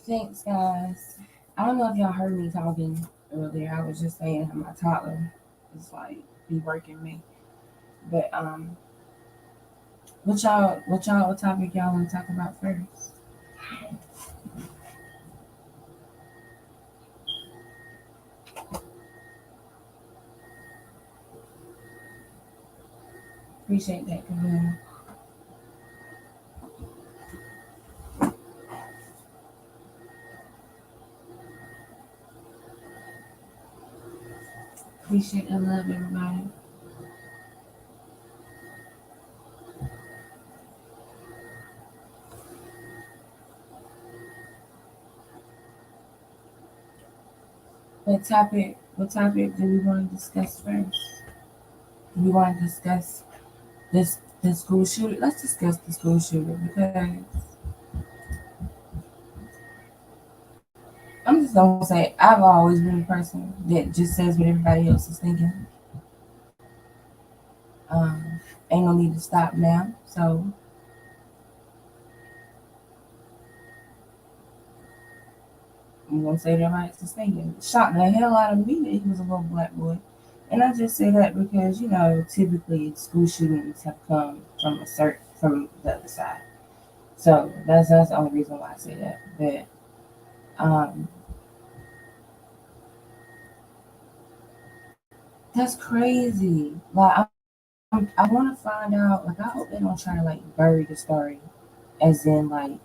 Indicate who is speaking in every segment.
Speaker 1: Thanks, guys. I don't know if y'all heard me talking earlier. I was just saying how my toddler is like be working me. But what topic y'all want to talk about first? Appreciate that, Camille. Appreciate the love, everybody. What topic do we want to discuss first? Do we want to discuss this the school shooter? Let's discuss the school shooter because I'm just gonna say I've always been a person that just says what everybody else is thinking. Um, Ain't no need to stop now. So I'm gonna say what everybody else is thinking. Shocked the hell out of me that he was a little black boy. And I just say that because, typically school shootings have come from the other side. So that's the only reason why I say that. But that's crazy. I want to find out. Like, I hope they don't try to like bury the story, as in like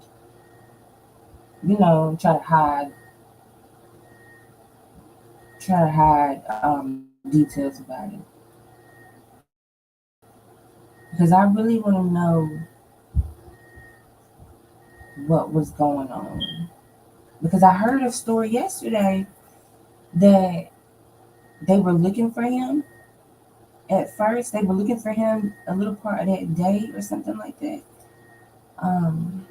Speaker 1: try to hide details about it, because I really want to know what was going on. Because I heard a story yesterday that they were looking for him. At first, they were looking for him a little part of that day or something like that. Um,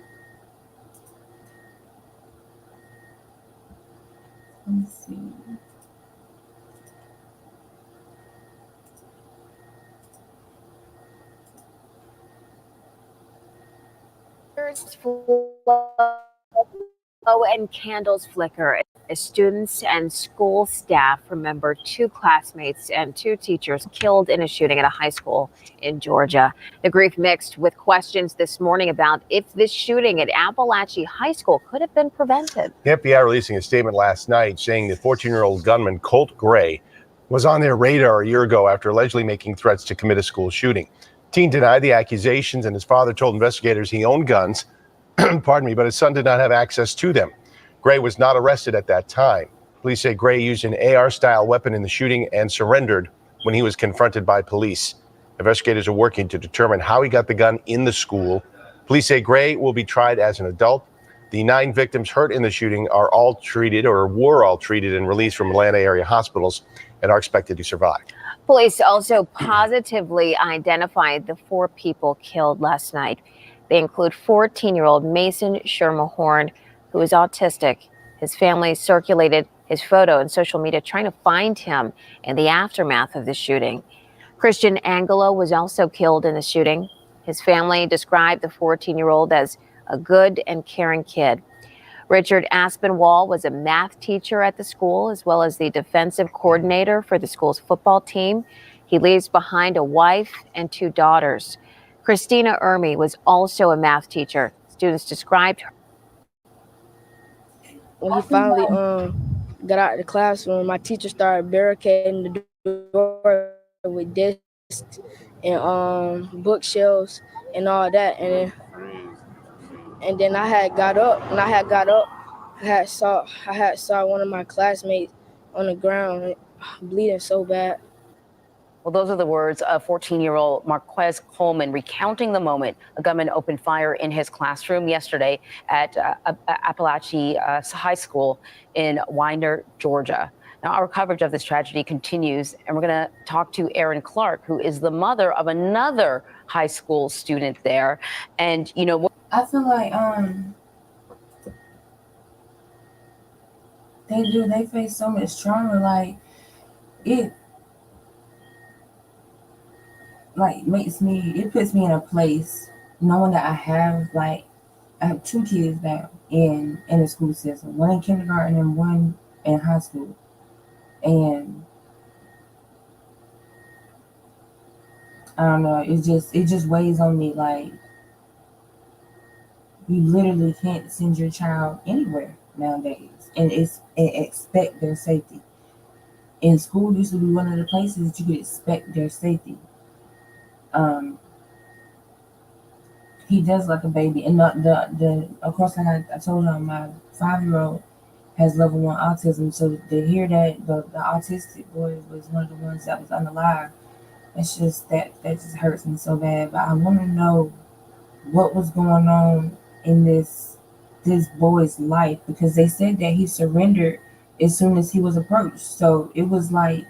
Speaker 1: let me see.
Speaker 2: Flow and candles flicker as students and school staff remember two classmates and two teachers killed in a shooting at a high school in Georgia. The grief mixed with questions this morning about if this shooting at Appalachia High School could have been prevented.
Speaker 3: The FBI releasing a statement last night saying the 14-year-old gunman Colt Gray was on their radar a year ago after allegedly making threats to commit a school shooting. Teen denied the accusations, and his father told investigators he owned guns, pardon me, but his son did not have access to them. Gray was not arrested at that time. Police say Gray used an AR-style weapon in the shooting and surrendered when he was confronted by police. Investigators are working to determine how he got the gun in the school. Police say Gray will be tried as an adult. The 9 victims hurt in the shooting are all treated or were all treated and released from Atlanta area hospitals and are expected to survive.
Speaker 2: Police also positively identified the 4 people killed last night. They include 14-year-old Mason Shermahorn, who is autistic. His family circulated his photo on social media trying to find him in the aftermath of the shooting. Christian Angelo was also killed in the shooting. His family described the 14-year-old as a good and caring kid. Richard Aspinwall was a math teacher at the school, as well as the defensive coordinator for the school's football team. He leaves behind a wife and 2 daughters. Christina Ermy was also a math teacher. Students described her.
Speaker 4: When he finally got out of the classroom, my teacher started barricading the door with desks and bookshelves and all that. And then I had got up. I had saw one of my classmates on the ground bleeding so bad.
Speaker 5: Well, those are the words of 14-year-old Marquez Coleman recounting the moment a gunman opened fire in his classroom yesterday at Appalachia High School in Winder, Georgia. Now, our coverage of this tragedy continues, and we're going to talk to Erin Clark, who is the mother of another high school student there. And,
Speaker 1: I feel like they face so much trauma. Like, it puts me in a place knowing that I have like I have 2 kids now in the school system, one in kindergarten and one in high school. And I don't know, it just weighs on me. Like, you literally can't send your child anywhere nowadays and expect their safety. And school used to be one of the places that you could expect their safety. He does like a baby, and the of course, like I told him, my 5-year-old has level 1 autism. So to hear that the autistic boy was one of the ones that was unalive, it's just that just hurts me so bad. But I want to know what was going on in this boy's life, because they said that he surrendered as soon as he was approached. So it was like,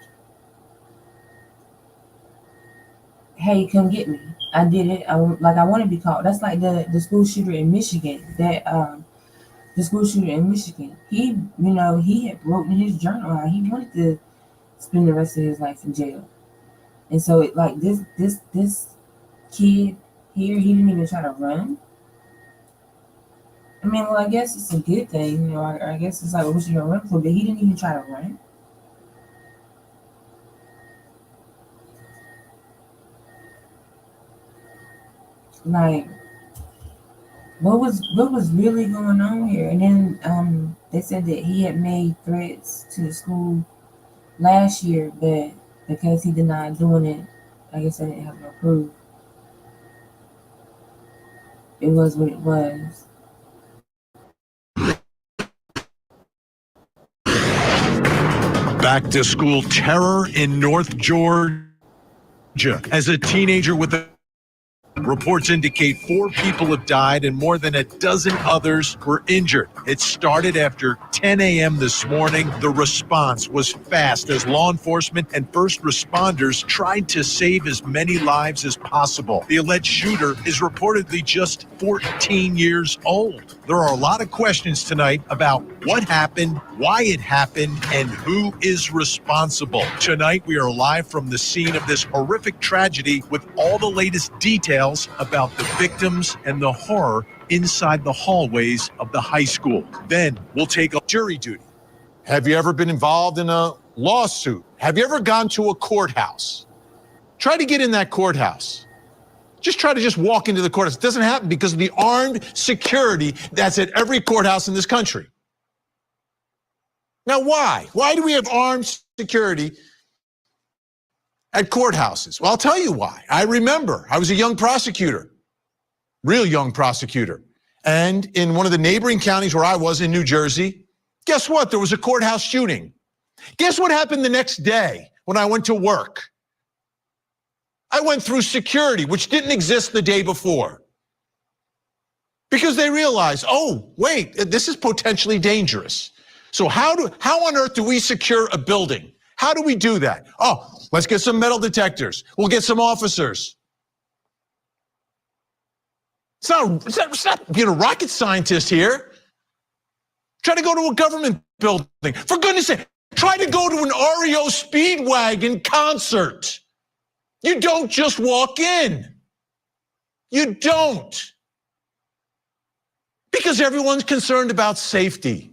Speaker 1: hey, come get me. I did it. I want to be called. That's like the school shooter in Michigan. The school shooter in Michigan. He had wrote in his journal how he wanted to spend the rest of his life in jail. And so it like this kid here, he didn't even try to run. I mean, well, I guess it's a good thing, I guess it's like, what you gonna run for? But he didn't even try to run. Like, what was really going on here? And then they said that he had made threats to the school last year, but because he denied doing it, I guess I didn't have no proof. It was what it was.
Speaker 6: Back to school terror in North Georgia as a teenager with a reports indicate 4 people have died and more than a dozen others were injured. It started after 10 a.m. this morning. The response was fast as law enforcement and first responders tried to save as many lives as possible. The alleged shooter is reportedly just 14 years old. There are a lot of questions tonight about what happened, why it happened, and who is responsible. Tonight, we are live from the scene of this horrific tragedy with all the latest details about the victims and the horror inside the hallways of the high school. Then we'll take a jury duty.
Speaker 7: Have you ever been involved in a lawsuit? Have you ever gone to a courthouse? Try to get in that courthouse. Try to walk into the courthouse. It doesn't happen because of the armed security that's at every courthouse in this country. Now, why? Why do we have armed security at courthouses? Well, I'll tell you why. I remember I was a young prosecutor, real young prosecutor. And in one of the neighboring counties where I was in New Jersey, guess what? There was a courthouse shooting. Guess what happened the next day when I went to work? I went through security, which didn't exist the day before. Because they realized, oh, wait, this is potentially dangerous. So how on earth do we secure a building? How do we do that? Oh, let's get some metal detectors. We'll get some officers. It's not being a rocket scientist here. Try to go to a government building. For goodness sake, try to go to an REO Speedwagon concert. You don't just walk in. You don't. Because everyone's concerned about safety.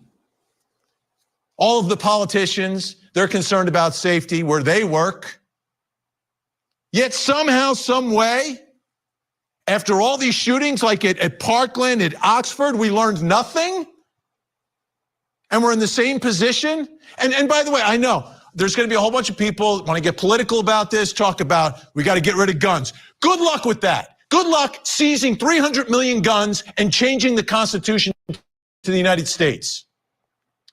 Speaker 7: All of the politicians, they're concerned about safety where they work. Yet somehow, some way, after all these shootings like at Parkland, at Oxford, we learned nothing. And we're in the same position. And by the way, I know there's going to be a whole bunch of people want to get political about this, talk about we got to get rid of guns. Good luck with that. Good luck seizing 300 million guns and changing the Constitution to the United States.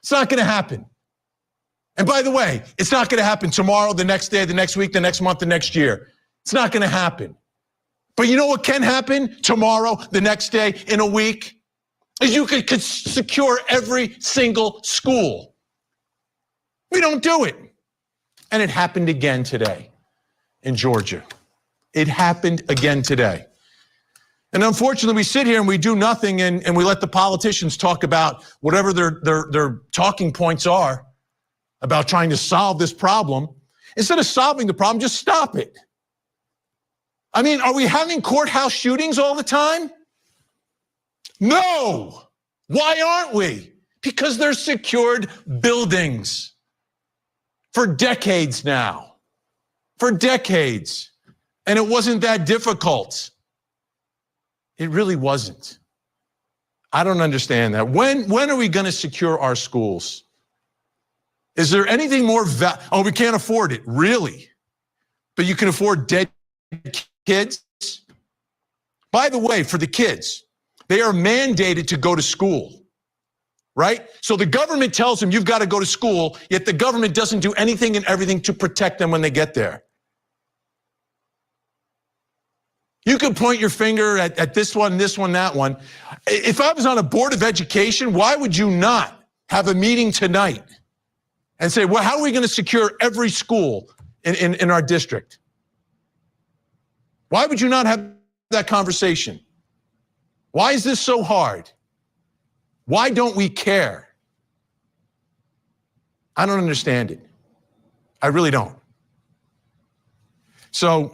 Speaker 7: It's not going to happen. And by the way, it's not going to happen tomorrow, the next day, the next week, the next month, the next year. It's not going to happen. But you know what can happen tomorrow, the next day, in a week? Is you could secure every single school. We don't do it. And it happened again today in Georgia. It happened again today. And unfortunately, we sit here and we do nothing and we let the politicians talk about whatever their talking points are about trying to solve this problem. Instead of solving the problem, just stop it. I mean, are we having courthouse shootings all the time? No. Why aren't we? Because they're secured buildings for decades now. For decades. And it wasn't that difficult. It really wasn't. I don't understand that. When are we going to secure our schools? Is there anything more oh, we can't afford it. Really? But you can afford dead kids? By the way, for the kids, they are mandated to go to school, right? So the government tells them you've got to go to school, yet the government doesn't do anything and everything to protect them when they get there. You can point your finger at this one, that one. If I was on a board of education, why would you not have a meeting tonight and say, well, how are we going to secure every school in our district? Why would you not have that conversation? Why is this so hard? Why don't we care? I don't understand it. I really don't. So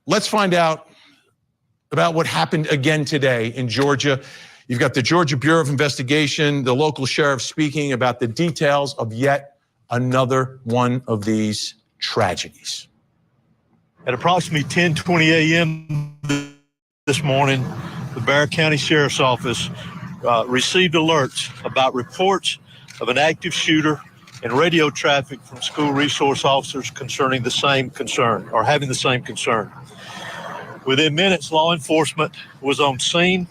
Speaker 7: let's find out about what happened again today in Georgia. You've got the Georgia Bureau of Investigation, the local sheriff speaking about the details of yet another one of these tragedies.
Speaker 8: At approximately 10:20 a.m. this morning, the Bexar County Sheriff's Office received alerts about reports of an active shooter and radio traffic from school resource officers concerning the same concern, or having the same concern. Within minutes, law enforcement was on scene,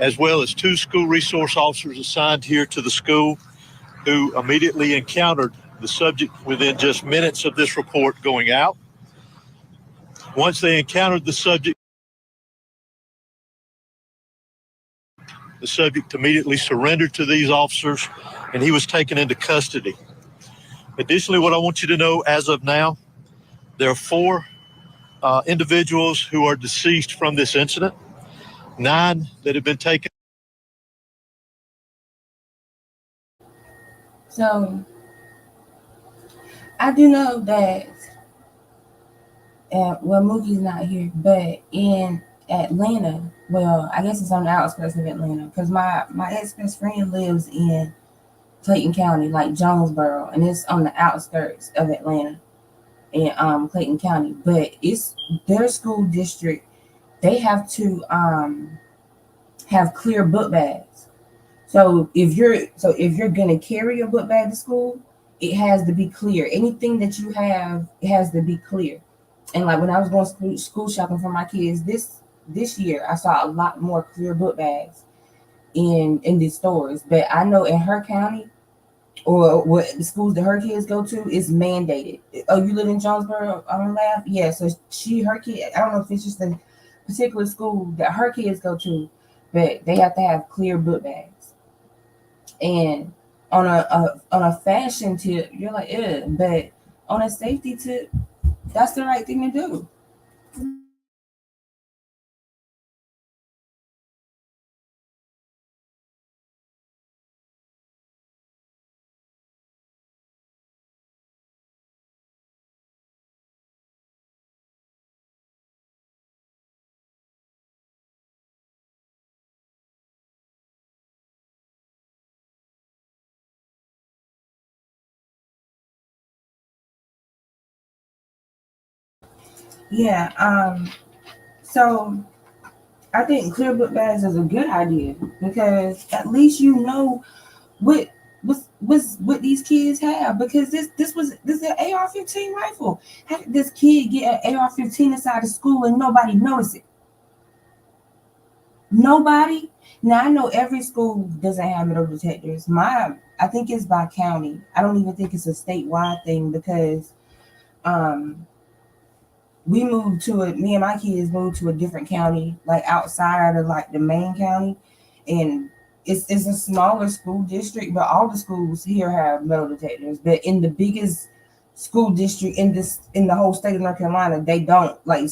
Speaker 8: as well as 2 school resource officers assigned here to the school, who immediately encountered the subject within just minutes of this report going out. Once they encountered the subject immediately surrendered to these officers, and he was taken into custody. Additionally, what I want you to know as of now, there are 4 individuals who are deceased from this incident, 9 that have been taken.
Speaker 1: So I do know that, well, Mookie's not here, but in Atlanta, well, I guess it's on the outskirts of Atlanta, because my ex-best friend lives in Clayton County, like Jonesboro, and it's on the outskirts of Atlanta in Clayton County. But it's their school district. They have to have clear book bags. So if you're gonna carry your book bag to school, it has to be clear. Anything that you have, it has to be clear. And like when I was going school shopping for my kids this year, I saw a lot more clear book bags in these stores. But I know in her county, or what the schools that her kids go to, is mandated. Oh, you live in Jonesboro on Lab? Yeah, so her kid, I don't know if it's just a particular school that her kids go to, but they have to have clear book bags. And on a fashion tip, you're like, but on a safety tip, that's the right thing to do. Yeah, so I think clear book bags is a good idea, because at least you know what these kids have, because this is an AR-15 rifle. How did this kid get an AR-15 inside of school and nobody noticed it? Nobody. Now I know every school doesn't have metal detectors. I think it's by county. I don't even think it's a statewide thing, because me and my kids moved to a different county, like outside of like the main county, and it's a smaller school district, but all the schools here have metal detectors. But in the biggest school district in the whole state of North Carolina, they don't. Like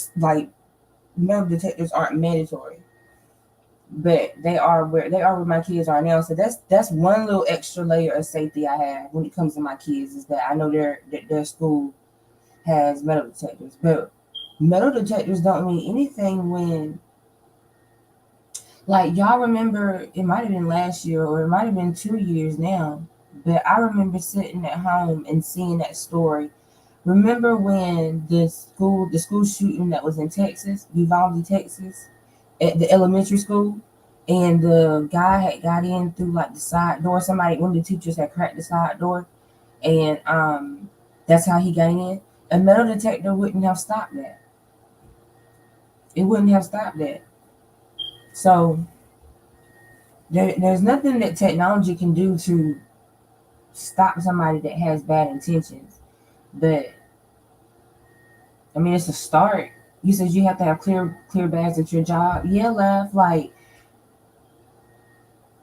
Speaker 1: metal detectors aren't mandatory, but they are where my kids are now. So that's one little extra layer of safety I have when it comes to my kids, is that I know their school has metal detectors. But metal detectors don't mean anything when, Like, y'all remember, it might have been last year or it might have been 2 years now, but I remember sitting at home and seeing that story. Remember when the school shooting that was in Texas, Uvalde, Texas, at the elementary school, and the guy had got in through like the side door. One of the teachers had cracked the side door, and that's how he got in. A metal detector wouldn't have stopped that. It wouldn't have stopped that. So there's nothing that technology can do to stop somebody that has bad intentions. But I mean, it's a start. You said you have to have clear bags at your job. Yeah, love. Like,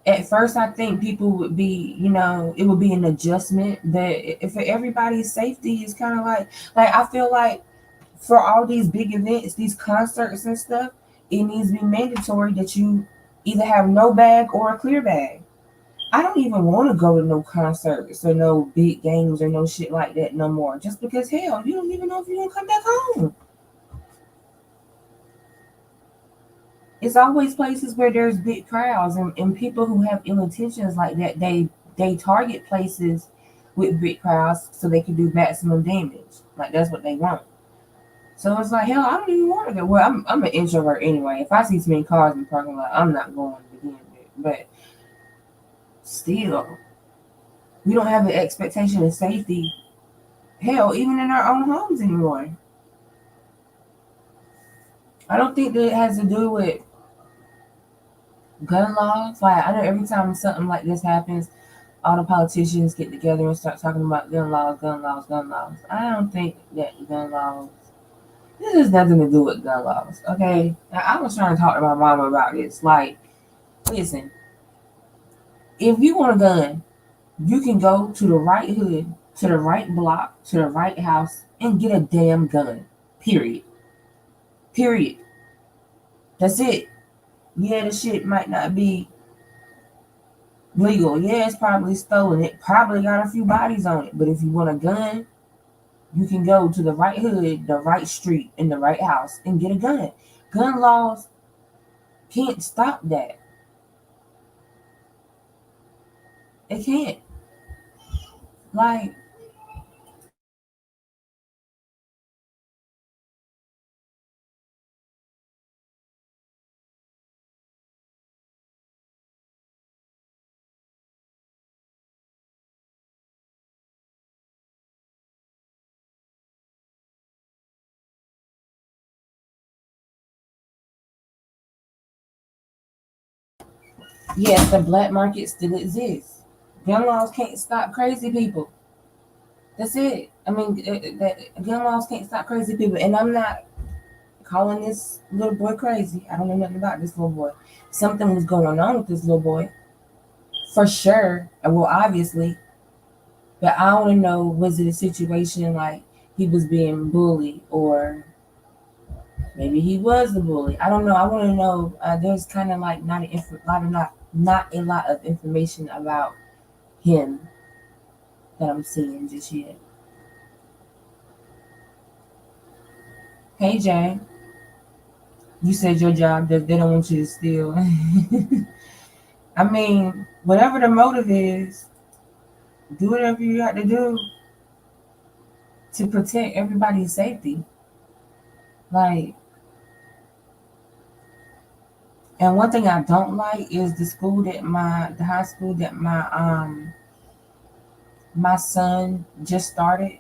Speaker 1: at first, I think people would be, it would be an adjustment. That if for everybody's safety is kind of like I feel like for all these big events, these concerts and stuff, it needs to be mandatory that you either have no bag or a clear bag. I don't even want to go to no concerts or no big games or no shit like that no more. Just because, hell, you don't even know if you're going to come back home. It's always places where there's big crowds and people who have ill intentions like that, they target places with big crowds so they can do maximum damage. Like, that's what they want. So it's like, hell, I don't even want to go. Well, I'm an introvert anyway. If I see too many cars in the parking lot, I'm not going to begin with. But still, we don't have the expectation of safety, hell, even in our own homes anymore. I don't think that it has to do with gun laws. Like, I know every time something like this happens, all the politicians get together and start talking about gun laws, gun laws, gun laws. I don't think that gun laws, this has nothing to do with gun laws, okay? I was trying to talk to my mama about this. Like, listen, if you want a gun, you can go to the right hood, to the right block, to the right house, and get a damn gun. Period. Period. That's it. Yeah, the shit might not be legal. Yeah, it's probably stolen. It probably got a few bodies on it. But if you want a gun, you can go to the right hood, the right street, in the right house and get a gun. Gun laws can't stop that. It can't. Like, yes, the black market still exists. Gun laws can't stop crazy people. That's it. I mean, gun laws can't stop crazy people. And I'm not calling this little boy crazy. I don't know nothing about this little boy. Something was going on with this little boy, for sure. Well, obviously, but I want to know, was it a situation like he was being bullied, or maybe he was the bully? I don't know. I want to know. There's kind of like not a lot of information about him that I'm seeing just yet. Hey, Jane. You said your job, that they don't want you to steal. I mean, whatever the motive is, do whatever you got to do to protect everybody's safety. Like, and one thing I don't like is the high school that my son just started.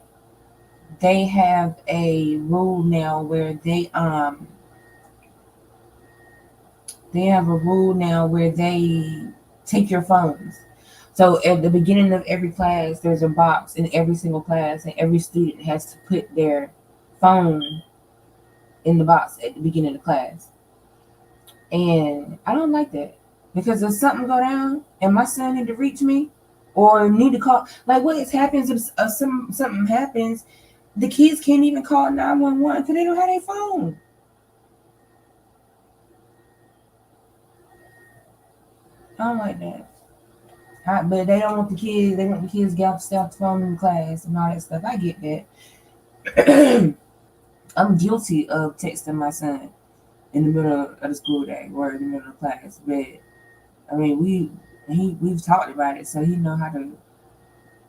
Speaker 1: They have a rule now where they take your phones. So at the beginning of every class, there's a box in every single class, and every student has to put their phone in the box at the beginning of the class. And I don't like that, because if something go down and my son need to reach me or need to call, like, what happens if something happens, the kids can't even call 911 because they don't have their phone. I don't like that. But they don't want the kids. They want the kids to get off the phone in class and all that stuff. I get that. I'm guilty of texting my son in the middle of the school day or in the middle of class. But I mean, we've talked about it, so he know how to,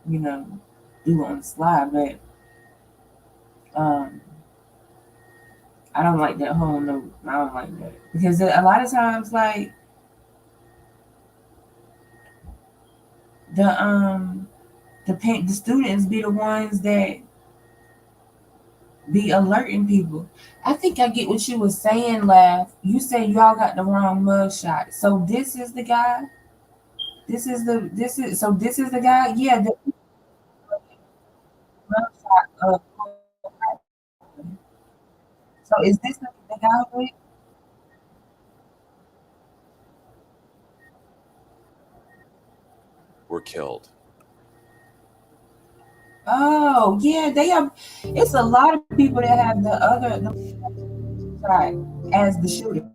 Speaker 1: you know, do it on the slide. But I don't like that whole note. I don't like that because a lot of times, like the students be the ones that be alerting people. I think I get what you were saying, Laugh. You said y'all got the wrong mugshot. So this is the guy. This is the guy. Yeah, the mugshot of. So is this the guy with?
Speaker 9: Were killed.
Speaker 1: Oh yeah, they have. It's a lot of people that have the side as the shooter.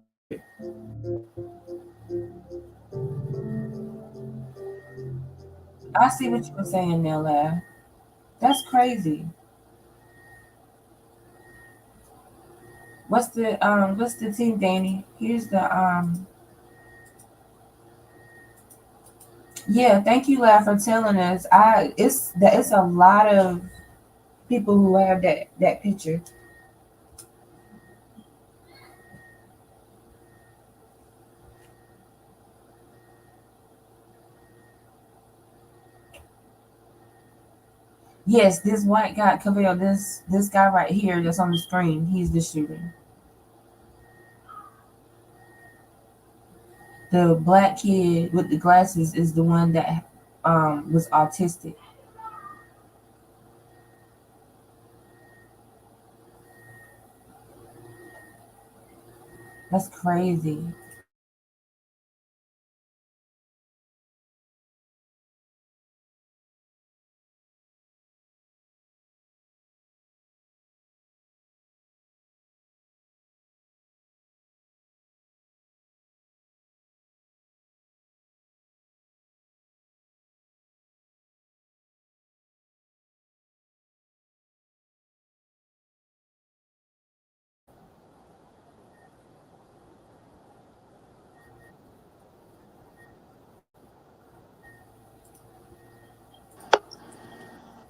Speaker 1: I see what you were saying there, Laugh. That's crazy. What's the team, Danny? Here's the yeah, thank you, Laugh, for telling us. It's a lot of people who have that picture. Yes, this white guy, Cavell, this guy right here that's on the screen, he's the shooter. The black kid with the glasses is the one that was autistic. That's crazy.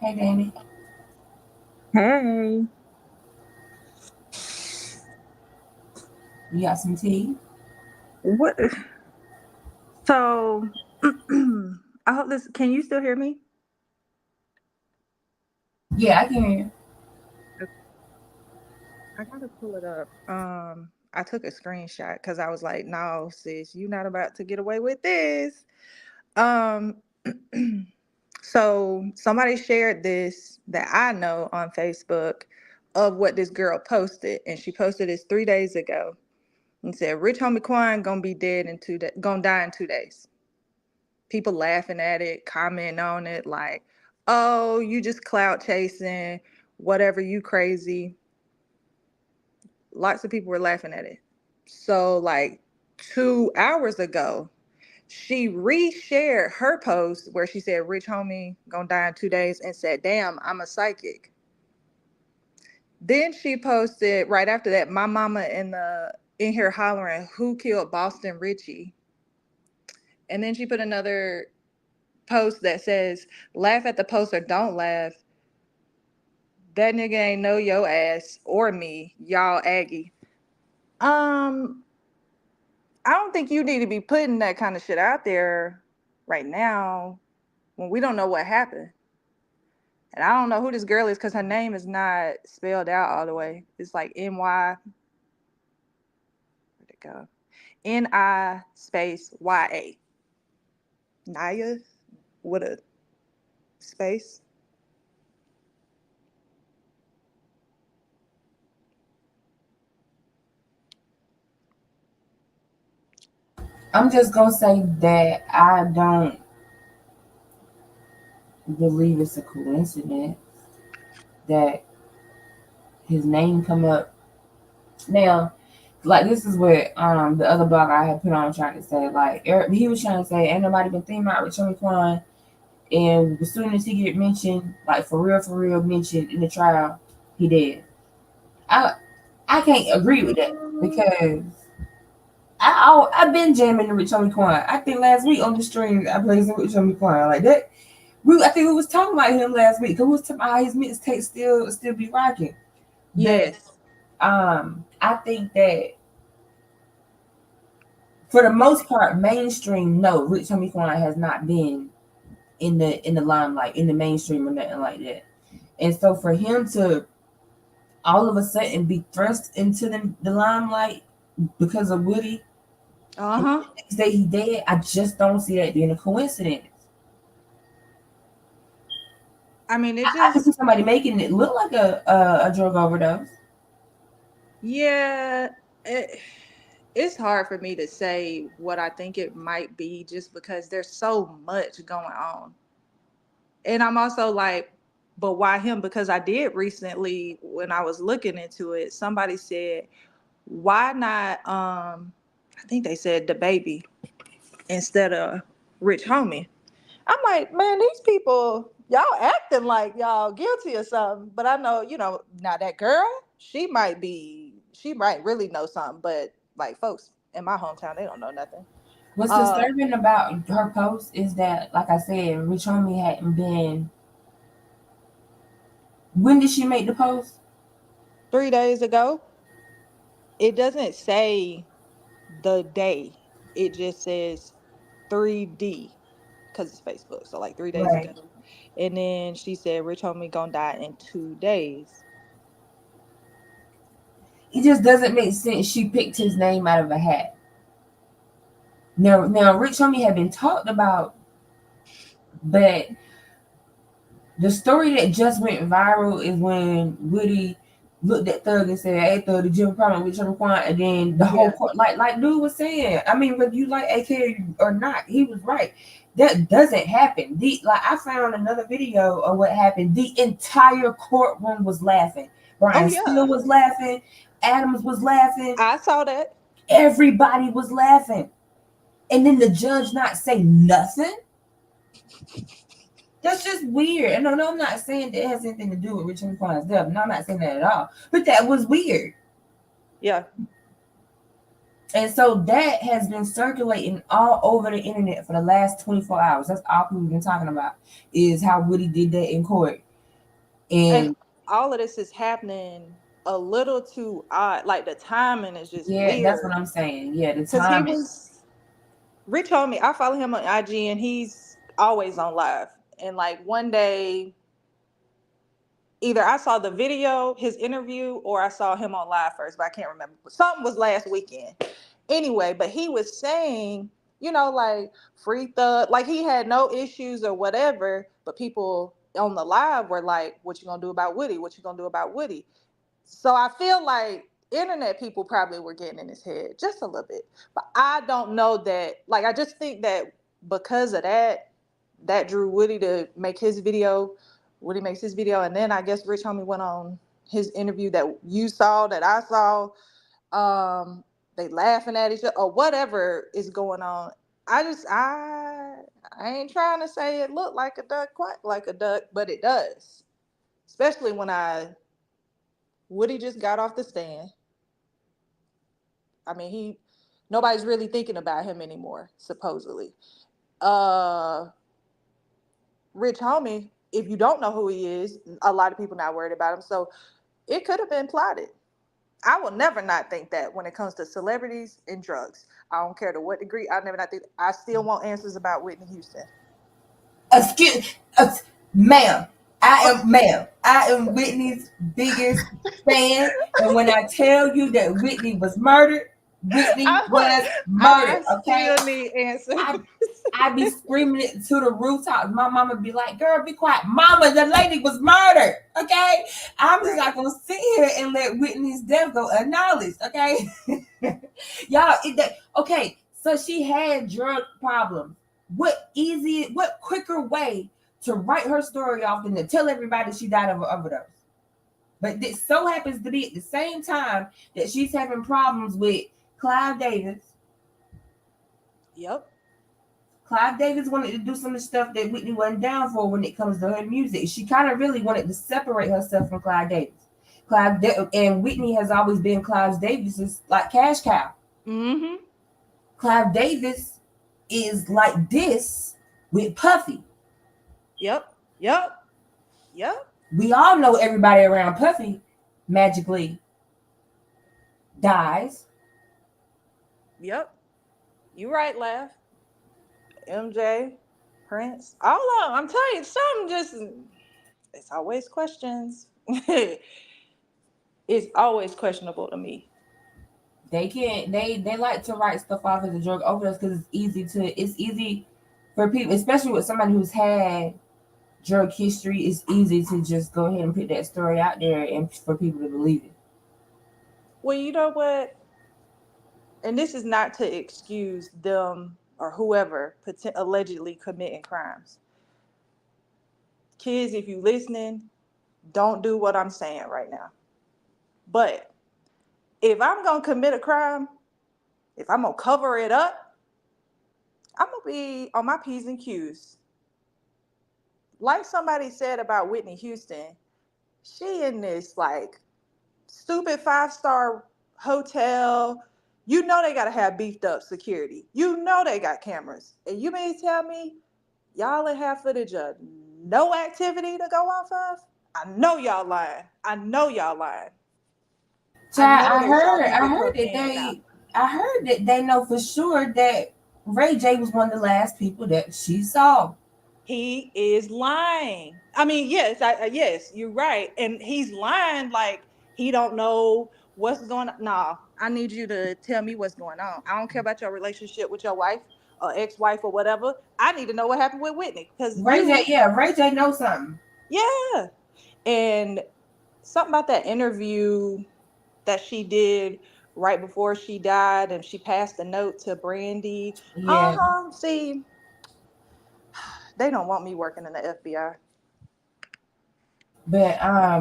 Speaker 1: Hey, Danny.
Speaker 10: Hey,
Speaker 1: You got some tea?
Speaker 10: what? So, I hope this. Can you still hear me?
Speaker 1: Yeah, I can hear you.
Speaker 10: I gotta pull it up. I took a screenshot because I was like, "No, sis, you're not about to get away with this." Um, so somebody shared this that I know on Facebook of what this girl posted, and she posted this 3 days ago and said, "Rich homie Quan gonna be dead in 2 days, gonna die in 2 days." People laughing at it, commenting on it like, "Oh, you just clout chasing, whatever, you crazy." Lots of people were laughing at it. So like 2 hours ago, she reshared her post where she said, "Rich homie gonna die in 2 days," and said, "Damn, I'm a psychic." Then she posted right after that, "My mama in here hollering, who killed Boston Richie?" And then she put another post that says, "Laugh at the post or don't laugh. That nigga ain't know your ass or me, y'all Aggie." Um, I don't think you need to be putting that kind of shit out there right now when we don't know what happened. And I don't know who this girl is because her name is not spelled out all the way. It's like NY, where'd it go? NI space YA. Naya with a space.
Speaker 1: I'm just gonna say that I don't believe it's a coincidence that his name come up now. Like this is what the other blog I had put on trying to say. Like he was trying to say, ain't nobody been thinking about Rich Homie Quan, and as soon as he get mentioned, like for real mentioned in the trial, he did. I I can't agree with that because I've been jamming the Rich Homie Quan. I think last week on the stream I played some Rich Homie Quan like that. I think we was talking about him last week because we was talking about how his mixtape still be rocking.
Speaker 10: Yes.
Speaker 1: But I think that for the most part, mainstream, no, Rich Homie Quan has not been in the limelight, in the mainstream or nothing like that. And so for him to all of a sudden be thrust into the limelight because of Woody,
Speaker 10: Uh-huh.
Speaker 1: the next day he dead, I just don't see that being a coincidence.
Speaker 10: I mean, it
Speaker 1: I can
Speaker 10: just
Speaker 1: see somebody making it look like a drug overdose.
Speaker 10: yeah, it's hard for me to say what I think it might be just because there's so much going on. And I'm also like, but why him? Because I did recently, when I was looking into it, somebody said, why not I think they said the baby instead of Rich Homie. I'm like, man, these people, y'all acting like y'all guilty or something. But I know, now that girl, she might really know something. But like folks in my hometown, they don't know nothing.
Speaker 1: What's disturbing about her post is that, like I said, Rich Homie hadn't been. When did she make the post?
Speaker 10: 3 days ago. It doesn't say the day. It just says 3D because it's Facebook. So like 3 days
Speaker 1: Right.
Speaker 10: ago. And then she said, Rich Homie gonna die in 2 days.
Speaker 1: It just doesn't make sense. She picked his name out of a hat. Now, Rich Homie had been talked about, but the story that just went viral is when Woody looked at Thug and said, "Hey, Thug, did you have a problem with Rich Homie Quan?" And then the whole court, like dude was saying, I mean, whether you like AK or not, he was right. That doesn't happen. I found another video of what happened. The entire courtroom was laughing. Brian Steele was laughing. Adams was laughing.
Speaker 10: I saw that.
Speaker 1: Everybody was laughing. And then the judge not say nothing. That's just weird. And no, I'm not saying that it has anything to do with Rich Homie Quan's death. No, I'm not saying that at all. But that was weird.
Speaker 10: Yeah.
Speaker 1: And so that has been circulating all over the internet for the last 24 hours. That's all we've been talking about, is how Woody did that in court. And
Speaker 10: all of this is happening a little too odd. Like the timing is just weird.
Speaker 1: That's what I'm saying. Yeah, the timing.
Speaker 10: Rich Homie, I follow him on IG and he's always on live. And like one day, either I saw the video, his interview, or I saw him on live first, but I can't remember. Something was last weekend. Anyway, but he was saying, like free Thug, like he had no issues or whatever, but people on the live were like, what you gonna do about Woody? What you gonna do about Woody? So I feel like internet people probably were getting in his head just a little bit. But I don't know that, like, I just think that because of that drew Woody to make his video. Woody makes his video, and then I guess Rich Homie went on his interview that you saw, that I saw. They laughing at each other or whatever is going on. I ain't trying to say it looked like a duck, quack like a duck, but it does. Especially when Woody just got off the stand. I mean, nobody's really thinking about him anymore, supposedly. Rich Homie, if you don't know who he is, a lot of people not worried about him. So it could have been plotted. I will never not think that when it comes to celebrities and drugs. I don't care to what degree. I never not think. I still want answers about Whitney Houston.
Speaker 1: Ma'am. I am Whitney's biggest fan. And when I tell you that Whitney was murdered, Whitney was murdered. Okay.
Speaker 10: I still need answers.
Speaker 1: I be screaming it to the rooftops. My mama be like, "Girl, be quiet, Mama. The lady was murdered." Okay, I'm just not gonna sit here and let Whitney's death go acknowledged. Okay, y'all. Okay, so she had drug problems. What quicker way to write her story off than to tell everybody she died of an overdose? But this so happens to be at the same time that she's having problems with Clive Davis.
Speaker 10: Yep.
Speaker 1: Clive Davis wanted to do some of the stuff that Whitney wasn't down for when it comes to her music. She kind of really wanted to separate herself from Clive Davis. And Whitney has always been Clive Davis's like cash cow.
Speaker 10: Mm-hmm.
Speaker 1: Clive Davis is like this with Puffy.
Speaker 10: Yep.
Speaker 1: We all know everybody around Puffy magically dies.
Speaker 10: Yep. You right, Laugh. MJ, Prince, all of them. I'm telling you, some just, it's always questions. It's always questionable to me.
Speaker 1: They can't. They like to write stuff off as a drug overdose because it's easy for people, especially with somebody who's had drug history. It's easy to just go ahead and put that story out there and for people to believe it.
Speaker 10: Well, you know what? And this is not to excuse them or whoever allegedly committing crimes. Kids, if you listening, don't do what I'm saying right now. But if I'm going to commit a crime, if I'm going to cover it up, I'm going to be on my P's and Q's. Like somebody said about Whitney Houston, she in this like stupid 5-star hotel. You know they got to have beefed up security. You know they got cameras. And you may tell me y'all ain't have footage of no activity to go off of? I know y'all lying.
Speaker 1: Child, I heard that they know for sure that Ray J was one of the last people that she saw.
Speaker 10: He is lying. I mean, yes, you're right. And he's lying like he don't know what's going on. No, I need you to tell me what's going on. I don't care about your relationship with your wife or ex-wife or whatever. I need to know what happened with Whitney. Because
Speaker 1: Ray J knows something.
Speaker 10: Yeah. And something about that interview that she did right before she died and she passed a note to Brandy.
Speaker 1: Yeah.
Speaker 10: See, they don't want me working in the FBI.
Speaker 1: But I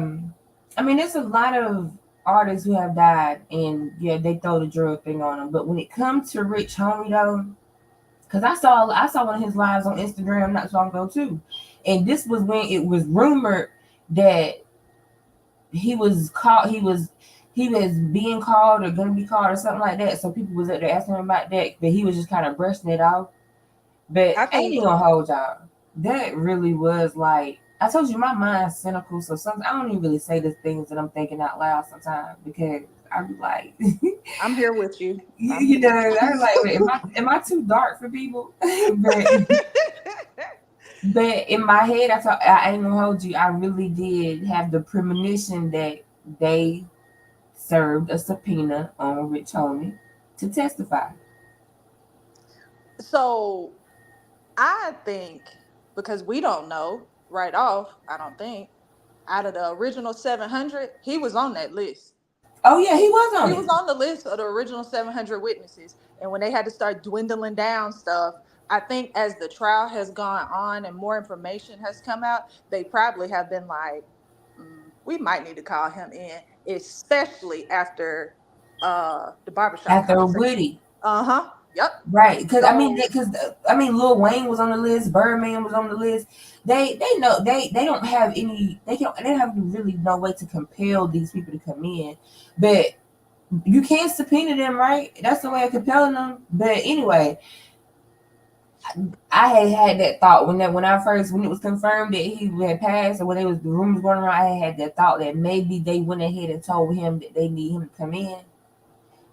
Speaker 1: mean, there's a lot of artists who have died, and yeah, they throw the drug thing on them. But when it comes to Rich Homie though, because I saw one of his lives on Instagram not so long ago too, and this was when it was rumored that he was being called or gonna be called or something like that. So people was up there asking him about that, but he was just kind of brushing it off. But I ain't even gonna hold y'all. That really was like, I told you my mind's cynical, so sometimes I don't even really say the things that I'm thinking out loud sometimes because I'm like,
Speaker 10: I'm here with you.
Speaker 1: You know, I'm like, wait, am I too dark for people? But in my head, I ain't gonna hold you. I really did have the premonition that they served a subpoena on Rich Homie to testify.
Speaker 10: So I think, because we don't know right off, I don't think, out of the original 700, he was on that list.
Speaker 1: Oh yeah, he was on
Speaker 10: the list of the original 700 witnesses. And when they had to start dwindling down stuff, I think as the trial has gone on and more information has come out, they probably have been like, we might need to call him in, especially after the barbershop.
Speaker 1: After Woody.
Speaker 10: Yep.
Speaker 1: Right, because I mean, Lil Wayne was on the list, Birdman was on the list. They know they don't have any. They don't have really no way to compel these people to come in, but you can't subpoena them, right? That's the way of compelling them. But anyway, I had that thought when it was confirmed that he had passed, or when the rumors going around. I had that thought that maybe they went ahead and told him that they need him to come in,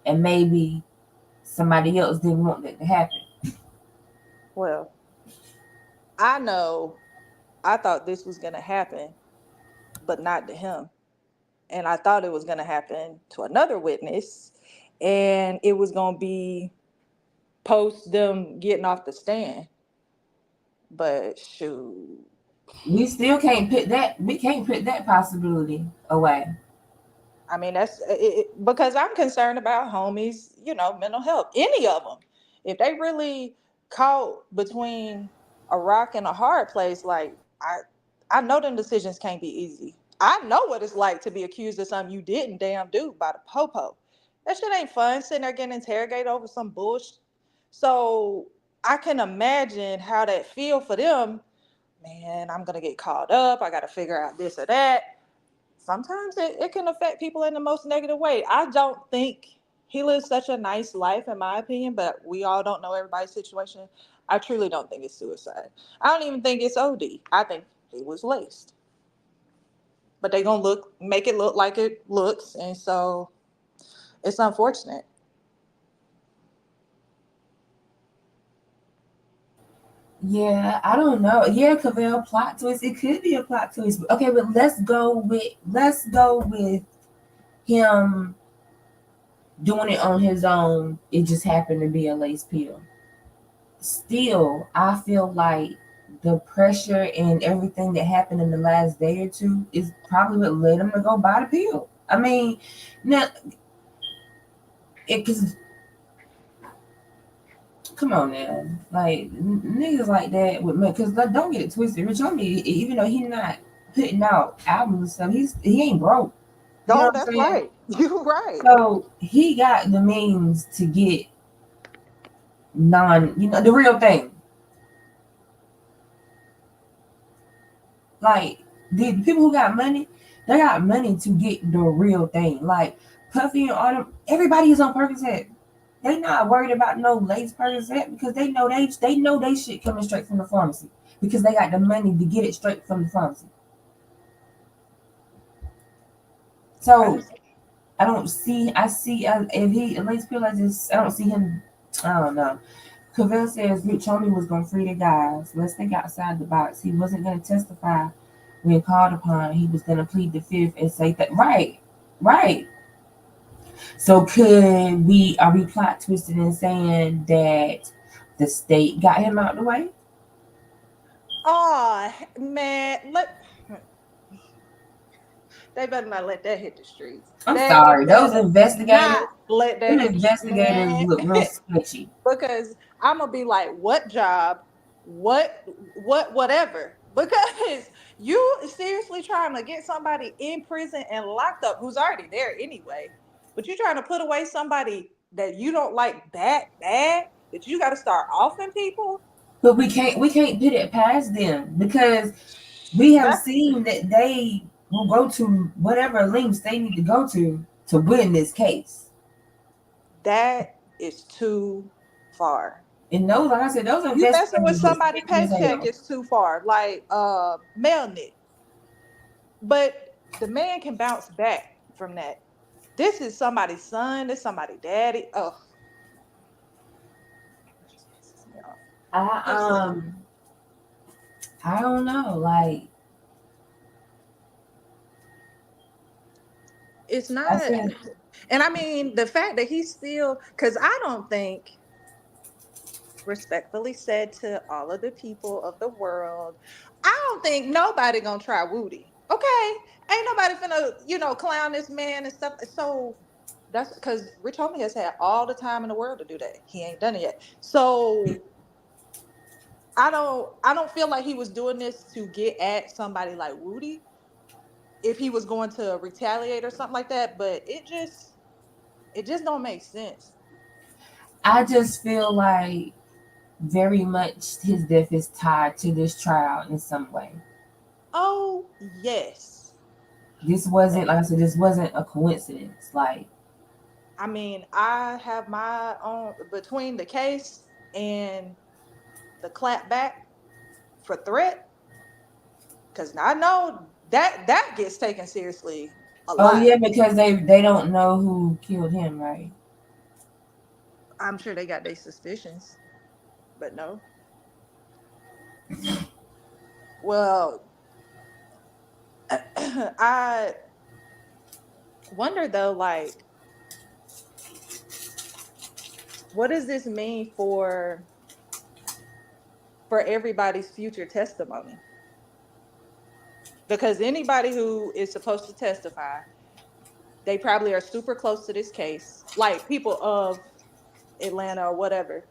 Speaker 1: and maybe somebody else didn't want that to happen.
Speaker 10: Well, I thought this was going to happen, but not to him. And I thought it was going to happen to another witness, and it was going to be post them getting off the stand. But shoot,
Speaker 1: we still can't put that possibility away.
Speaker 10: I mean, that's because I'm concerned about homies, mental health. Any of them, if they really caught between a rock and a hard place, like I know them decisions can't be easy. I know what it's like to be accused of something you didn't damn do by the popo. That shit ain't fun, sitting there getting interrogated over some bullshit. So I can imagine how that feel for them. Man, I'm gonna get caught up. I gotta figure out this or that. sometimes it can affect people in the most negative way. I don't think he lives such a nice life, in my opinion, but we all don't know everybody's situation. I truly don't think it's suicide. I don't even think it's OD. I think he was laced. But they gonna make it look like it looks, and so it's unfortunate.
Speaker 1: Yeah, I don't know. Yeah, Cavell, plot twist. It could be a plot twist. Okay, but let's go with him doing it on his own. It just happened to be a lace pill. Still, I feel like the pressure and everything that happened in the last day or two is probably what led him to go buy the pill. I mean, now, because come on now, like niggas like that with me. Because don't get it twisted. Rich Homie, even though he's not putting out albums and stuff, he ain't broke. You know
Speaker 10: No,
Speaker 1: what I'm
Speaker 10: that's
Speaker 1: saying?
Speaker 10: right. You're right.
Speaker 1: So he got the means to get the real thing. Like the people who got money, they got money to get the real thing. Like Puffy and Autumn, everybody is on Percocet. They not worried about no lace Percocet because they know they shit coming straight from the pharmacy because they got the money to get it straight from the pharmacy. So I don't see. I see if he lace pill. I don't see him. I don't know. Cavell says Rich Homie was gonna free the guys. Let's think outside the box. He wasn't gonna testify when called upon. He was gonna plead the fifth and say that right. So are we plot twisted in saying that the state got him out the way?
Speaker 10: Oh man, they better not let that hit the streets.
Speaker 1: I'm sorry, those investigators.
Speaker 10: Let that hit the
Speaker 1: Investigators look real sketchy.
Speaker 10: Because I'm gonna be like, what job, whatever. Because you seriously trying to get somebody in prison and locked up who's already there anyway, but you trying to put away somebody that you don't like that bad that you got to start offing people.
Speaker 1: But we can't put it past them because we have seen that they will go to whatever links they need to go to win this case.
Speaker 10: That is too far.
Speaker 1: And those, like I said, those are
Speaker 10: you messing with somebody's paycheck is too far. Like Melnick. But the man can bounce back from that. This is somebody's son. This is somebody's daddy. Oh.
Speaker 1: I don't know. Like,
Speaker 10: it's not. And I mean, the fact that he's still, because I don't think, respectfully said to all of the people of the world, I don't think nobody gonna try Woody. Okay, ain't nobody finna, clown this man and stuff. So that's because Rich Homie has had all the time in the world to do that. He ain't done it yet. So I don't feel like he was doing this to get at somebody like Woody. If he was going to retaliate or something like that, but it just don't make sense.
Speaker 1: I just feel like very much his death is tied to this trial in some way.
Speaker 10: Oh, yes.
Speaker 1: This wasn't, like I said, this wasn't a coincidence. Like,
Speaker 10: I mean, I have my own, between the case and the clap back for threat, because I know that gets taken seriously a lot.
Speaker 1: Oh yeah, because they don't know who killed him, right?
Speaker 10: I'm sure they got their suspicions, but no. Well, I wonder though, like, what does this mean for everybody's future testimony? Because anybody who is supposed to testify, they probably are super close to this case, like people of Atlanta or whatever.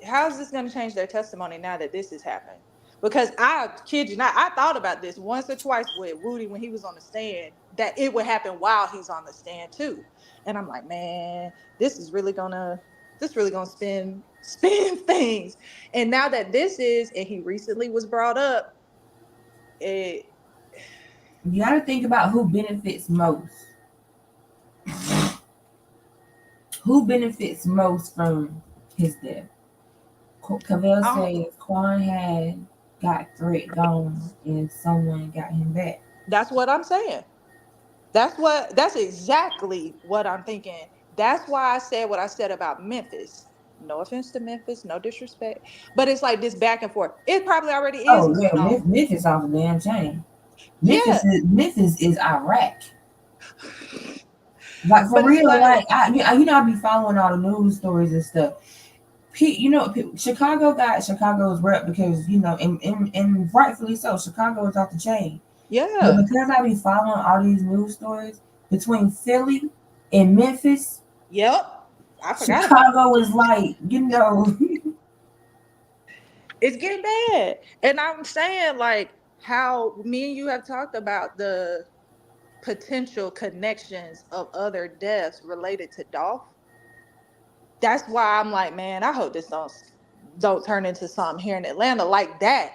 Speaker 10: How is this going to change their testimony now that this is happening? Because I kid you not, I thought about this once or twice with Woody when he was on the stand, that it would happen while he's on the stand too. And I'm like, man, this is really gonna spin things. And now that this is, and he recently was brought up,
Speaker 1: You got to think about who benefits most. Who benefits most from his death? Cavell says Quan had got threat gone and someone got him back.
Speaker 10: That's what I'm saying. That's exactly what I'm thinking. That's why I said what I said about Memphis. No offense to Memphis, no disrespect, but it's like this back and forth. It probably already is
Speaker 1: Oh yeah,
Speaker 10: going on.
Speaker 1: Memphis off the damn chain.
Speaker 10: Yeah,
Speaker 1: Memphis is Iraq. Like for
Speaker 10: but it's
Speaker 1: real,
Speaker 10: like,
Speaker 1: I be following all the news stories and stuff. Chicago got Chicago's rep because and rightfully so. Chicago is off the chain. But
Speaker 10: yeah,
Speaker 1: because I be following all these news stories between Philly and Memphis,
Speaker 10: yep. I forgot about
Speaker 1: Chicago is like,
Speaker 10: it's getting bad. And I'm saying like how me and you have talked about the potential connections of other deaths related to Dolph. That's why I'm like, man, I hope this don't turn into something here in Atlanta like that.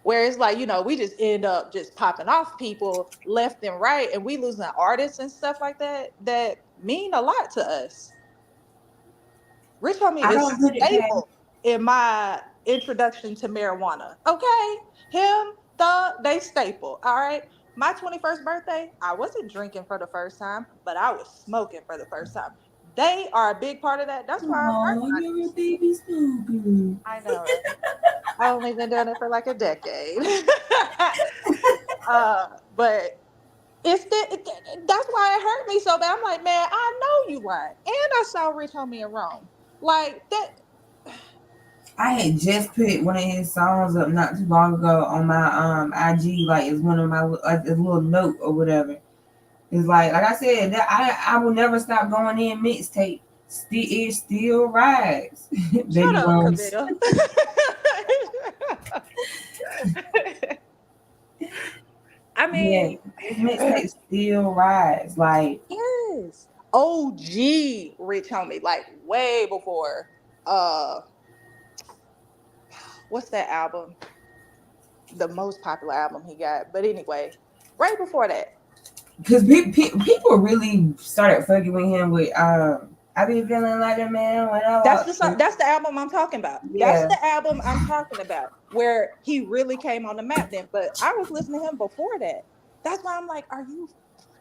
Speaker 10: Where it's like, we just end up just popping off people left and right, and we losing artists and stuff like that mean a lot to us. Rich Homie
Speaker 1: I
Speaker 10: is
Speaker 1: don't put it past.
Speaker 10: staple in my introduction to marijuana. Okay? Him, they staple. All right. My 21st birthday, I wasn't drinking for the first time, but I was smoking for the first time. They are a big part of that. That's why
Speaker 1: Oh, you're a baby Snoopy.
Speaker 10: I know, right? I've only been doing it for like a decade. But that's why it hurt me so bad. I'm like, man, I know you lied. And I saw Rich Homie in Rome. Like that.
Speaker 1: I had just put one of his songs up not too long ago on my IG, like it's one of my like a little note or whatever. It's like I said, that I will never stop going in mixtape. It still rides.
Speaker 10: Shut
Speaker 1: Baby
Speaker 10: up,
Speaker 1: Bones.
Speaker 10: Camille. I mean,
Speaker 1: his mixtape still rides. Like,
Speaker 10: yes. OG Rich Homie, like way before what's that album? The most popular album he got. But anyway, right before that.
Speaker 1: because people really started fucking with him with I be feeling like a man when I
Speaker 10: That's the album I'm talking about.
Speaker 1: Yeah.
Speaker 10: That's the album I'm talking about where he really came on the map then. But I was listening to him before that. That's why I'm like, are you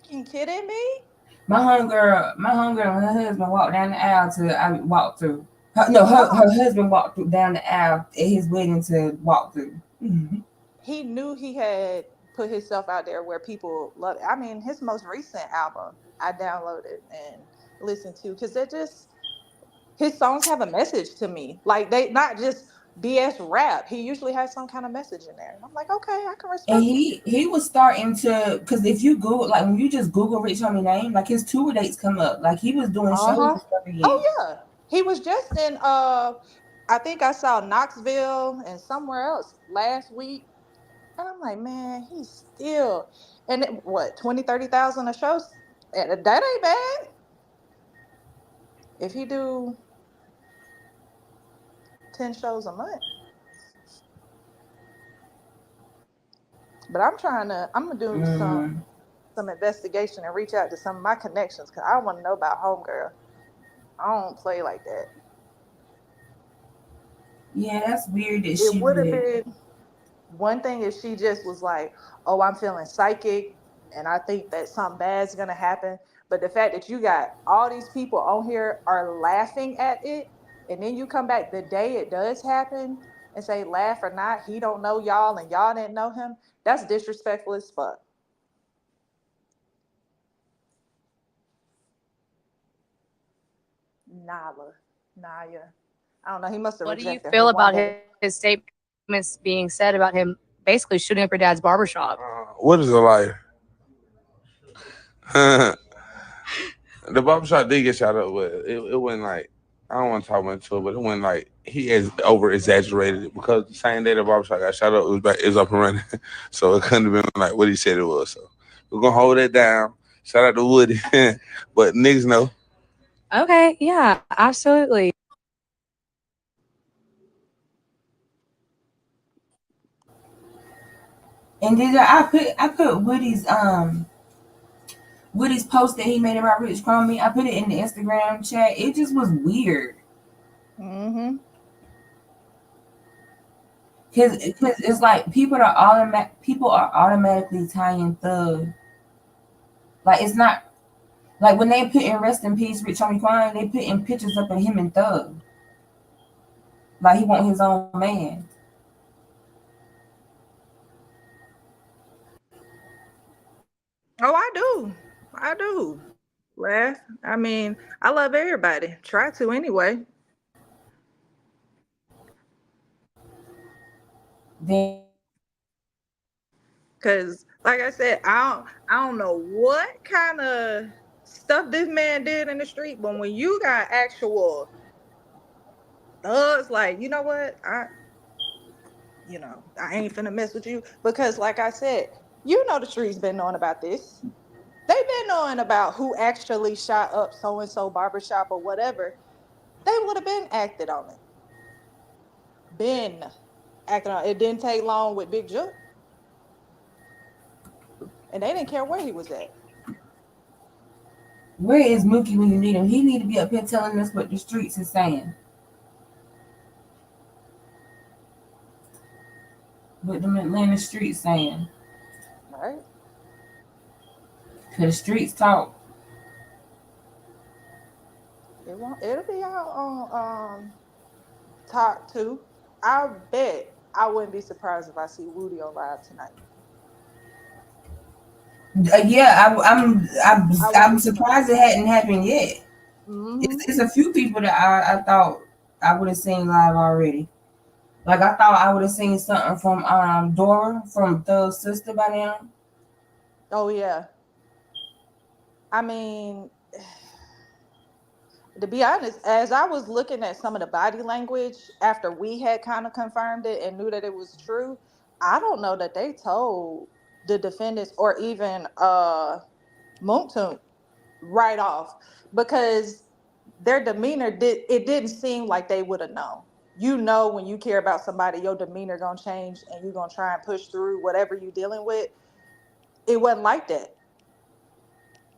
Speaker 10: fucking kidding me?
Speaker 1: My homegirl and her husband walked down the aisle I walked through. Her husband walked down the aisle at his wedding to walk through. Mm-hmm.
Speaker 10: He knew he had put himself out there where people love it. I mean, his most recent album I downloaded and listened to because his songs have a message to me. Like they not just BS rap. He usually has some kind of message in there. And I'm like, okay, I can respect.
Speaker 1: And he was starting to, because if you Google, like when you just Google Rich Homie name, like his tour dates come up. Like he was doing shows and stuff again.
Speaker 10: Oh yeah, he was just in I think I saw Knoxville and somewhere else last week. And I'm like, man, he's still, and what, 20,000-30,000 a show? That ain't bad. If he do 10 shows a month. But I'm gonna do some investigation and reach out to some of my connections because I want to know about Homegirl. I don't play like that.
Speaker 1: Yeah, that's weird.
Speaker 10: It would have been one thing if she just was like, oh, I'm feeling psychic and I think that something bad's gonna happen. But the fact that you got all these people on here are laughing at it, and then you come back the day it does happen and say, laugh or not, he don't know y'all and y'all didn't know him, that's disrespectful as fuck. Naya. I don't know. He must have.
Speaker 9: What do you feel about his statements being said about him basically shooting up your dad's barbershop?
Speaker 11: What is a liar? The barbershop did get shot up, but it wasn't like, I don't want to talk much to it, but it wasn't like he has over exaggerated it because the same day the barbershop got shot up, it was up and running. So it couldn't have been like what he said it was. So we're gonna hold that down. Shout out to Woody. But niggas know.
Speaker 9: Okay, yeah, absolutely.
Speaker 1: And then I put Woody's post that he made about Rich Cromie. I put it in the Instagram chat. It just was weird.
Speaker 10: Mm-hmm.
Speaker 1: Cause it's like people are automatically tying Thug. Like it's not like when they put in rest in peace Rich Homie Quan, they put in pictures up of him and Thug. Like he want his own man.
Speaker 10: Oh, I do. Laugh. I mean, I love everybody. Try to anyway.
Speaker 1: Then
Speaker 10: Cause like I said, I don't know what kind of stuff this man did in the street, but when you got actual thugs, like, you know what? I ain't finna mess with you. Because like I said, the streets been knowing about this. They've been knowing about who actually shot up so-and-so barbershop or whatever. They would have been acted on it. It didn't take long with Big Jook. And they didn't care where he was at.
Speaker 1: where is Mookie when you need him? He need to be up here telling us what the streets is saying. What them Atlanta streets saying.
Speaker 10: Right?
Speaker 1: Cause the streets talk.
Speaker 10: It'll be out on Talk 2. I bet I wouldn't be surprised if I see Woody on live tonight.
Speaker 1: Yeah, I'm surprised it hadn't happened yet.
Speaker 10: Mm-hmm.
Speaker 1: It's a few people that I thought I would have seen live already. Like I thought I would have seen something from Dora from Thug's sister by now.
Speaker 10: Oh yeah. I mean, to be honest, as I was looking at some of the body language after we had kind of confirmed it and knew that it was true, I don't know that they told the defendants or even Moontoon right off, because their demeanor didn't seem like they would have known. When you care about somebody, your demeanor gonna change and you're gonna try and push through whatever you're dealing with. It wasn't like that.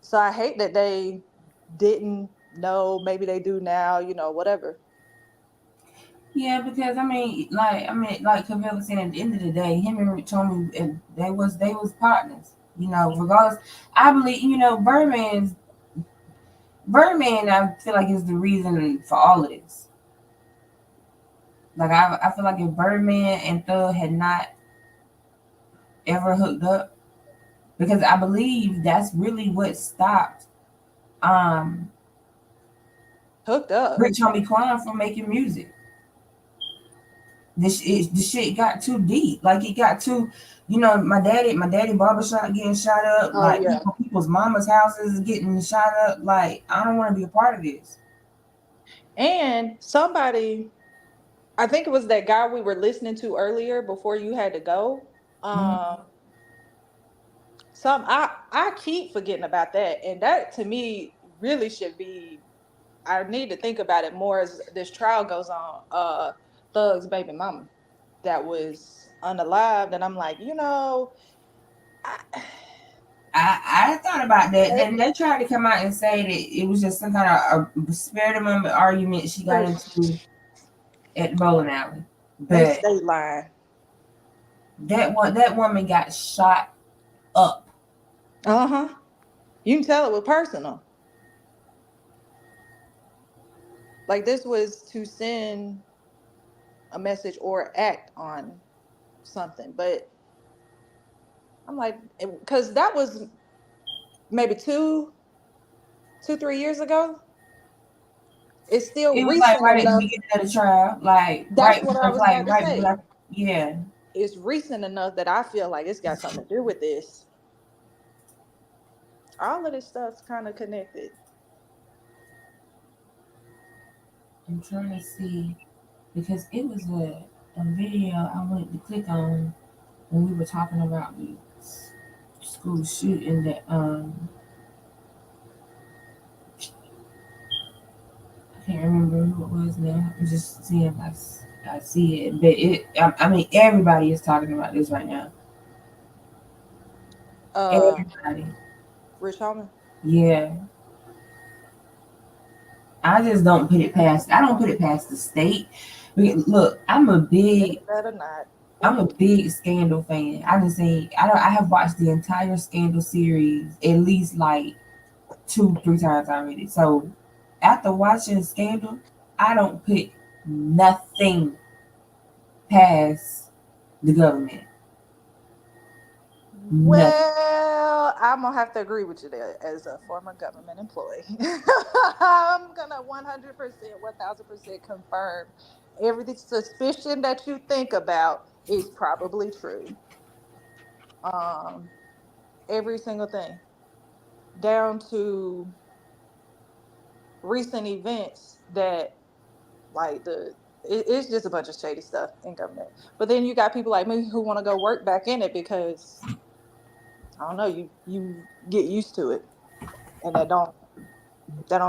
Speaker 10: So I hate that they didn't know. Maybe they do now, whatever.
Speaker 1: Yeah, because like Camille was saying, at the end of the day, him and Rich Homie, they was partners. Regardless, I believe Birdman. I feel like is the reason for all of this. Like I feel like if Birdman and Thug had not ever hooked up, because I believe that's really what stopped
Speaker 10: Hooked up.
Speaker 1: Rich Homie Quan from making music. The shit got too deep. Like it got too, my daddy barbershop getting shot up.
Speaker 10: Oh,
Speaker 1: like
Speaker 10: yeah.
Speaker 1: people's mama's houses getting shot up. Like I don't want to be a part of this.
Speaker 10: And somebody, I think it was that guy we were listening to earlier before you had to go. I keep forgetting about that, and that to me really should be. I need to think about it more as this trial goes on. Thug's baby mama that was unalived, and I'm like,
Speaker 1: I thought about that. And they tried to come out and say that it was just some kind of a spare the moment argument she got into at the bowling alley. But
Speaker 10: state line.
Speaker 1: That woman got shot up.
Speaker 10: You can tell it was personal. Like this was to send a message or act on something, but I'm like, because that was maybe 2-3 years ago. It's still
Speaker 1: It was
Speaker 10: recent
Speaker 1: like right
Speaker 10: enough.
Speaker 1: at the beginning of the trial, like
Speaker 10: That's
Speaker 1: right,
Speaker 10: what I was
Speaker 1: like
Speaker 10: about to
Speaker 1: right,
Speaker 10: say.
Speaker 1: like, yeah.
Speaker 10: It's recent enough that I feel like it's got something to do with this. All of this stuff's kind of connected.
Speaker 1: I'm trying to see because it was a video I went to click on when we were talking about the school shooting that I can't remember who it was now. I'm just seeing if I see it, but I mean everybody is talking about this right now.
Speaker 10: Uh,
Speaker 1: Everybody.
Speaker 10: Rich Homie.
Speaker 1: Yeah. I just don't put it past. I don't put it past the state. Look, I'm a big Scandal fan. I just say I have watched the entire Scandal series at least like 2-3 times already. So after watching Scandal, I don't put nothing past the government. Nothing.
Speaker 10: Well, I'm gonna have to agree with you there as a former government employee. I'm gonna 100%, 1000% confirm every suspicion that you think about is probably true. Every single thing, down to recent events that like it's just a bunch of shady stuff in government. But then you got people like me who want to go work back in it because I don't know, you get used to it, and that don't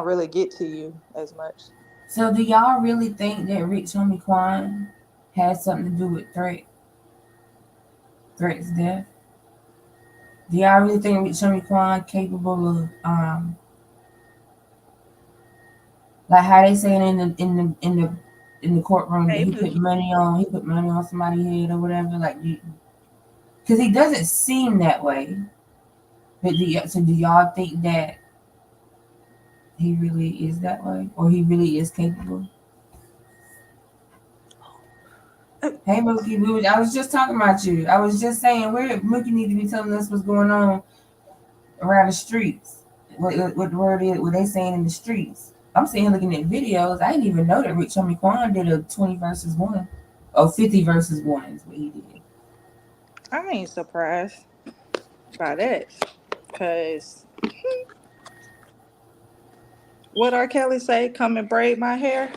Speaker 10: really get to you as much.
Speaker 1: So do y'all really think that Rich Homie Quan has something to do with Threat's death? Do y'all really think Rich Homie Quan capable of like how they saying in the courtroom that he put money on somebody's head or whatever, like because he doesn't seem that way. But do y'all think that he really is that way, or he really is capable? Hey Mookie, I was just talking about you. I was just saying where Mookie need to be telling us what's going on around the streets. What the word is? What they saying in the streets? I'm sitting here looking at videos. I didn't even know that Rich Homie Quan did a 20 versus 1 or 50 versus 1 is what he did.
Speaker 10: I ain't surprised by that, because what R. Kelly say? Come and braid my hair.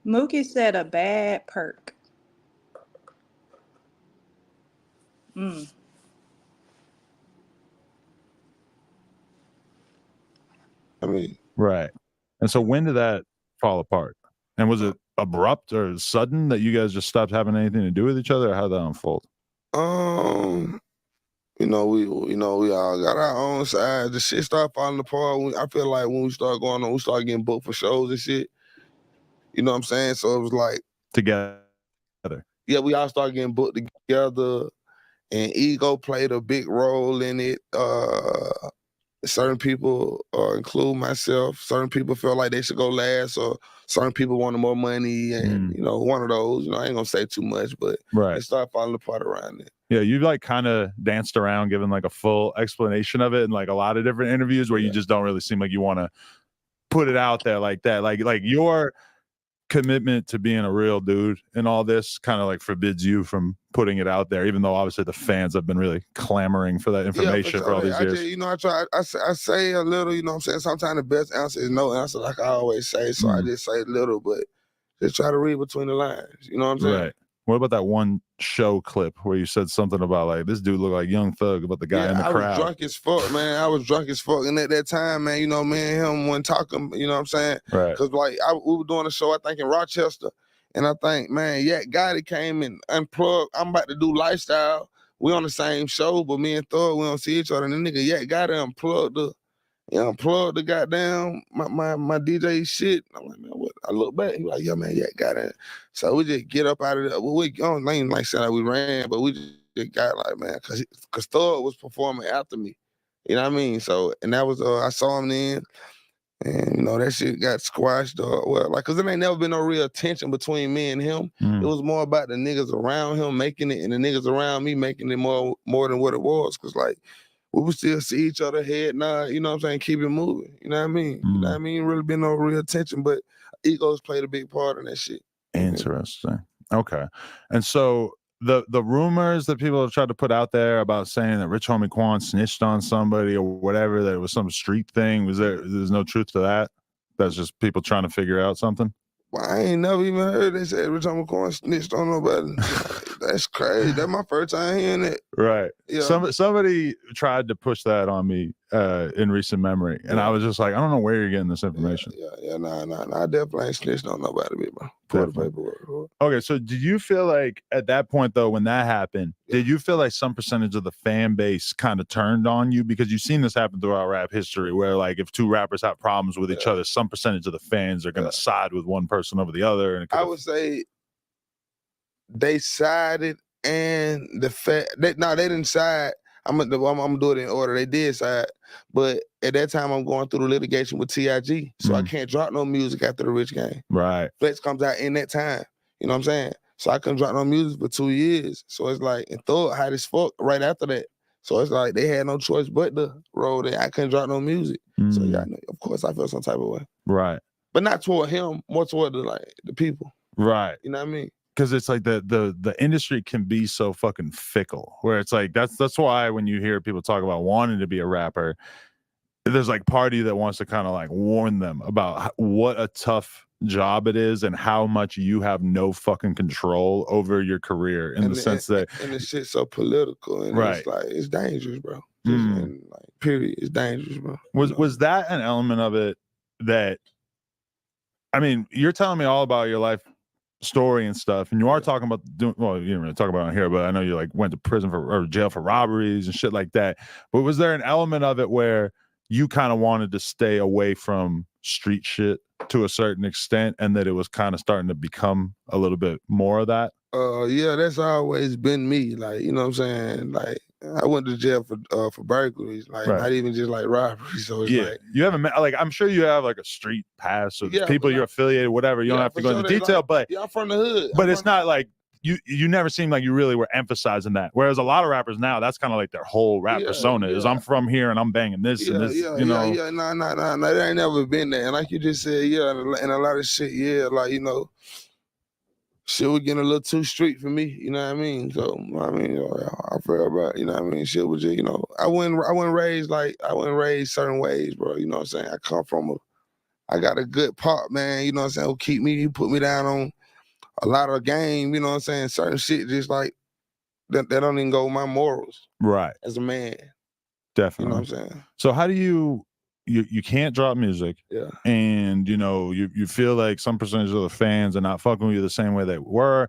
Speaker 10: Mookie said a bad perk.
Speaker 11: I mean,
Speaker 12: right. And so when did that fall apart? And was it abrupt or sudden that you guys just stopped having anything to do with each other, or how did that unfold?
Speaker 11: we all got our own side. The shit started falling apart. I feel like when we started going on, we started getting booked for shows and shit. You know what I'm saying? So it was like
Speaker 12: together.
Speaker 11: Yeah, we all started getting booked together, and ego played a big role in it. Certain people, include myself, certain people felt like they should go last, or certain people wanted more money, and one of those. I ain't gonna say too much, but it started falling apart around it.
Speaker 12: Yeah, you've like kind of danced around giving like a full explanation of it in like a lot of different interviews where you just don't really seem like you want to put it out there like that. Like your commitment to being a real dude and all this kind of like forbids you from putting it out there, even though obviously the fans have been really clamoring for that information for all these years.
Speaker 11: I say a little, you know what I'm saying? Sometimes the best answer is no answer, like I always say. So I just say a little, but just try to read between the lines. You know what I'm saying?
Speaker 12: Right. What about that one show clip where you said something about like this dude looked like Young Thug, about the guy in the crowd?
Speaker 11: I was drunk as fuck, man. I was drunk as fuck. And at that time, man, me and him weren't talking, you know what I'm saying?
Speaker 12: Right.
Speaker 11: Because we were doing a show, I think, in Rochester. And I think, man, Yak Gotti came and unplugged. I'm about to do Lifestyle. We on the same show, but me and Thug, we don't see each other. And the nigga Yak Gotti unplugged the goddamn my DJ shit. I'm like, man, what? I look back, he was like, yeah, man, Yak Gotti. So we just get up out of there. Well, we don't like saying like we ran, but we just got like, man, cause Thug was performing after me. You know what I mean? So, and that was I saw him then, and that shit got squashed. Cause there ain't never been no real tension between me and him. It was more about the niggas around him making it, and the niggas around me making it more than what it was. Cause like, we would still see each other head nod, you know what I'm saying, keep it moving. You know what I mean? You know what I mean? Really been no real tension, but egos played a big part in that shit.
Speaker 12: Interesting. Okay. And so the rumors that people have tried to put out there about saying that Rich Homie Quan snitched on somebody or whatever, that it was some street thing, there's no truth to that? That's just people trying to figure out something?
Speaker 11: Well, I ain't never even heard they said Rich Homie Quan snitched on nobody. That's crazy. That's my first time hearing it.
Speaker 12: Right.
Speaker 11: Yeah.
Speaker 12: Somebody tried to push that on me in recent memory, and I was just like, I don't know where you're getting this information.
Speaker 11: Nah. I definitely ain't snitching on nobody, bro. Pull the paperwork.
Speaker 12: Okay, so did you feel like at that point though, when that happened, did you feel like some percentage of the fan base kind of turned on you? Because you've seen this happen throughout rap history, where like if two rappers have problems with each other, some percentage of the fans are gonna side with one person over the other. And
Speaker 11: I would say they sided, and they didn't side. I'm gonna do it in order. They did side, but at that time I'm going through the litigation with TIG, so I can't drop no music after the Rich game.
Speaker 12: Right.
Speaker 11: Flex comes out in that time. You know what I'm saying? So I couldn't drop no music for 2 years. So it's like, and Thug hot as fuck right after that. So it's like they had no choice but to roll that. I couldn't drop no music. So yeah, of course I felt some type of way.
Speaker 12: Right.
Speaker 11: But not toward him, more toward the people.
Speaker 12: Right.
Speaker 11: You know what I mean?
Speaker 12: Because it's like the industry can be so fucking fickle, where it's like that's why when you hear people talk about wanting to be a rapper, there's like party that wants to kind of like warn them about what a tough job it is and how much you have no fucking control over your career in the sense that
Speaker 11: and the shit's so political, and
Speaker 12: right.
Speaker 11: It's like it's dangerous, bro. And like period, it's dangerous, bro.
Speaker 12: Was that an element of it that, I mean, you're telling me all about your life story and stuff, and you are talking about doing, well, you didn't really talk about it here, but I know you like went to prison or jail for robberies and shit like that. But was there an element of it where you kind of wanted to stay away from street shit to a certain extent, and that it was kind of starting to become a little bit more of that?
Speaker 11: Yeah, that's always been me. Like, you know what I'm saying? Like, I went to jail for burglaries, like not even just like robberies. So it's like,
Speaker 12: you haven't met, like, I'm sure you have like a street pass or people you're affiliated, whatever. You don't have to go into detail,
Speaker 11: like,
Speaker 12: but
Speaker 11: I'm from the hood.
Speaker 12: But it's not like you never seemed like you really were emphasizing that. Whereas a lot of rappers now, that's kind of like their whole rap persona is I'm from here and I'm banging this and this.
Speaker 11: Nah, that ain't never been there. And like you just said, and a lot of shit, like, you know, shit was getting a little too street for me, you know what I mean? So I mean, I feel about, you know what I mean? Shit was just, you know, I wasn't raised certain ways, bro. You know what I'm saying? I come from I got a good pop, man, you know what I'm saying, who keep me, he put me down on a lot of game, you know what I'm saying? Certain shit just like that don't even go with my morals.
Speaker 12: Right.
Speaker 11: As a man.
Speaker 12: Definitely.
Speaker 11: You know what I'm saying?
Speaker 12: So how do you can't drop music, and you know you feel like some percentage of the fans are not fucking with you the same way they were.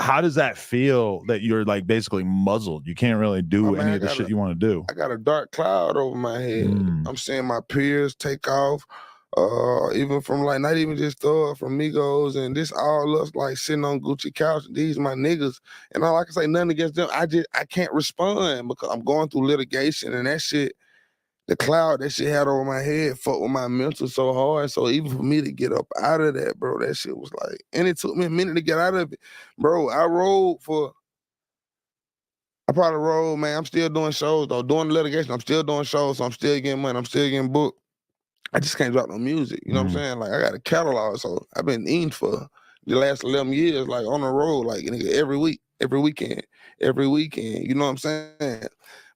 Speaker 12: How does that feel that you're like basically muzzled? You can't really do any of the shit you want to do.
Speaker 11: I got a dark cloud over my head. I'm seeing my peers take off, even from like not even just Thug, from Migos, and this all us like sitting on Gucci couch. These my niggas, and all I can say nothing against them. I can't respond because I'm going through litigation, and that shit. The cloud that shit had over my head fucked with my mental so hard. So even for me to get up out of that, bro, that shit was like, and it took me a minute to get out of it. Bro, I probably rolled, man. I'm still doing shows though. Doing the litigation, I'm still doing shows, so I'm still getting money. I'm still getting booked. I just can't drop no music. You know what I'm saying? Like, I got a catalog, so I've been eating for the last 11 years, like on the road, like nigga, every week, every weekend. You know what I'm saying?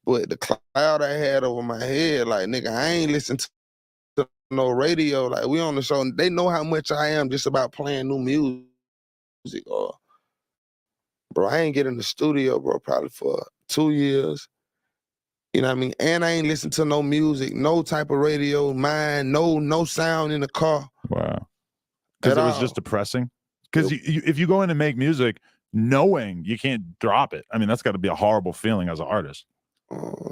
Speaker 11: But the cloud I had over my head, like, nigga, I ain't listen to no radio. Like, we on the show, and they know how much I am just about playing new music. Or, bro, I ain't get in the studio, bro, probably for 2 years. You know what I mean? And I ain't listen to no music, no type of radio, no sound in the car.
Speaker 12: Wow. Because it was just depressing? Because if you go in and make music knowing you can't drop it, I mean, that's got to be a horrible feeling as an artist.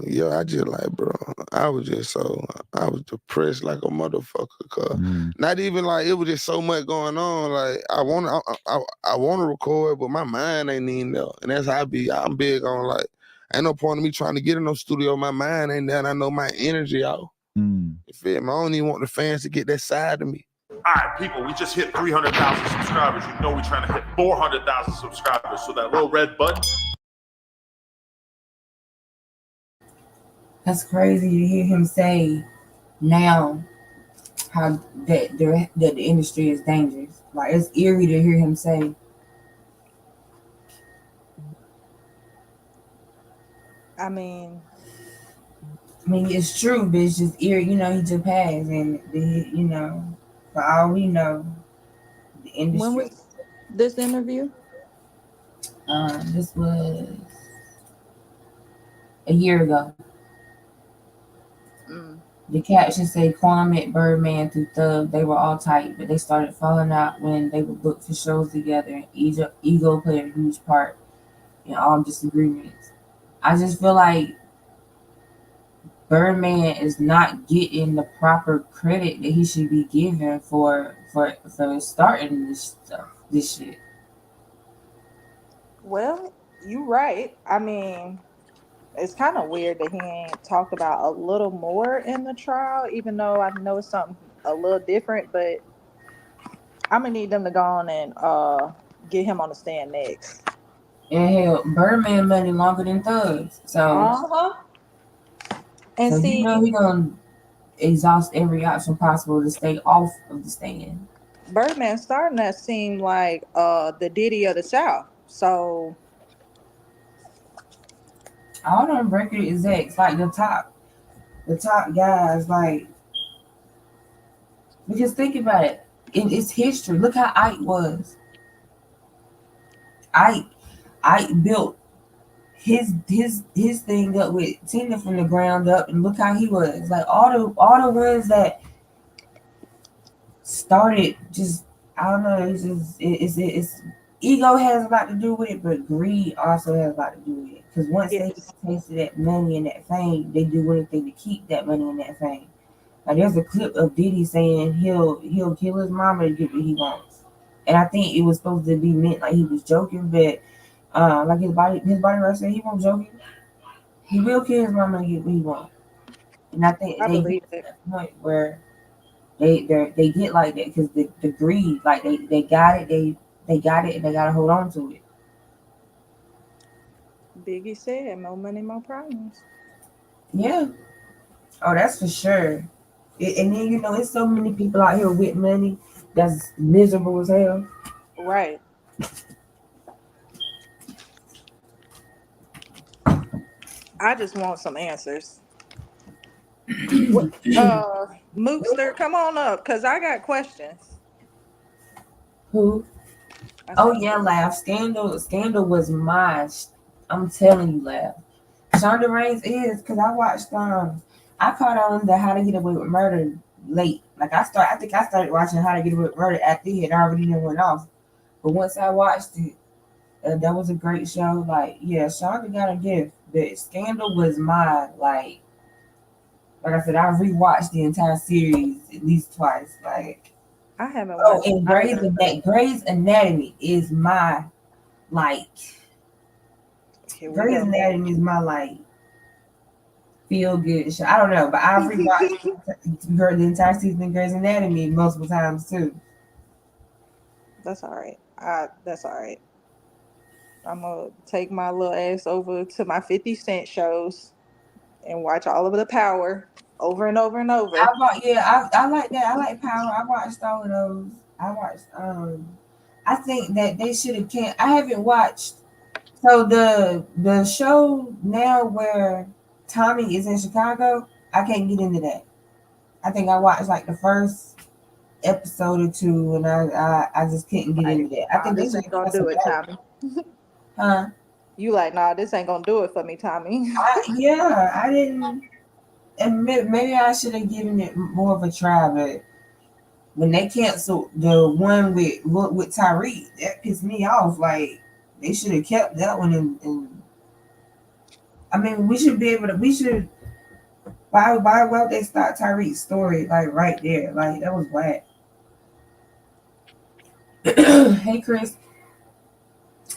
Speaker 11: Yeah, I just like, bro, I was depressed like a motherfucker. Cause not even like, it was just so much going on. Like, I want to record, but my mind ain't even there. And that's how I'm big on, like, ain't no point in me trying to get in no studio. My mind ain't there, and I know my energy out. You feel me? I don't even want the fans to get that side of me.
Speaker 13: All right, people, we just hit 300,000 subscribers. You know we're trying to hit 400,000 subscribers. So that little red button.
Speaker 1: That's crazy to hear him say now how that the industry is dangerous. Like, it's eerie to hear him say.
Speaker 10: I mean,
Speaker 1: it's true, but it's just eerie. You know, he just passed, and you know, for all we know, the industry.
Speaker 10: when was this interview?
Speaker 1: This was a year ago. The caption say Kwame, Birdman through Thug, they were all tight, but they started falling out when they were booked for shows together, and ego played a huge part in all disagreements. I just feel like Birdman is not getting the proper credit that he should be given for starting this shit.
Speaker 10: Well, you right. I mean, it's kind of weird that he ain't talked about a little more in the trial, even though I know it's something a little different. But I'm gonna need them to go on and get him on the stand next.
Speaker 1: And hell, Birdman money longer than Thugs, so
Speaker 10: And
Speaker 1: so
Speaker 10: see,
Speaker 1: you know he gonna exhaust every option possible to stay off of the stand.
Speaker 10: Birdman starting to seem like the Diddy of the South. So
Speaker 1: All them record execs, like the top guys, like, because think about it, in its history, look how Ike was. Ike built his thing up with Tina from the ground up, and look how he was. Like all the ones that started, just I don't know. It's just it's ego has a lot to do with it, but greed also has a lot to do with it. Because once they tasted that money and that fame, they do anything to keep that money and that fame. Like there's a clip of Diddy saying he'll kill his mama to get what he wants, and I think it was supposed to be meant like he was joking, but like his bodyguard said, he won't joking. He will kill his mama to get what he wants, and I think they get to that point where they get like that because the greed, like they got it, they got it, and they gotta hold on to it.
Speaker 10: Biggie said, "More money, more problems."
Speaker 1: Yeah. Oh, that's for sure. And then it's so many people out here with money that's miserable as hell.
Speaker 10: Right. I just want some answers. Mookster, come on up, cause I got questions.
Speaker 1: Who? Oh yeah, Laugh. Scandal was mine. I'm telling you, Laugh. Shonda Rhimes is, because I watched I caught on the How to Get Away with Murder late. Like I think I started watching How to Get Away with Murder after it already went off. But once I watched it, that was a great show. Like, yeah, Shonda got a gift. But Scandal was mine. Like I said, I rewatched the entire series at least twice. Like
Speaker 10: I haven't watched.
Speaker 1: And Grey's Anatomy is my Grey's Anatomy is my feel good show. I don't know, but I've rewatched the entire season of Grey's Anatomy multiple times too.
Speaker 10: That's all right. That's all right. I'm gonna take my little ass over to my 50 Cent shows and watch all of the Power over and over and over.
Speaker 1: I like that. I like Power. I watched all of those. I watched. I think that they should have came. I haven't watched. So the show now where Tommy is in Chicago, I can't get into that. I think I watched the first episode or two, and I just couldn't get into that. I think
Speaker 10: this ain't gonna do it, Tommy.
Speaker 1: Huh?
Speaker 10: You nah, this ain't gonna do it for me, Tommy.
Speaker 1: I didn't. And maybe I should have given it more of a try, but when they canceled the one with Tyreek, that pissed me off. Like they should have kept that one, and I mean, we should be able to. We should. Why would they start Tyreek's story right there? Like that was whack. Hey Chris,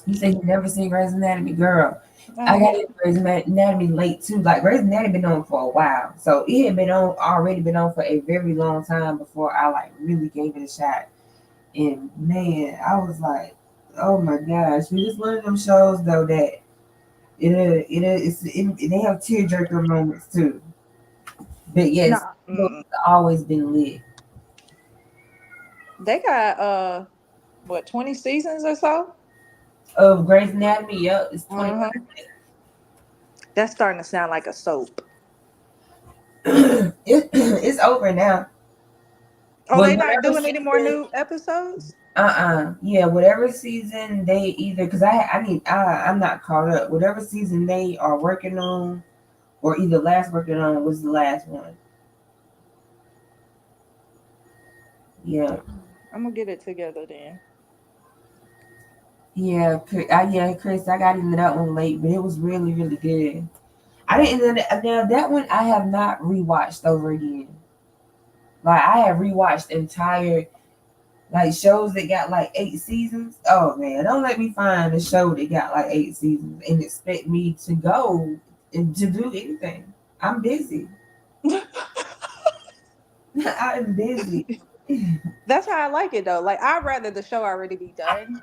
Speaker 1: you said you never seen Grey's Anatomy, girl. I got into Grey's Anatomy late too. Like Grey's Anatomy been on for a while, so it had already been on for a very long time before I really gave it a shot. And man, I was like, oh my gosh, it is one of them shows though that they have tearjerker moments too. But yes, it's always been lit.
Speaker 10: They got 20 seasons or so
Speaker 1: of Grey's Anatomy. Yep, it's 20.
Speaker 10: That's starting to sound like a soap.
Speaker 1: It's over now.
Speaker 10: Oh, they not doing any more new episodes?
Speaker 1: Yeah, whatever season they either, because I'm not caught up. Whatever season they are working on, or either last working on, was the last one. Yeah,
Speaker 10: I'm gonna get it together then.
Speaker 1: yeah, yeah, Chris. I got into that one late, but it was really, really good. I didn't. Now that one I have not rewatched over again. Like I have rewatched entire like shows that got like 8 seasons. Oh man, don't let me find a show that got like 8 seasons and expect me to go and to do anything. I'm busy. I'm busy.
Speaker 10: That's how I like it though. Like I'd rather the show already be done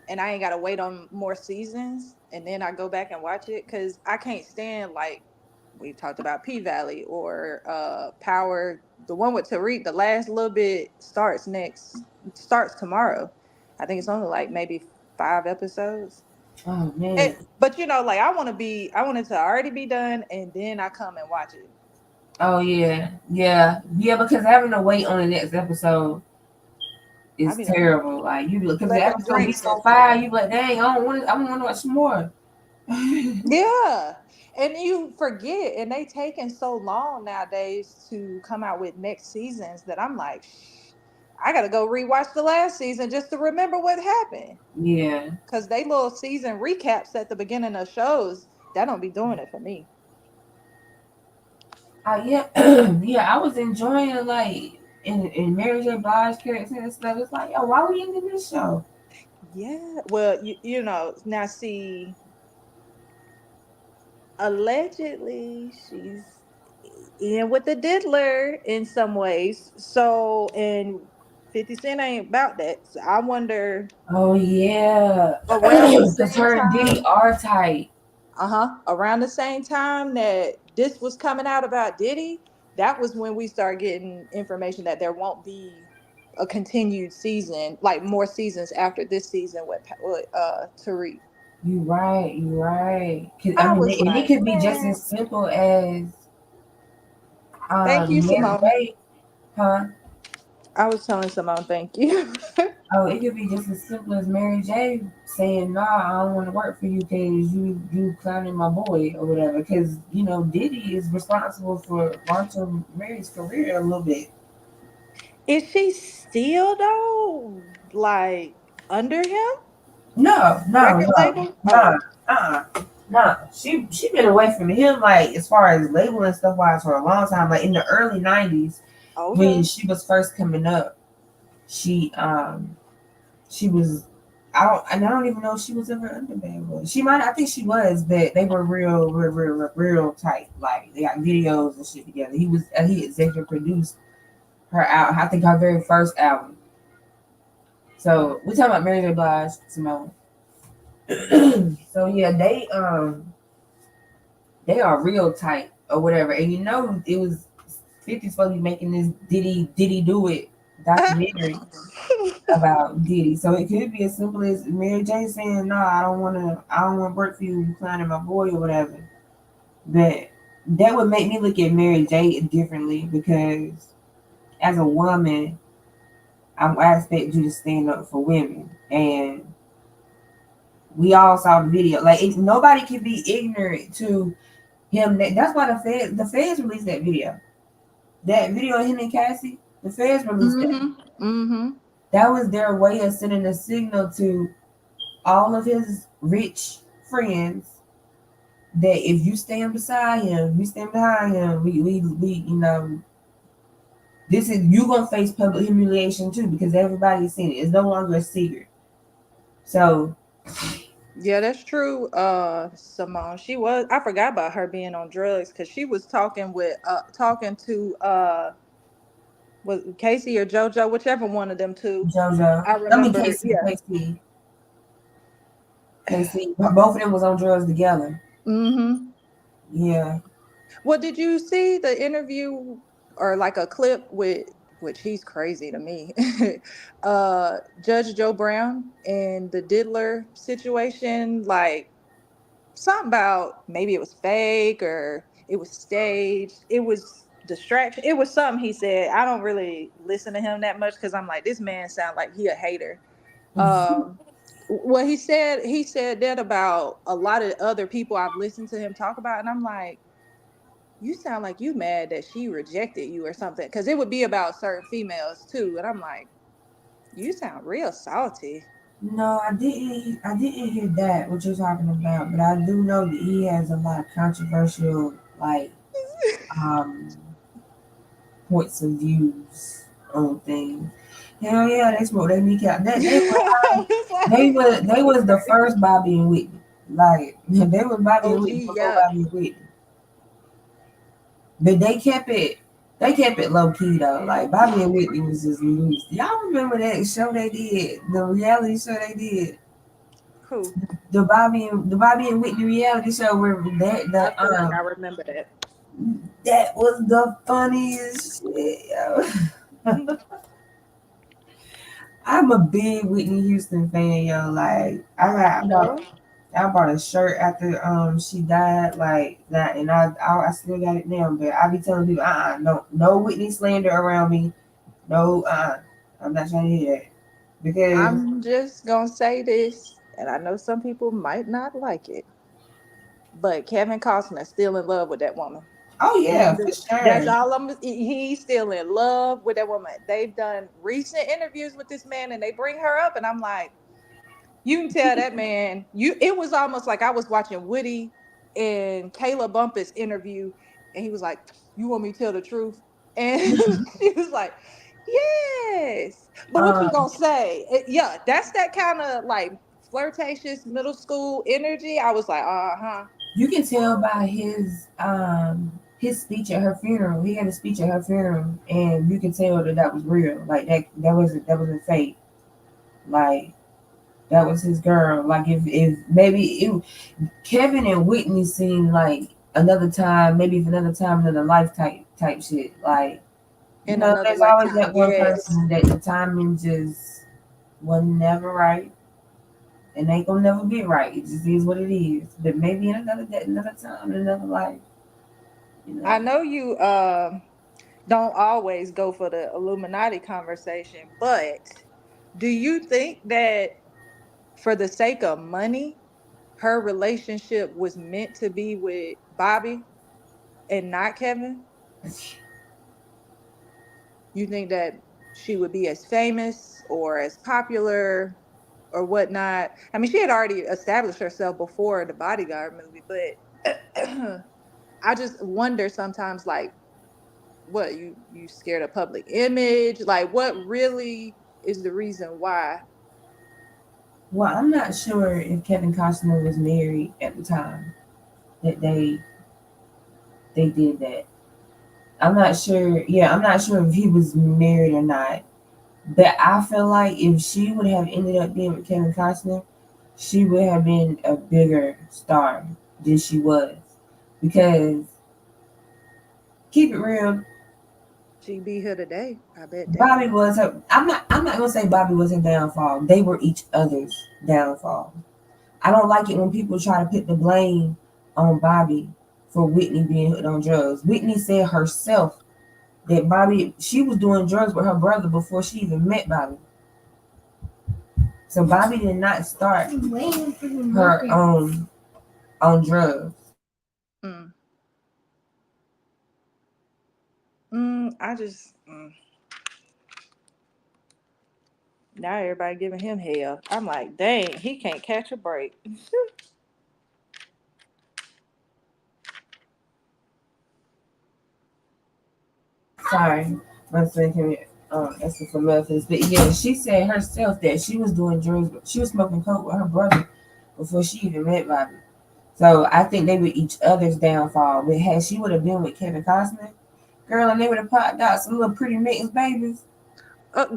Speaker 10: and I ain't gotta wait on more seasons and then I go back and watch it because I can't stand like we've talked about P Valley or Power. The one with Tariq, the last little bit starts tomorrow. I think it's only like maybe 5 episodes.
Speaker 1: Oh man.
Speaker 10: But like I want it to already be done and then I come and watch it.
Speaker 1: Oh yeah, yeah, yeah. Because having to wait on the next episode
Speaker 10: I
Speaker 1: is
Speaker 10: be like,
Speaker 1: terrible. Like you, because the
Speaker 10: let them
Speaker 1: episode be
Speaker 10: drink
Speaker 1: so
Speaker 10: this
Speaker 1: fire,
Speaker 10: time.
Speaker 1: you be like, dang, I don't want to. I want to watch some more.
Speaker 10: Yeah. And you forget, and they taking so long nowadays to come out with next seasons that I'm like, I gotta go rewatch the last season just to remember what happened.
Speaker 1: Yeah.
Speaker 10: Cause they little season recaps at the beginning of shows, that don't be doing it for me.
Speaker 1: Yeah, yeah. I was enjoying like in Mary J. Blige character and stuff. It's like, yo, why we in this show?
Speaker 10: Yeah. Well, now see, allegedly she's in with the diddler in some ways. So, and 50 Cent ain't about that. So I wonder
Speaker 1: Oh yeah,
Speaker 10: around the
Speaker 1: because
Speaker 10: same
Speaker 1: her and
Speaker 10: time.
Speaker 1: Diddy are tight.
Speaker 10: Around the same time that this was coming out about Diddy, that was when we started getting information that there won't be a continued season, like more seasons after this season with Tariq.
Speaker 1: You right. You right. 'Cause, I
Speaker 10: I
Speaker 1: mean,
Speaker 10: was
Speaker 1: and it
Speaker 10: like,
Speaker 1: could be just
Speaker 10: man,
Speaker 1: as simple as
Speaker 10: thank you,
Speaker 1: Mary
Speaker 10: Simone.
Speaker 1: J. Huh?
Speaker 10: I was telling Simone, thank you.
Speaker 1: Oh, it could be just as simple as Mary J. saying, "Nah, I don't want to work for you because you clowning my boy or whatever." Because Diddy is responsible for launching Mary's career a little bit.
Speaker 10: Is she still though, like under him?
Speaker 1: No, no,
Speaker 10: Record
Speaker 1: no,
Speaker 10: label?
Speaker 1: no,
Speaker 10: Oh,
Speaker 1: no. She been away from him like as far as labeling stuff wise for a long time. Like in the early '90s when
Speaker 10: okay.
Speaker 1: she was first coming up, she was. I don't even know if she was ever under Bad Boy. She might. I think she was, but they were real tight. Like they got videos and shit together. He executive produced her out. I think her very first album. So we talking about Mary J. Blige, Simone. So yeah, they are real tight or whatever. And it was 50 supposed to be making this Diddy Do It documentary about Diddy. So it could be as simple as Mary J saying, "No, I don't wanna work for you, you clowning my boy or whatever." But that would make me look at Mary J differently because as a woman, I expect you to stand up for women. And we all saw the video. Like nobody can be ignorant to him. That's why the feds released that video. That video of him and Cassie, the feds released that.
Speaker 10: Mm-hmm.
Speaker 1: That was their way of sending a signal to all of his rich friends that if you stand beside him, you stand behind him, we this is you gonna face public humiliation too because everybody's seen it. It's no longer a secret. So
Speaker 10: Yeah, that's true. Simone, I forgot about her being on drugs because she was talking to was Casey or JoJo, whichever one of them two.
Speaker 1: JoJo,
Speaker 10: I
Speaker 1: I mean
Speaker 10: remember,
Speaker 1: Casey,
Speaker 10: yeah.
Speaker 1: both of them was on drugs together.
Speaker 10: Mm-hmm.
Speaker 1: Yeah.
Speaker 10: Well, did you see the interview or like a clip with which he's crazy to me? Judge Joe Brown and the Diddler situation, like something about maybe it was fake or it was staged. It was distraction. It was something he said. I don't really listen to him that much because I'm like, this man sounds like he a hater. What he said that about a lot of other people I've listened to him talk about, and I'm like, you sound like you mad that she rejected you or something, because it would be about certain females too, and I'm like, you sound real salty.
Speaker 1: No, I didn't hear that what you're talking about, but I do know that he has a lot of controversial like points of views on things. Hell yeah, they smoke that kneecap. They was the first Bobby and Whitney. Like they was Bobby and Whitney before Bobby and Whitney. But they kept it low key though. Like Bobby and Whitney was just loose. Y'all remember that show they did? The reality show they did?
Speaker 10: Who?
Speaker 1: The Bobby and Whitney reality show where
Speaker 10: I remember that.
Speaker 1: That was the funniest shit, yo. I'm a big Whitney Houston fan, yo. Like I bought a shirt after she died, like that, and I still got it now. But I be telling people, no Whitney slander around me. No, I'm not trying to hear that. Because
Speaker 10: I'm just gonna say this, and I know some people might not like it, but Kevin Costner's still in love with that woman.
Speaker 1: Oh yeah, for sure.
Speaker 10: That's all he's still in love with that woman. They've done recent interviews with this man and they bring her up, and I'm like, you can tell that man, it was almost like I was watching Woody and Kayla Bumpus interview, and he was like, you want me to tell the truth? And she was like, yes. But what you gonna say? Yeah, that's that kind of like flirtatious middle school energy. I was like,
Speaker 1: You can tell by his speech at her funeral. He had a speech at her funeral, and you can tell that was real. Like that wasn't fake. Like that was his girl. Like if maybe Kevin and Whitney seemed like another time, maybe for another time, another life type shit. Like there's always that one person that the timing just was never right. And ain't gonna never be right. It just is what it is. But maybe in another time, in another life.
Speaker 10: I know you don't always go for the Illuminati conversation, but do you think that for the sake of money, her relationship was meant to be with Bobby and not Kevin? You think that she would be as famous or as popular or whatnot? I mean, she had already established herself before the Bodyguard movie, but I just wonder sometimes, like, what, you scared of public image? Like, what really is the reason why?
Speaker 1: Well, I'm not sure if Kevin Costner was married at the time that they did that. I'm not sure. Yeah, I'm not sure if he was married or not. But I feel like if she would have ended up being with Kevin Costner, she would have been a bigger star than she was. Because keep it real,
Speaker 10: She be here today, I bet.
Speaker 1: Bobby was her. I'm not gonna say Bobby was her downfall. They were each other's downfall. I don't like it when people try to put the blame on Bobby for Whitney being hooked on drugs. Whitney said herself that she was doing drugs with her brother before she even met Bobby. So Bobby did not start her on drugs.
Speaker 10: Now everybody giving him hell. I'm like, dang, he can't catch a break.
Speaker 1: Sorry, I'm thinking asking for muffins. But yeah, she said herself that she was doing drugs. She was smoking coke with her brother before she even met Bobby. So I think they were each other's downfall. But had she would have been with Kevin Costner, girl, and they would have popped out some little pretty mittens babies.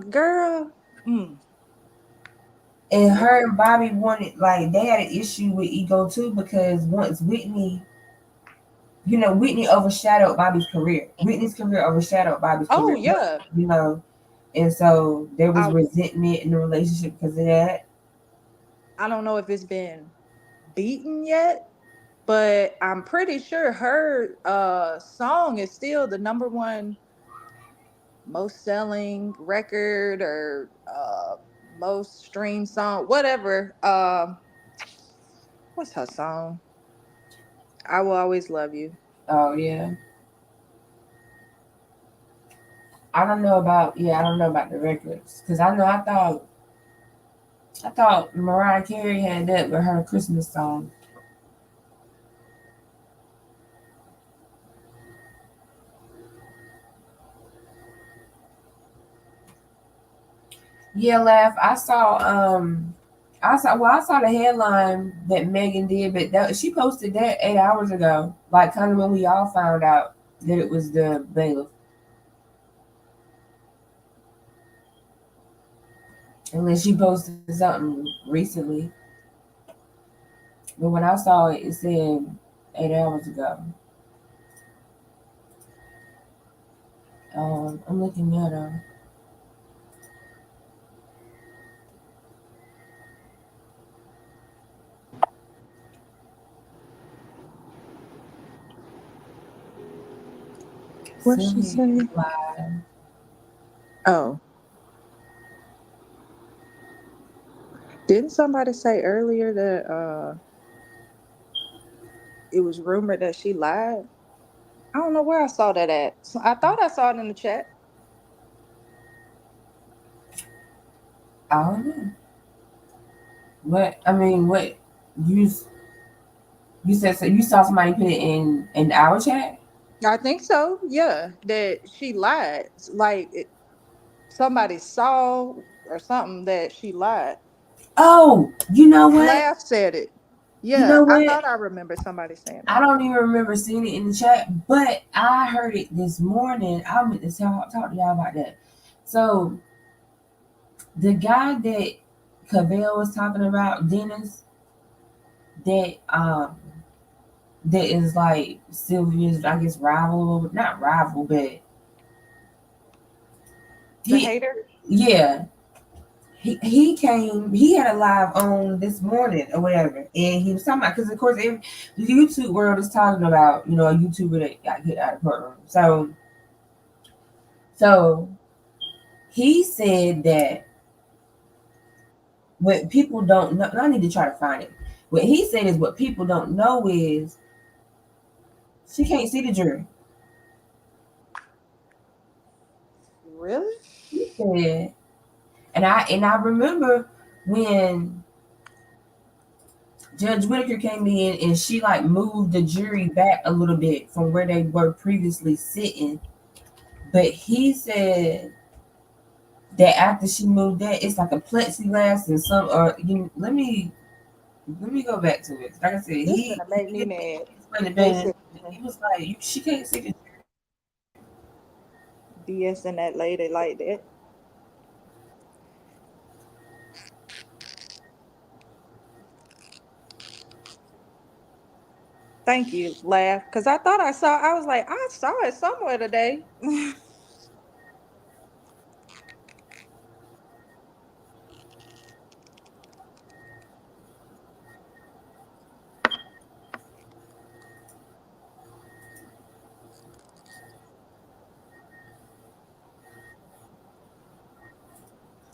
Speaker 10: Girl.
Speaker 1: And her and Bobby wanted, like, they had an issue with ego too, because once Whitney overshadowed Bobby's career. Whitney's career overshadowed Bobby's career.
Speaker 10: Oh yeah.
Speaker 1: And so there was resentment in the relationship because of that.
Speaker 10: I don't know if it's been beaten yet, but I'm pretty sure her song is still the #1 most selling record or most streamed song, whatever. What's her song? I Will Always Love You.
Speaker 1: Oh yeah. I don't know about the records because I thought Mariah Carey had that with her Christmas song. Yeah, Laugh. I saw the headline that Megan did, but she posted that 8 hours ago, like kind of when we all found out that it was the bailiff. Unless she posted something recently. But when I saw it, it said 8 hours ago. I'm looking at her.
Speaker 10: What she say? Oh. Didn't somebody say earlier that it was rumored that she lied? I don't know where I saw that at. So I thought I saw it in the chat.
Speaker 1: I don't know. What you said? So you saw somebody put it in our chat?
Speaker 10: I think so. Yeah, that she lied. Like somebody saw or something that she lied.
Speaker 1: Oh, you know what?
Speaker 10: Laugh said it. Yeah,
Speaker 1: You know what?
Speaker 10: I thought I remember somebody saying that.
Speaker 1: I don't even remember seeing it in the chat, but I heard it this morning. I meant to talk to y'all about that. So the guy that Cavell was talking about, Dennis, that is like Sylvia's, I guess, rival, not rival, but
Speaker 10: The hater?
Speaker 1: Yeah. He came, he had a live on this morning or whatever, and he was talking about, because of course the YouTube world is talking about, a YouTuber that got kicked out of the courtroom. So he said that what people don't know, I need to try to find it. What he said is what people don't know is she can't see the jury.
Speaker 10: Really?
Speaker 1: He said, and I remember when Judge Whitaker came in and she like moved the jury back a little bit from where they were previously sitting. But he said that after she moved that, it's like a plexiglass and some let me go back to it. Like I said,
Speaker 10: This is gonna make me mad.
Speaker 1: He was like, she can't see the
Speaker 10: BSing that lady like that. Thank you, Laugh. Because I thought I was like, I saw it somewhere today.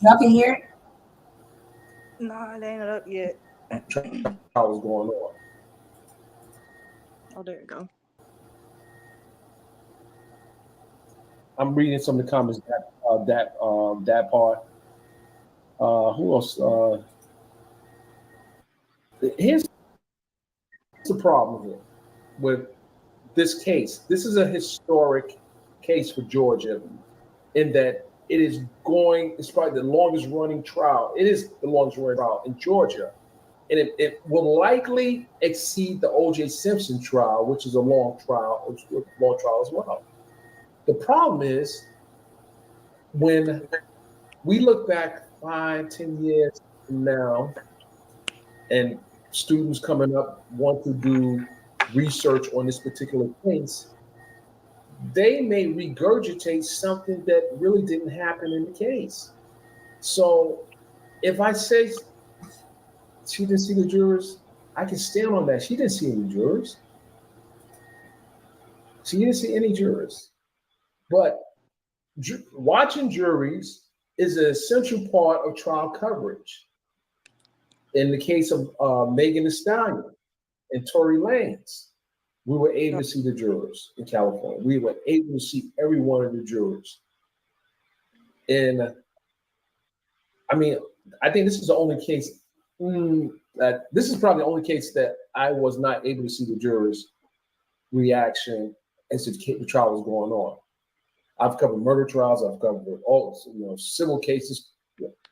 Speaker 1: Y'all can hear it?
Speaker 10: No, it ain't up yet.
Speaker 14: How was going on?
Speaker 10: Oh, there you go.
Speaker 14: I'm reading some of the comments that part. Who else? Here's the problem here with this case. This is a historic case for Georgia, in that it's probably the longest running trial. It is the longest running trial in Georgia. And it will likely exceed the O.J. Simpson trial, which is a long trial as well. The problem is, when we look back 5-10 years from now, and students coming up want to do research on this particular case, they may regurgitate something that really didn't happen in the case. So if I say she didn't see the jurors, I can stand on that. She didn't see any jurors. She didn't see any jurors. But watching juries is an essential part of trial coverage. In the case of Megan Thee Stallion and Tory Lanez, we were able to see the jurors in California. We were able to see every one of the jurors. And I mean, I think this is the only case this is probably the only case that I was not able to see the jurors' reaction as the trial was going on. I've covered murder trials. I've covered all civil cases,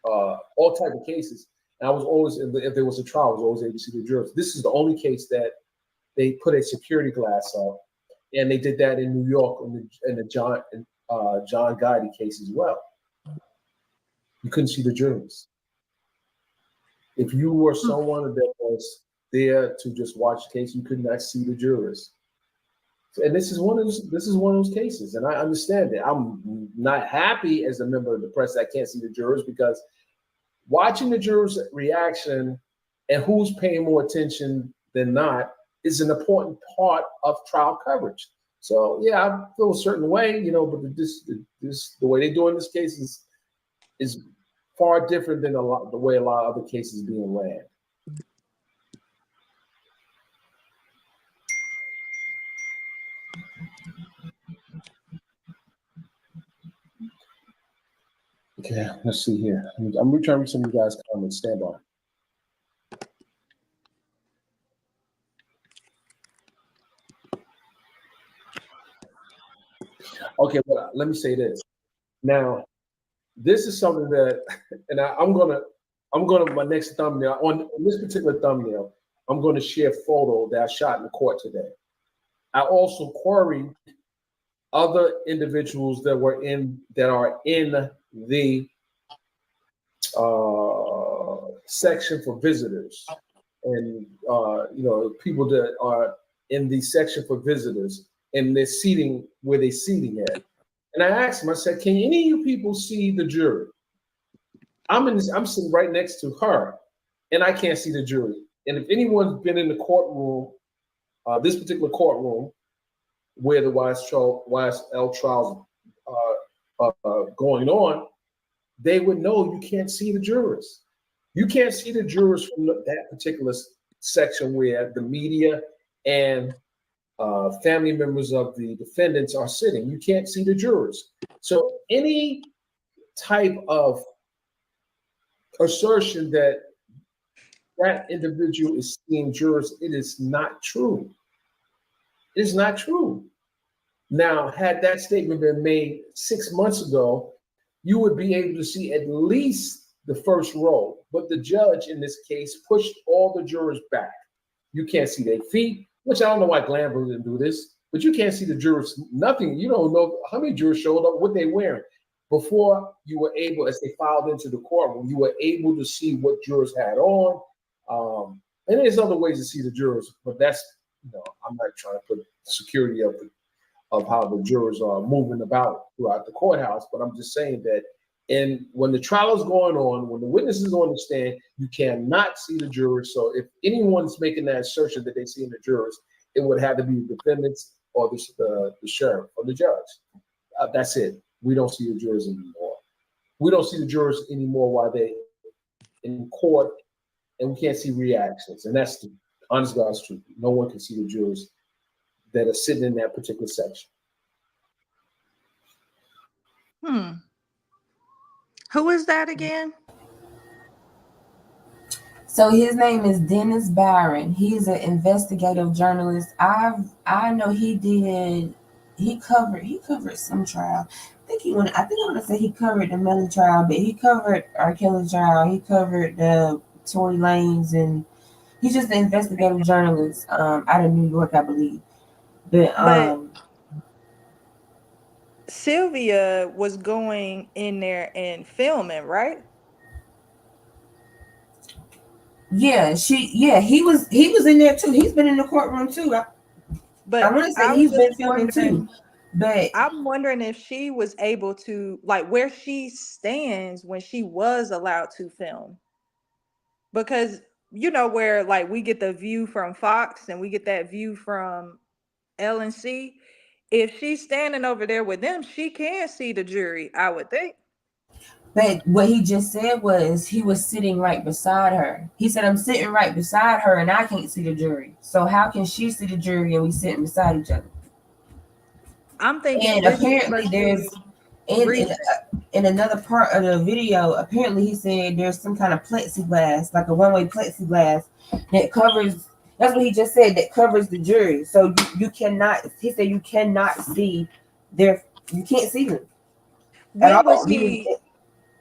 Speaker 14: all type of cases. And I was always, if there was a trial, I was always able to see the jurors. This is the only case that they put a security glass up, and they did that in New York in the John Gotti case as well. You couldn't see the jurors. If you were someone that was there to just watch the case, you could not see the jurors. And this is one of those cases, and I understand that. I'm not happy as a member of the press that I can't see the jurors, because watching the jurors' reaction and who's paying more attention than not is an important part of trial coverage. So yeah, I feel a certain way, but the way they do in this case is far different than the way a lot of other cases being ran. Okay, let's see here. I'm returning some of you guys' comments. Stand by. Okay, but let me say this. Now, this is something that, and I'm gonna my next thumbnail on this particular thumbnail, I'm going to share a photo that I shot in the court today. I also queried other individuals that are in the section for visitors, and people that are in the section for visitors, and they're seating where they're seating at. And I asked them, I said, can any of you people see the jury? I'm sitting right next to her, and I can't see the jury. And if anyone's been in the courtroom, this particular courtroom, where the YSL trials are going on, they would know you can't see the jurors. You can't see the jurors from that particular section where the media and family members of the defendants are sitting. You can't see the jurors. So any type of assertion that individual is seeing jurors, it is not true. It is not true. Now, had that statement been made 6 months ago, you would be able to see at least the first row. But the judge in this case pushed all the jurors back. You can't see their feet, which I don't know why Glanville didn't do this, but you can't see the jurors, nothing. You don't know how many jurors showed up, what they wearing. Before you were able, as they filed into the courtroom, you were able to see what jurors had on. And there's other ways to see the jurors, but that's, I'm not trying to put security of how the jurors are moving about throughout the courthouse, but I'm just saying that when the trial is going on, when the witness is on the stand, you cannot see the jurors. So if anyone's making that assertion that they see the jurors, it would have to be the defendants or the sheriff or the judge. That's it. We don't see the jurors anymore. We don't see the jurors anymore while they're in court, and we can't see reactions. And that's the honest God's truth. No one can see the jurors that are sitting in that particular section.
Speaker 10: Who is that again?
Speaker 1: So his name is Dennis Barron. He's an investigative journalist. I know he covered some trial. I want to say he covered the Melly trial, but he covered R. Kelly trial. He covered the Tory Lanez, and he's just an investigative journalist out of New York, I believe. But
Speaker 10: Sylvia was going in there and filming, right?
Speaker 1: Yeah, he was in there too. He's been in the courtroom too.
Speaker 10: But
Speaker 1: I want to say he's been filming too. But
Speaker 10: I'm wondering if she was able to, like, where she stands when she was allowed to film. Because you know, where like we get the view from Fox and we get that view from LNC. If she's standing over there with them, she can see the jury, I would think.
Speaker 1: But what he just said was he was sitting right beside her. He said, I'm sitting right beside her and I can't see the jury. So how can she see the jury and we sitting beside each other?
Speaker 10: I'm thinking
Speaker 1: And
Speaker 10: this is
Speaker 1: apparently
Speaker 10: what
Speaker 1: there's
Speaker 10: she
Speaker 1: in another part of the video, apparently he said there's some kind of plexiglass, like a one-way plexiglass that covers, that's what he just said, that covers the jury. So you cannot, he said you cannot see you can't see them at
Speaker 10: when was
Speaker 1: all.
Speaker 10: he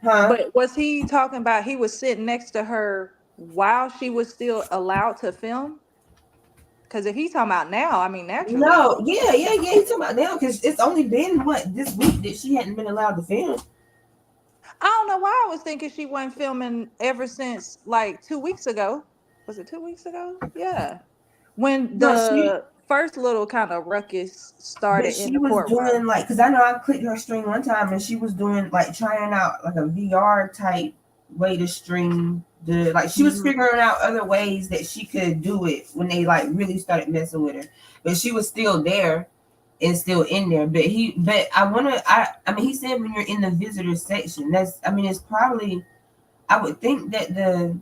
Speaker 1: Huh?
Speaker 10: But was he talking about he was sitting next to her while she was still allowed to film? Because if he's talking about now, I mean, naturally.
Speaker 1: No, yeah. He's talking about now because it's only been this week that she hadn't been allowed to film.
Speaker 10: I don't know why I was thinking she wasn't filming ever since like 2 weeks ago. Was it 2 weeks ago? Yeah. When the first little kind of ruckus started
Speaker 1: But she
Speaker 10: in the
Speaker 1: was
Speaker 10: courtroom.
Speaker 1: doing like, because I know I clicked her stream one time and she was doing like trying out like a VR type way to stream she was figuring out other ways that she could do it when they like really started messing with her. But she was still there and still in there. But he said when you're in the visitor section, it's probably, I would think that the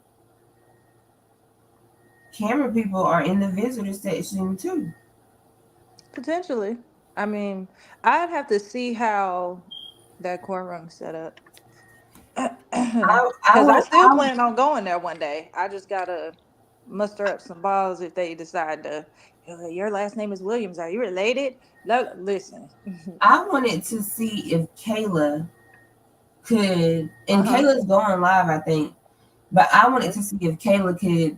Speaker 1: camera people are in the visitor section too.
Speaker 10: Potentially. I mean, I'd have to see how that courtroom's set up. Because I still plan on going there one day. I just gotta muster up some balls if they decide to. Your last name is Williams. Are you related? Listen.
Speaker 1: I wanted to see if Kayla could, and Kayla's going live, I think. But I wanted to see if Kayla could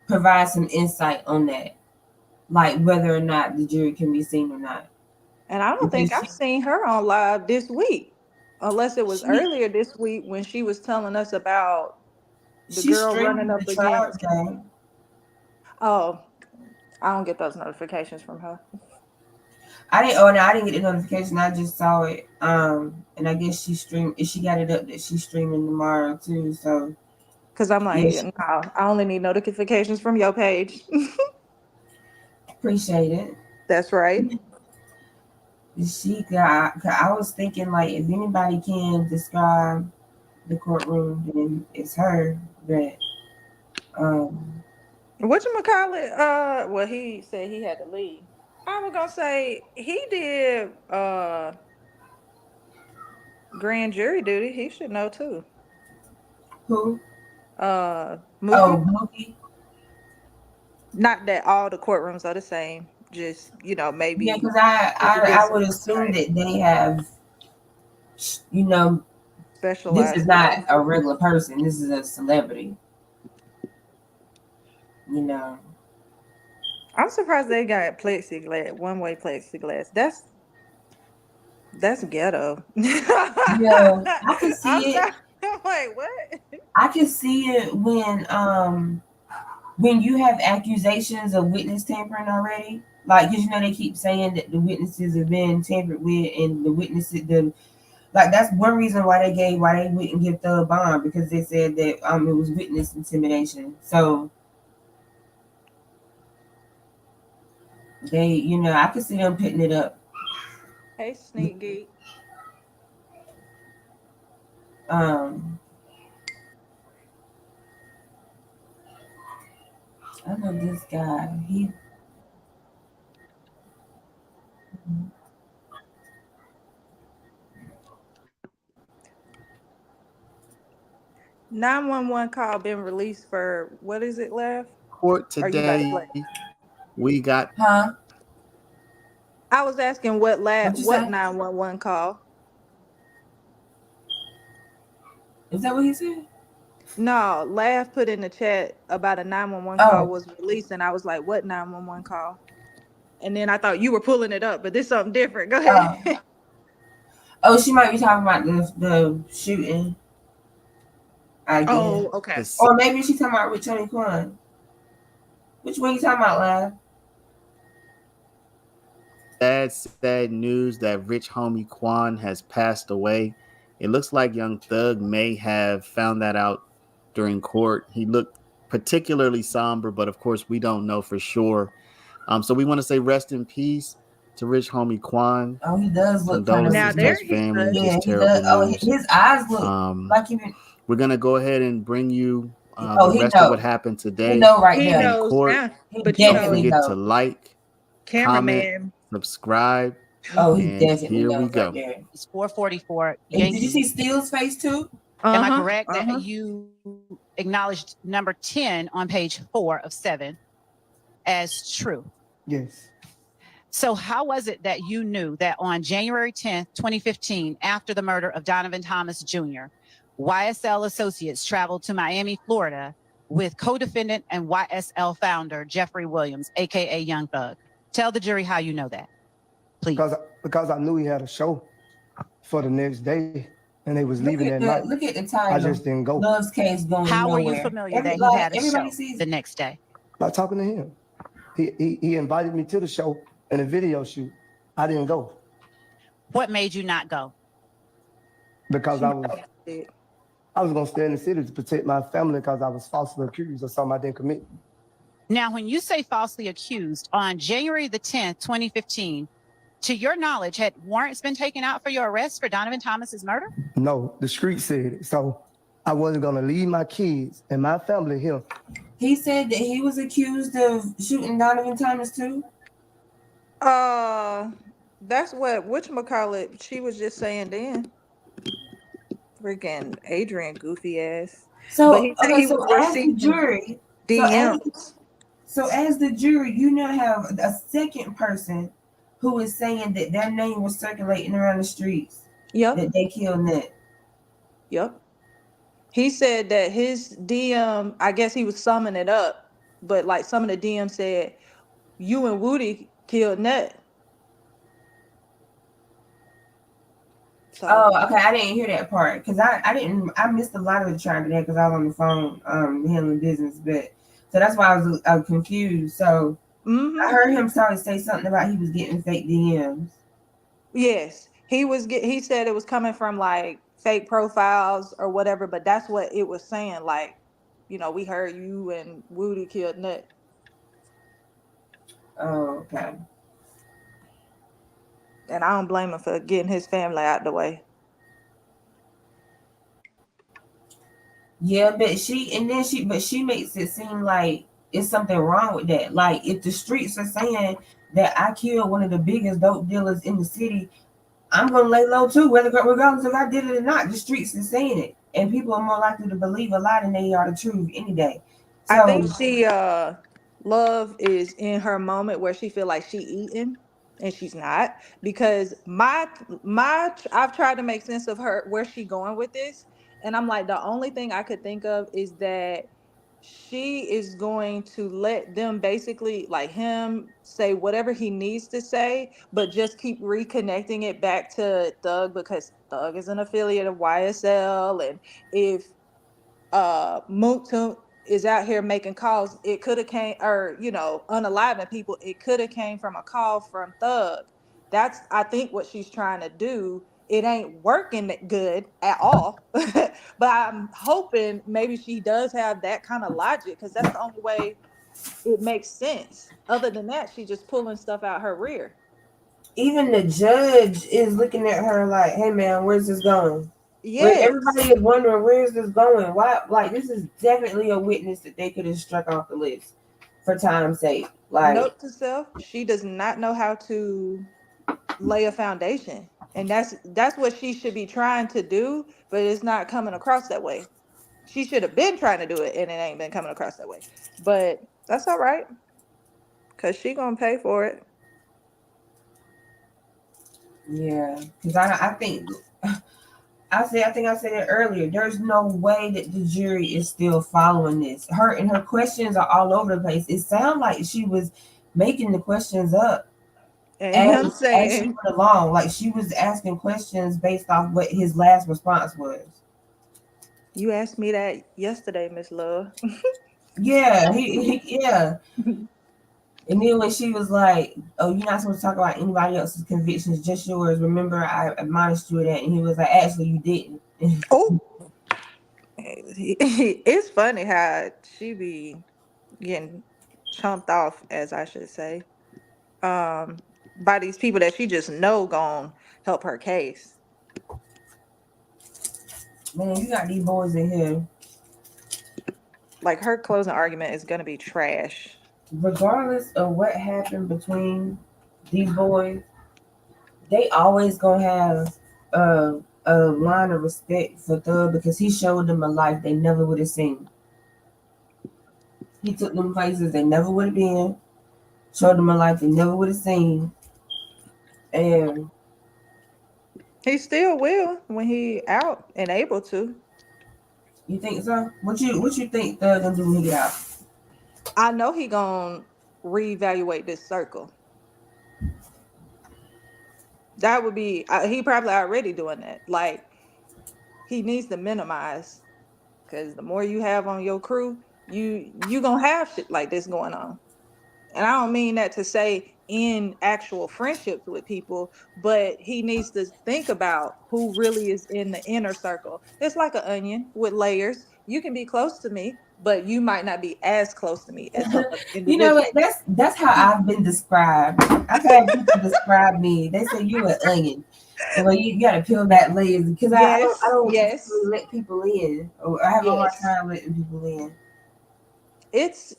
Speaker 1: provide some insight on that, like whether or not the jury can be seen or not.
Speaker 10: And I don't think I've seen her on live this week, unless it was earlier this week when she was telling us about the girl running up against. Oh, I don't get those notifications from her.
Speaker 1: I didn't get the notification. I just saw it. And I guess she got it up that she's streaming tomorrow too. So,
Speaker 10: because I'm like, no, I only need notifications from your page.
Speaker 1: Appreciate it.
Speaker 10: That's right.
Speaker 1: I was thinking like if anybody can describe the courtroom, then it's her. But
Speaker 10: whatchamacallit, well, he said he had to leave. I was gonna say he did grand jury duty. He should know too.
Speaker 1: Who?
Speaker 10: Mookie. Not that all the courtrooms are the same. Just maybe.
Speaker 1: Yeah, because I would assume that they have, specialized. This is not a regular person. This is a celebrity.
Speaker 10: I'm surprised they got plexiglass, one-way plexiglass. That's ghetto.
Speaker 1: Yeah, I can see it.
Speaker 10: I'm like, what?
Speaker 1: I can see it when you have accusations of witness tampering already. Like, because they keep saying that the witnesses have been tampered with, and the witnesses, that's one reason why they wouldn't give the bond, because they said that it was witness intimidation. So they, I could see them putting it up.
Speaker 10: Hey, Sneak Geek.
Speaker 1: I know this guy. He. 911 call been released for what is it, Lev?
Speaker 15: Court today. We got.
Speaker 1: Huh?
Speaker 10: I was asking what 911 call.
Speaker 1: Is that what he said?
Speaker 10: No, Lav put in the chat about a 911 call was released, and I was like, what 911 call? And then I thought you were pulling it up, but this is something different. Go ahead.
Speaker 1: She might be talking about the shooting. I guess.
Speaker 10: Oh, okay.
Speaker 1: Or maybe she's talking about with Tony Kwan. Which one you talking about, Lav?
Speaker 15: That's sad news that Rich Homie Quan has passed away. It looks like Young Thug may have found that out during court. He looked particularly somber, but of course we don't know for sure. So we want to say rest in peace to Rich Homie Quan.
Speaker 1: Oh, he does look kind of.
Speaker 15: Condolences to his family.
Speaker 1: Yeah,
Speaker 15: Just
Speaker 1: he
Speaker 15: terrible
Speaker 1: does. Oh,
Speaker 15: news.
Speaker 1: his eyes look like he been.
Speaker 15: We're gonna go ahead and bring you
Speaker 1: Oh,
Speaker 15: the
Speaker 1: he
Speaker 15: rest
Speaker 1: know.
Speaker 15: of what happened today.
Speaker 1: He know right
Speaker 10: He
Speaker 1: there.
Speaker 10: knows
Speaker 15: Court.
Speaker 10: now,
Speaker 1: He
Speaker 10: but you
Speaker 15: Don't
Speaker 1: definitely
Speaker 15: forget
Speaker 1: know.
Speaker 15: to like, comment,
Speaker 10: cameraman.
Speaker 15: subscribe.
Speaker 1: Oh, he
Speaker 15: And
Speaker 1: definitely
Speaker 15: here
Speaker 1: knows
Speaker 15: we go.
Speaker 1: right there.
Speaker 16: It's 444.
Speaker 1: And did you see Steele's face too?
Speaker 16: Am I correct that you acknowledged number 10 on page 4 of 7 as true?
Speaker 17: Yes.
Speaker 16: So how was it that you knew that on January 10th, 2015, after the murder of Donovan Thomas Jr., YSL Associates traveled to Miami, Florida with co-defendant and YSL founder Jeffrey Williams, aka Young Thug? Tell the jury how you know that, please.
Speaker 17: Because I knew he had a show for the next day, and they was leaving that night.
Speaker 1: Look at the title.
Speaker 17: I just didn't go.
Speaker 1: Love's case going
Speaker 16: How were
Speaker 1: nowhere.
Speaker 16: you familiar that he
Speaker 1: Like,
Speaker 16: had a
Speaker 1: everybody
Speaker 16: show
Speaker 1: sees
Speaker 16: the next day?
Speaker 17: By talking to him. He invited me to the show and a video shoot. I didn't go
Speaker 16: What made you not go?
Speaker 17: because I was gonna stay in the city to protect my family because I was falsely accused of something I didn't commit.
Speaker 16: Now, when you say falsely accused, on January the 10th, 2015, to your knowledge, had warrants been taken out for your arrest for Donovan Thomas's murder?
Speaker 17: No, the street said it. So I wasn't gonna leave my kids and my family here.
Speaker 1: He said that he was accused of shooting Donovan Thomas too.
Speaker 10: That's what whatchamacallit she was just saying then. Freaking Adrian goofy ass.
Speaker 1: So,
Speaker 10: But he said
Speaker 1: okay,
Speaker 10: he
Speaker 1: so
Speaker 10: was
Speaker 1: as the
Speaker 10: receiving
Speaker 1: jury,
Speaker 10: DMs.
Speaker 1: so as the jury, you now have a second person who is saying that their name was circulating around the streets.
Speaker 10: Yep.
Speaker 1: That they killed Ned.
Speaker 10: Yep. He said that his DM, I guess he was summing it up, but like some of the DM said, you and Woody killed Ned. So,
Speaker 1: Oh, okay. I didn't hear that part because I missed a lot of the trial today because I was on the phone handling business. But so that's why I was confused. So I heard him say something about he was getting fake DMs.
Speaker 10: yes, he said it was coming from like fake profiles or whatever, but that's what it was saying. Like, you know, we heard you and Woody killed Ned.
Speaker 1: Oh, okay.
Speaker 10: And I don't blame him for getting his family out the way.
Speaker 1: Yeah, but she makes it seem like it's something wrong with that. Like if the streets are saying that I killed one of the biggest dope dealers in the city, I'm gonna lay low too, regardless if I did it or not. The streets are saying it, and people are more likely to believe a lie than they are the truth any day. So,
Speaker 10: I think she Love is in her moment where she feel like she eating and she's not, because I've tried to make sense of her where she going with this, and I'm like, the only thing I could think of is that she is going to let them basically like him say whatever he needs to say, but just keep reconnecting it back to Thug because Thug is an affiliate of YSL, and if Mook is out here making calls, it could have came, or unaliving people, it could have came from a call from Thug. That's, I think, what she's trying to do. It ain't working good at all, but I'm hoping maybe she does have that kind of logic, because that's the only way it makes sense. Other than that, she's just pulling stuff out her rear.
Speaker 1: even the judge is looking at her like, "Hey, man, where's this going?"
Speaker 10: Yes.
Speaker 1: Everybody is wondering where is this going. Why? Like, this is definitely a witness that they could have struck off the list for time's sake. Like,
Speaker 10: Note to self: she does not know how to lay a foundation, and that's what she should be trying to do, but it's not coming across that way. She should have been trying to do it, and it ain't been coming across that way. But that's all right, cause she gonna pay for it.
Speaker 1: yeah, because I think I think I said it earlier. There's no way that the jury is still following this. Her questions are all over the place. It sounds like she was making the questions up as she went along. Like she was asking questions based off what his last response was.
Speaker 10: You asked me that yesterday, Miss Love.
Speaker 1: Yeah, yeah. And then when she was like, "Oh, you're not supposed to talk about anybody else's convictions, just yours. Remember, I admonished you of that." And he was like, "Actually, you didn't."
Speaker 10: Oh, It's funny how she be getting chumped off, as I should say, by these people that she just know gon' help her case.
Speaker 1: Man, you got these boys in here.
Speaker 10: Like her closing argument is gonna be trash.
Speaker 1: Regardless of what happened between these boys, they always gonna have a line of respect for Thug because he showed them a life they never would have seen. He took them places they never would have been, showed them a life they never would have seen, and
Speaker 10: He still will when he out and able to.
Speaker 1: you think so? What you think Thug gonna do when he get out?
Speaker 10: I know he gonna reevaluate this circle. That would be he probably already doing that. Like he needs to minimize, because the more you have on your crew, you gonna have shit like this going on. And I don't mean that to say in actual friendships with people, but he needs to think about who really is in the inner circle. It's like an onion with layers. You can be close to me, but you might not be as close to me as some other
Speaker 1: You know
Speaker 10: individual.
Speaker 1: what? That's how I've been described. I've had people describe me. They say you an onion. And well, you gotta peel back layers because I don't let people in. Or I have a hard time letting people in.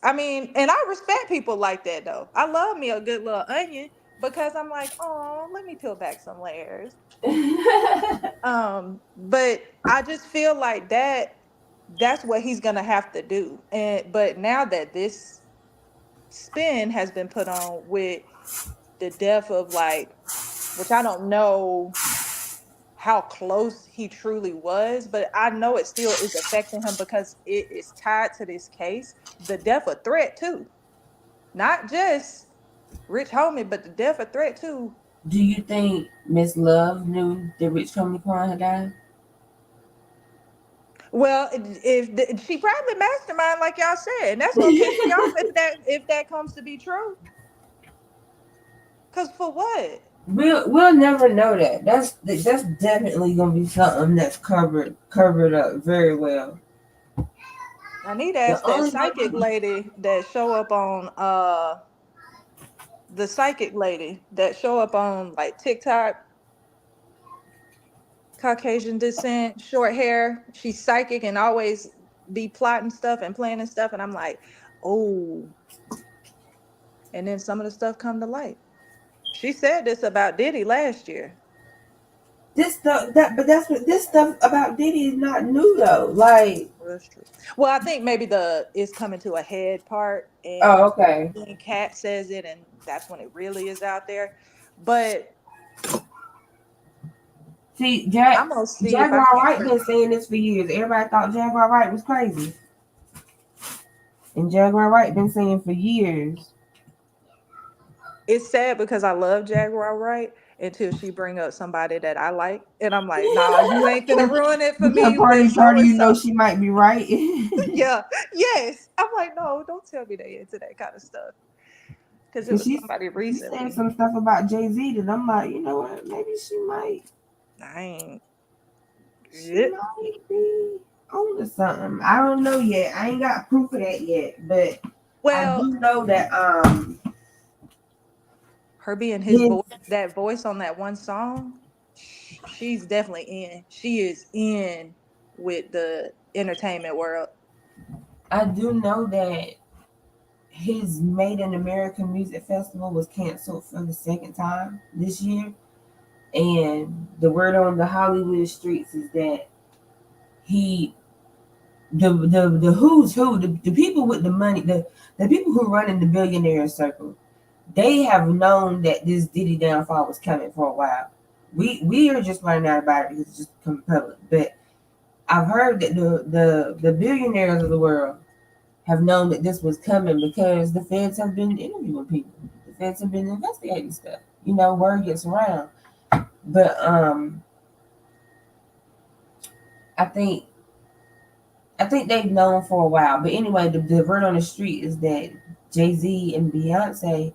Speaker 10: I mean, and I respect people like that though. I love me a good little onion because I'm like, oh, let me peel back some layers. But I just feel like that's what he's gonna have to do. But now that this spin has been put on with the death of which I don't know how close he truly was, but I know it still is affecting him because it is tied to this case. The death of threat too. Not just Rich Homie, but the death of threat too.
Speaker 1: Do you think Miss Love knew that Rich Homie Quan had died?
Speaker 10: Well, if she probably mastermind, like y'all said, and that's gonna piss me off if that comes to be true. Cause for what?
Speaker 1: We'll never know that. That's definitely gonna be something that's covered up very well.
Speaker 10: I need to ask that psychic lady that show up on like TikTok, Caucasian descent, short hair. She's psychic and always be plotting stuff and planning stuff, and I'm like, oh. And then some of the stuff come to light. She said this about Diddy last year.
Speaker 1: This stuff about Diddy is not new though. Like,
Speaker 10: that's true. Well, I think maybe it's coming to a head part. And
Speaker 1: okay.
Speaker 10: Then Cat says it, and that's when it really is out there. But
Speaker 1: see, Jaguar Wright been saying this for years. Everybody thought Jaguar Wright was crazy, and Jaguar Wright been saying for years.
Speaker 10: It's sad because I love Jaguar Wright until she bring up somebody that I like, and I'm like, nah, you ain't gonna ruin it for me.
Speaker 1: Party, you know she might be right.
Speaker 10: Yeah, yes. I'm like, no, don't tell me they into that kind of stuff. Because it was somebody recently
Speaker 1: saying some stuff about Jay-Z that I'm like, you know what? Maybe she might. She might be on to something. I don't know yet. I ain't got proof of that yet, but I do know that
Speaker 10: her being that voice on that one song, she's definitely in. She is in with the entertainment world.
Speaker 1: I do know that his Made in America Music Festival was canceled for the second time this year. And the word on the Hollywood streets is that the who's who, the people with the money, the people who run in the billionaire circle, they have known that this Diddy downfall was coming for a while. We are just learning out about it because it's just become public. But I've heard that the billionaires of the world have known that this was coming because the feds have been interviewing people. The feds have been investigating stuff. You know, word gets around. But I think they've known for a while. But anyway, the word on the street is that Jay-Z and Beyonce,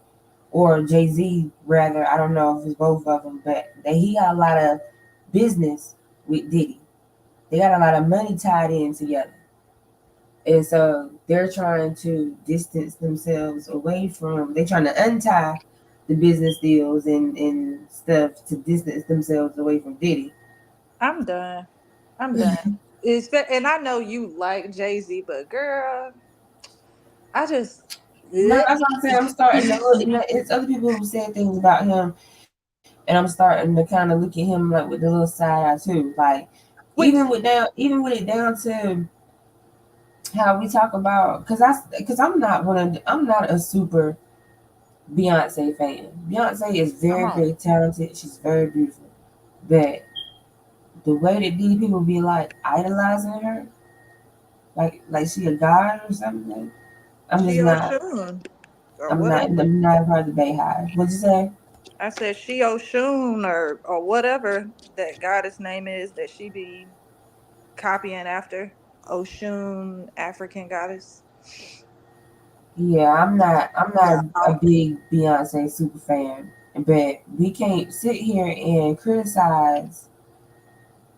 Speaker 1: or Jay-Z rather, I don't know if it's both of them, but he got a lot of business with Diddy. They got a lot of money tied in together. And so they're trying to distance themselves away from, they're trying to untie the business deals and stuff to distance themselves away from Diddy.
Speaker 10: I'm done. I'm done. And I know you like Jay-Z, but girl, I just
Speaker 1: No, that's what I'm saying. I'm starting to look. It's other people who said things about him, and I'm starting to kind of look at him like with the little side eye too. Like even with it down to how we talk about, because I'm not a super Beyonce fan. Beyonce is very, very talented. She's very beautiful, but the way that these people be like idolizing her, like she a god or something. I'm just
Speaker 10: she
Speaker 1: not.
Speaker 10: Oshun or
Speaker 1: I'm not.
Speaker 10: whatever.
Speaker 1: I'm not part of the Bayhive. What'd you say?
Speaker 10: I said she Oshun or whatever that goddess name is that she be copying after. Oshun, African goddess.
Speaker 1: Yeah, I'm not a big Beyonce super fan, but we can't sit here and criticize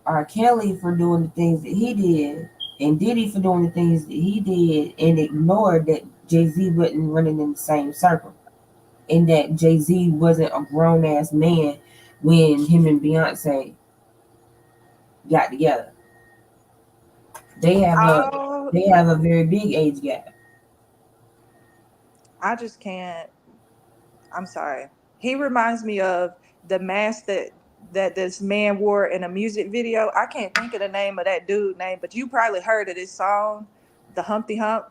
Speaker 1: R. Kelly for doing the things that he did and Diddy for doing the things that he did and ignore that Jay-Z wasn't running in the same circle and that Jay-Z wasn't a grown ass man when him and Beyonce got together. They have a very big age gap.
Speaker 10: I just can't. I'm sorry. He reminds me of the mask that this man wore in a music video. I can't think of the name of that dude name, but you probably heard of this song, the Humpty Hump.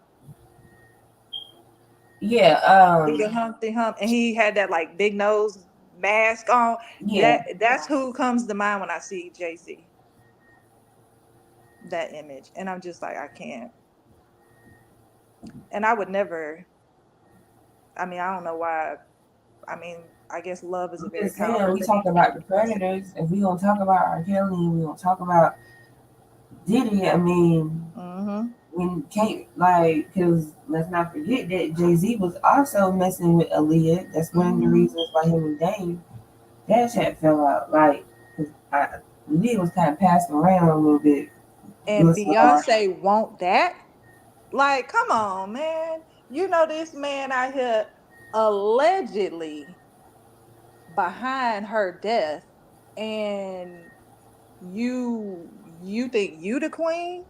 Speaker 1: Yeah,
Speaker 10: The Humpty Hump, and he had that like big nose mask on.
Speaker 1: Yeah.
Speaker 10: That's who comes to mind when I see Jay-Z. That image, and I'm just like, I can't. And I would never. I mean, I don't know why. I mean, I guess love is a very powerful
Speaker 1: We
Speaker 10: thing.
Speaker 1: talk about the predators, and we gonna talk about R. Kelly, and we gonna talk about Diddy. I mean, we can't because let's not forget that Jay-Z was also messing with Aaliyah. That's one of the reasons why him and Dame that shit fell out. Like, Aaliyah was kind of passed around a little bit.
Speaker 10: And Beyonce want that? Like, come on, man. You know this man out here allegedly behind her death, and you think you the queen?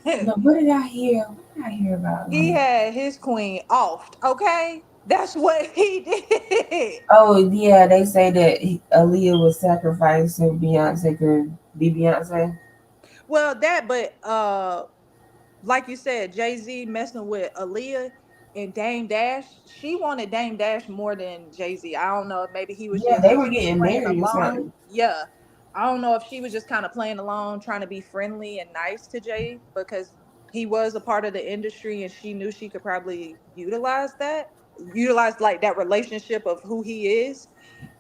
Speaker 1: No, what did I hear? What did I hear about?
Speaker 10: He had his queen offed, okay? That's what he did.
Speaker 1: Oh yeah, they say that Aaliyah was sacrificed so Beyonce could be Beyonce.
Speaker 10: Well, but like you said, Jay-Z messing with Aaliyah and Dame Dash. She wanted Dame Dash more than Jay-Z. I don't know if maybe he was just
Speaker 1: they were getting
Speaker 10: playing
Speaker 1: married or
Speaker 10: along.
Speaker 1: something.
Speaker 10: Yeah. I don't know if she was just kind of playing along, trying to be friendly and nice to Jay because he was a part of the industry and she knew she could probably utilize like that relationship of who he is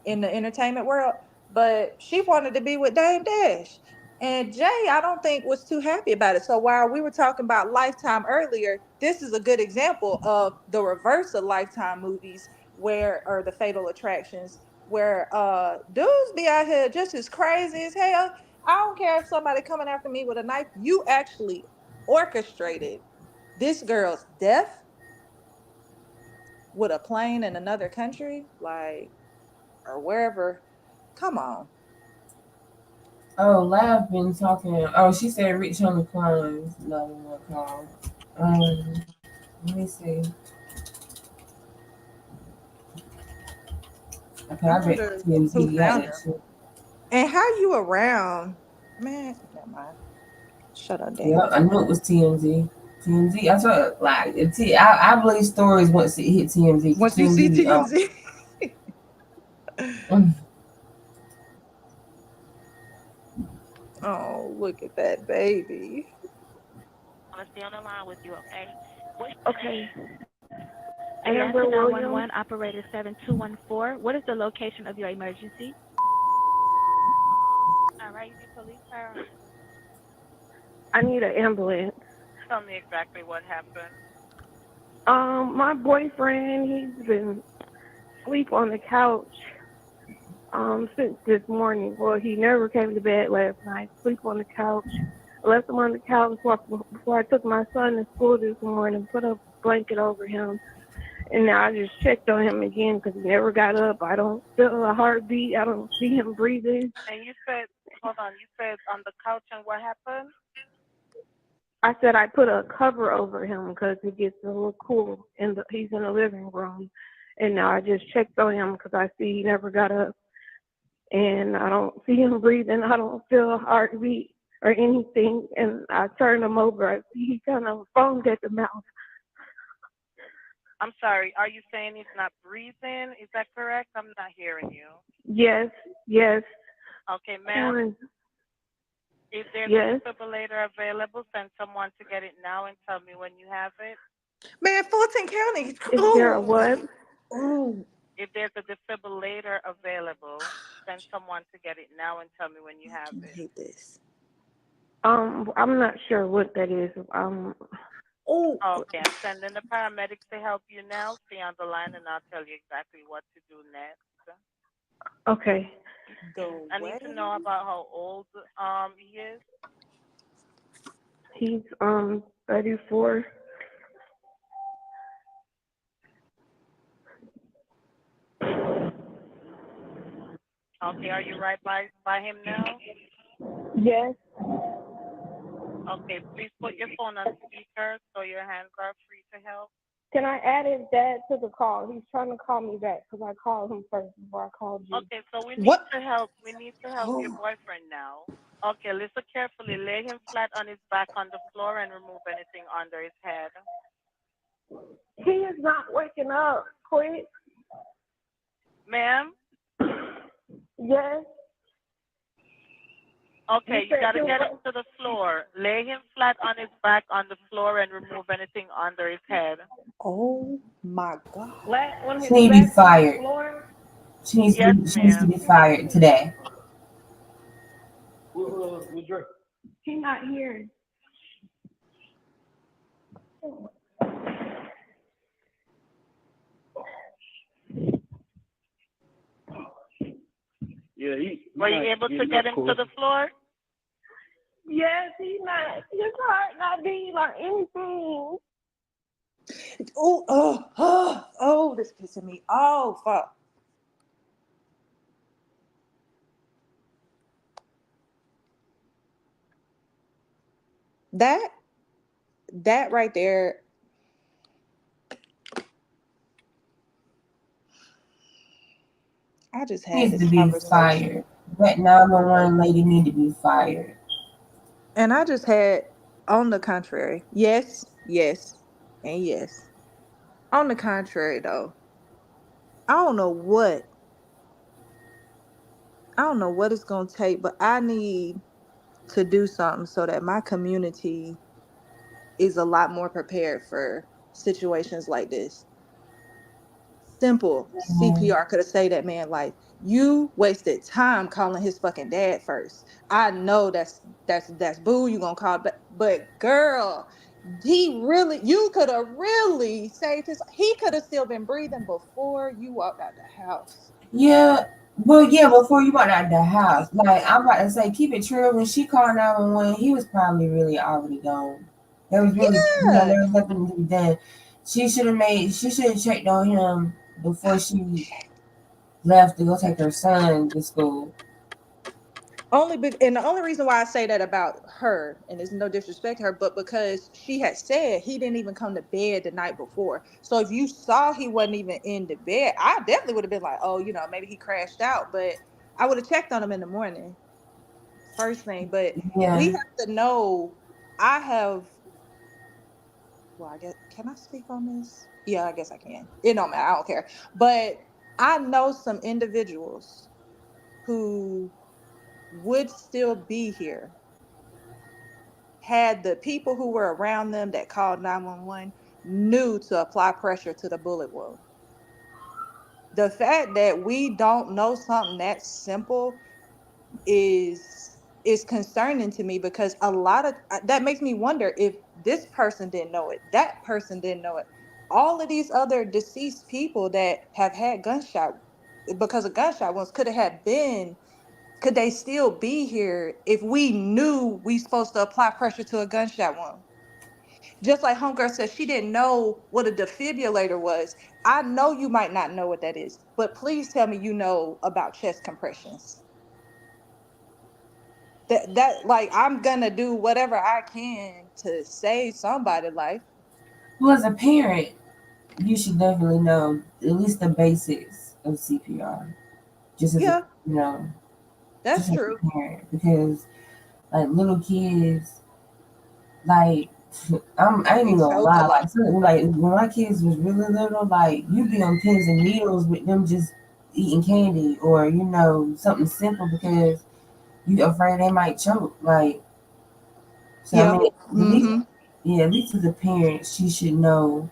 Speaker 10: in the entertainment world. But she wanted to be with Dame Dash. And Jay, I don't think was too happy about it. So while we were talking about Lifetime earlier, this is a good example of the reverse of Lifetime movies or the Fatal Attractions, where dudes be out here just as crazy as hell. I don't care if somebody coming after me with a knife. You actually orchestrated this girl's death with a plane in another country, like, or wherever. Come on.
Speaker 1: Oh, Lav been talking. Oh, she said Rich Homie Quan is another one called. Let me see. Okay, I bet TMZ got that shit.
Speaker 10: And how you around, man? Never mind. Shut up, Dad.
Speaker 1: Yeah, I knew it was TMZ. TMZ. I saw like I believe stories once it hit TMZ.
Speaker 10: Once you see TMZ. Oh, look at that baby.
Speaker 18: I'm gonna stay on the line with you, okay?
Speaker 19: Okay.
Speaker 18: Amber 911 operator 7214. What is the location of your emergency? All right, you need police power.
Speaker 19: I need an ambulance.
Speaker 18: Tell me exactly what happened.
Speaker 19: My boyfriend, he's been asleep on the couch since this morning. Well, he never came to bed last night. Sleep on the couch. left him on the couch before I took my son to school this morning, put a blanket over him. And now I just checked on him again because he never got up. I don't feel a heartbeat. I don't see him breathing.
Speaker 18: And you said, hold on, you said on the couch, and what happened?
Speaker 19: I said I put a cover over him because it gets a little cool. He's in the living room. And now I just checked on him because I see he never got up. And I don't see him breathing. I don't feel a heartbeat or anything. And I turned him over. I see he kind of foamed at the mouth.
Speaker 18: I'm sorry, are you saying he's not breathing? Is that correct? I'm not hearing you.
Speaker 19: Yes, yes.
Speaker 18: Okay, ma'am. If there's
Speaker 19: Yes.
Speaker 18: a defibrillator available, send someone to get it now and tell me when you have it.
Speaker 10: Man, Fulton County.
Speaker 19: Is there a what?
Speaker 10: Ooh.
Speaker 18: If there's a defibrillator available, send someone to get it now and tell me when you have
Speaker 10: I
Speaker 18: it.
Speaker 10: hate this.
Speaker 19: I'm not sure what that is.
Speaker 10: Oh.
Speaker 18: Okay, I'm sending the paramedics to help you now. Stay on the line and I'll tell you exactly what to do next.
Speaker 19: Okay.
Speaker 18: I need to know about how old he is.
Speaker 19: He's 34.
Speaker 18: Okay, are you right by him now?
Speaker 19: Yes.
Speaker 18: Okay, please put your phone on speaker so your hands are free to help.
Speaker 19: Can I add his dad to the call? He's trying to call me back because I called him first before I called you.
Speaker 18: Okay, so we need
Speaker 19: What?
Speaker 18: to help. We need to help your boyfriend now. Okay, listen carefully. Lay him flat on his back on the floor and remove anything under his head.
Speaker 19: He is not waking up. Quick.
Speaker 18: Ma'am?
Speaker 19: Yes.
Speaker 18: Okay, you
Speaker 19: said
Speaker 18: gotta
Speaker 19: you
Speaker 18: get
Speaker 19: wa-
Speaker 18: him to the floor. Lay him flat on his back on the floor and remove anything under his head.
Speaker 10: Oh my God.
Speaker 19: Flat on his
Speaker 1: She need to be
Speaker 19: back on the
Speaker 1: fired.
Speaker 19: floor.
Speaker 1: She needs
Speaker 18: Yes,
Speaker 1: she needs to be fired today.
Speaker 19: He's not here.
Speaker 20: Yeah,
Speaker 18: Were you able to get him to the floor?
Speaker 19: Yes, he's not. His heart not beating or anything.
Speaker 10: Oh, this pissing me off. That right there. I just
Speaker 1: She
Speaker 10: had
Speaker 1: needs
Speaker 10: this
Speaker 1: to be
Speaker 10: conversation.
Speaker 1: fired. That 911 lady need to be fired.
Speaker 10: And I just had, on the contrary, yes, and yes. On the contrary, though, I don't know what it's gonna take, but I need to do something so that my community is a lot more prepared for situations like this. Simple CPR could have saved that man life. You wasted time calling his fucking dad first. I know that's boo. You gonna call, but girl, you could have really saved his. He could have still been breathing before you walked out the house.
Speaker 1: Yeah, but yeah, before you walked out the house, like I'm about to say, keep it true. When she called 911, he was probably really already gone. There was really, there was nothing to be done. She should have checked on him before she left to go take her son to school.
Speaker 10: And the only reason why I say that about her, and it's no disrespect to her, but because she had said he didn't even come to bed the night before. So if you saw he wasn't even in the bed, I definitely would have been like, oh, maybe he crashed out. But I would have checked on him in the morning, first thing. But
Speaker 1: Yeah.
Speaker 10: we have to know. Well, I guess, can I speak on this? Yeah, I guess I can. It don't matter. I don't care. But I know some individuals who would still be here had the people who were around them that called 911 knew to apply pressure to the bullet wound. The fact that we don't know something that simple is concerning to me, because a lot of that makes me wonder if this person didn't know it, that person didn't know it, all of these other deceased people that have had gunshot because of gunshot wounds could have been could they still be here if we knew we supposed to apply pressure to a gunshot wound? Just like homegirl said, she didn't know what a defibrillator was. I know you might not know what that is, but please tell me you know about chest compressions. That like I'm gonna do whatever I can to save somebody's life.
Speaker 1: Well, as a parent, you should definitely know at least the basics of CPR. Just as
Speaker 10: Yeah,
Speaker 1: you know,
Speaker 10: that's
Speaker 1: just as
Speaker 10: true.
Speaker 1: a parent, because like little kids, like I ain't
Speaker 10: They
Speaker 1: even gonna
Speaker 10: choke a
Speaker 1: lie,
Speaker 10: lot.
Speaker 1: like when my kids was really little, like you be on pins and needles with them just eating candy or something simple because you afraid they might choke. Like so, I
Speaker 10: Yep.
Speaker 1: mean, at least
Speaker 10: Mm-hmm.
Speaker 1: yeah, at least as a parent, she should know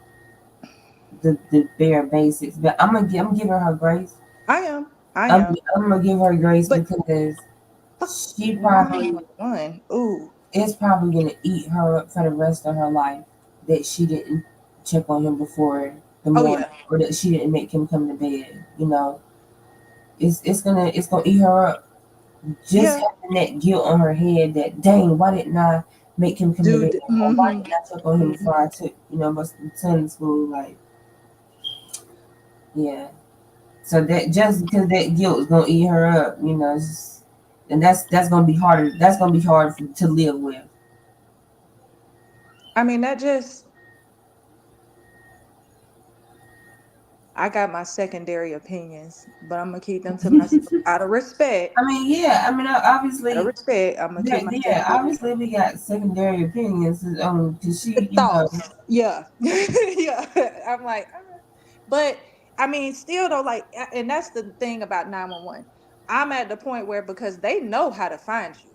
Speaker 1: the bare basics. But I'm giving her grace.
Speaker 10: I am. I
Speaker 1: I'm
Speaker 10: am.
Speaker 1: I'm gonna give her grace
Speaker 10: But
Speaker 1: because she probably
Speaker 10: 911. Ooh.
Speaker 1: it's probably gonna eat her up for the rest of her life that she didn't check on him before the
Speaker 10: Oh
Speaker 1: morning
Speaker 10: yeah.
Speaker 1: or that she didn't make him come to bed. It's gonna eat her up. Just
Speaker 10: Yeah.
Speaker 1: having that guilt on her head that dang, why didn't I make him come to bed?
Speaker 10: Dude.
Speaker 1: Or why
Speaker 10: Mm-hmm.
Speaker 1: didn't I check on him before I took my son to school? Like, yeah. So that just because that guilt is gonna eat her up, and that's gonna be harder. That's gonna be hard to live with.
Speaker 10: I mean, I got my secondary opinions, but I'm gonna keep them to myself out of respect.
Speaker 1: I mean, yeah. I mean,
Speaker 10: Out of
Speaker 1: obviously,
Speaker 10: respect, I'm gonna keep my secondary
Speaker 1: obviously, we got secondary opinions. Because she,
Speaker 10: thoughts. Yeah. Yeah. I'm like, but I mean, still though, like, and that's the thing about 911. I'm at the point where because they know how to find you.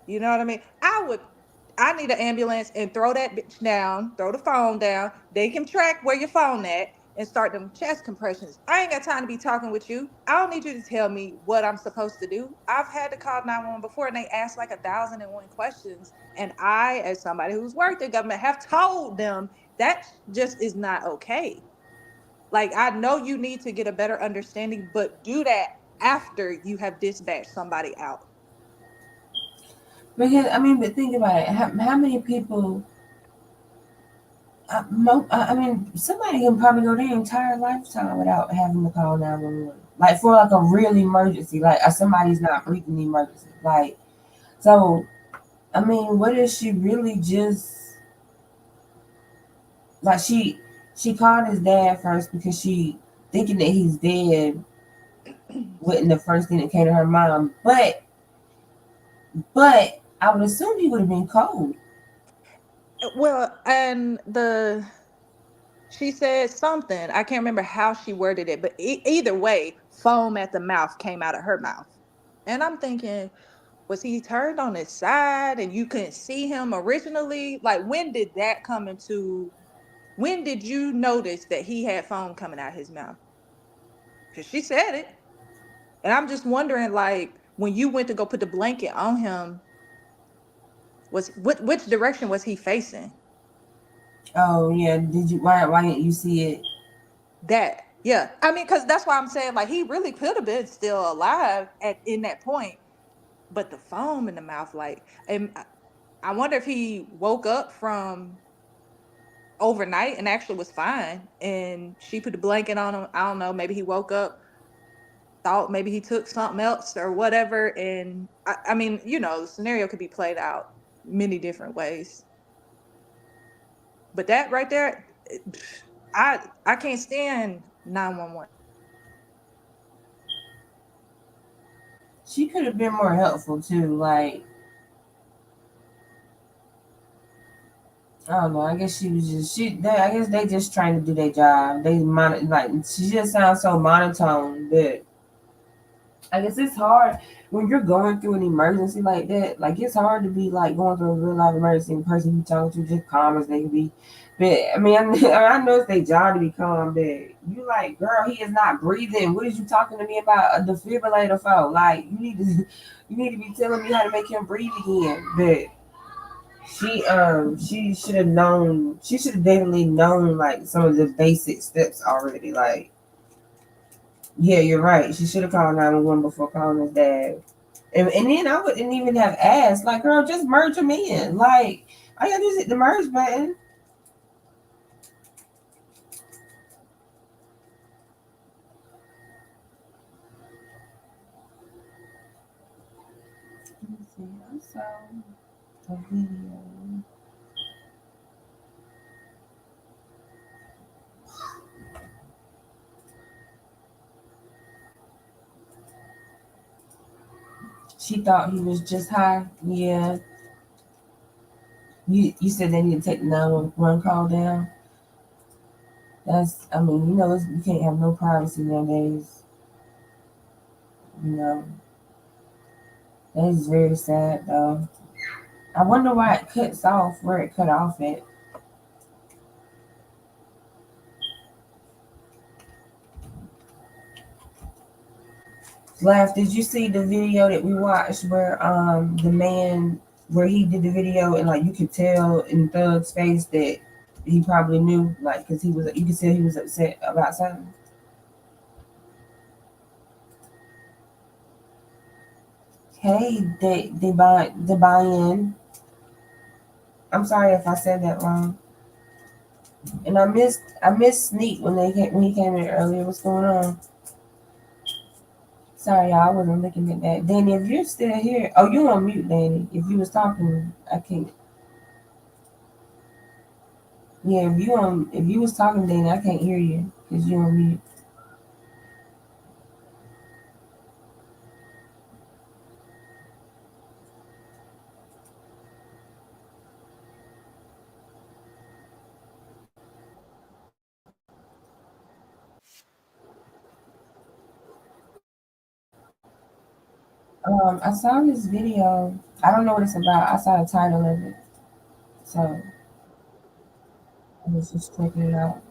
Speaker 10: You know what I mean? I need an ambulance and throw that bitch down, throw the phone down. They can track where your phone at and start them chest compressions. I ain't got time to be talking with you. I don't need you to tell me what I'm supposed to do. I've had to call 911 before and they ask like 1,001 questions. And I, as somebody who's worked in government, have told them that just is not okay. Like, I know you need to get a better understanding, but do that after you have dispatched somebody out.
Speaker 1: because I mean, but think about it. How many people? I mean, somebody can probably go their entire lifetime without having to call 911. Like for like a real emergency, like somebody's not breathing emergency. Like so, I mean, what if she really just like she called his dad first because she thinking that he's dead wasn't the first thing that came to her mind. But I would assume he would have been cold.
Speaker 10: Well, and she said something. I can't remember how she worded it, but either way, foam at the mouth came out of her mouth. And I'm thinking, was he turned on his side and you couldn't see him originally? Like, when did that come into? When did you notice that he had foam coming out his mouth? Because she said it. And I'm just wondering, like, when you went to go put the blanket on him, which direction was he facing?
Speaker 1: Oh yeah, did you? Why didn't you see it?
Speaker 10: That, yeah. I mean, because that's why I'm saying, like, he really could have been still alive in that point. But the foam in the mouth, like, and I wonder if he woke up from overnight and actually was fine. And she put the blanket on him. I don't know. Maybe he woke up, thought maybe he took something else or whatever. And I mean, the scenario could be played out many different ways. But that right there, I can't stand 911.
Speaker 1: She could have been more helpful too. Like I don't know. I guess she was just I guess they just trying to do their job. Like she just sounds so monotone that I guess it's hard when you're going through an emergency like that. Like it's hard to be like going through a real life emergency. And the person you talking to just calm as they can be. But I mean, I know it's their job to be calm. But you like, girl, he is not breathing. What is you talking to me about a defibrillator for? Like you need to be telling me how to make him breathe again. But she should have known. She should have definitely known like some of the basic steps already. Like. Yeah, you're right. She should have called 911 before calling his dad. And then I wouldn't even have asked, like, girl, just merge them in. Like, all you gotta do is hit the merge button. Let me see. I saw a video. She thought he was just high. Yeah. You said they need to take the 911 call down. I mean, you can't have no privacy nowadays. That is very sad, though. I wonder why it cuts off where it cut off at. Laugh, did you see the video that we watched where the man where he did the video and like you could tell in Thug's face that he probably knew, like, because you could tell he was upset about something. Hey, they buy in. I'm sorry if I said that wrong. And I missed Sneak when he came in earlier. What's going on? Sorry, y'all, I wasn't looking at that. Danny, if you're still here, oh, you on mute, Danny. If you was talking, I can't. Yeah, if you was talking, Danny, I can't hear you because you on mute. I saw this video. I don't know what it's about. I saw the title of it, so I was just checking it out.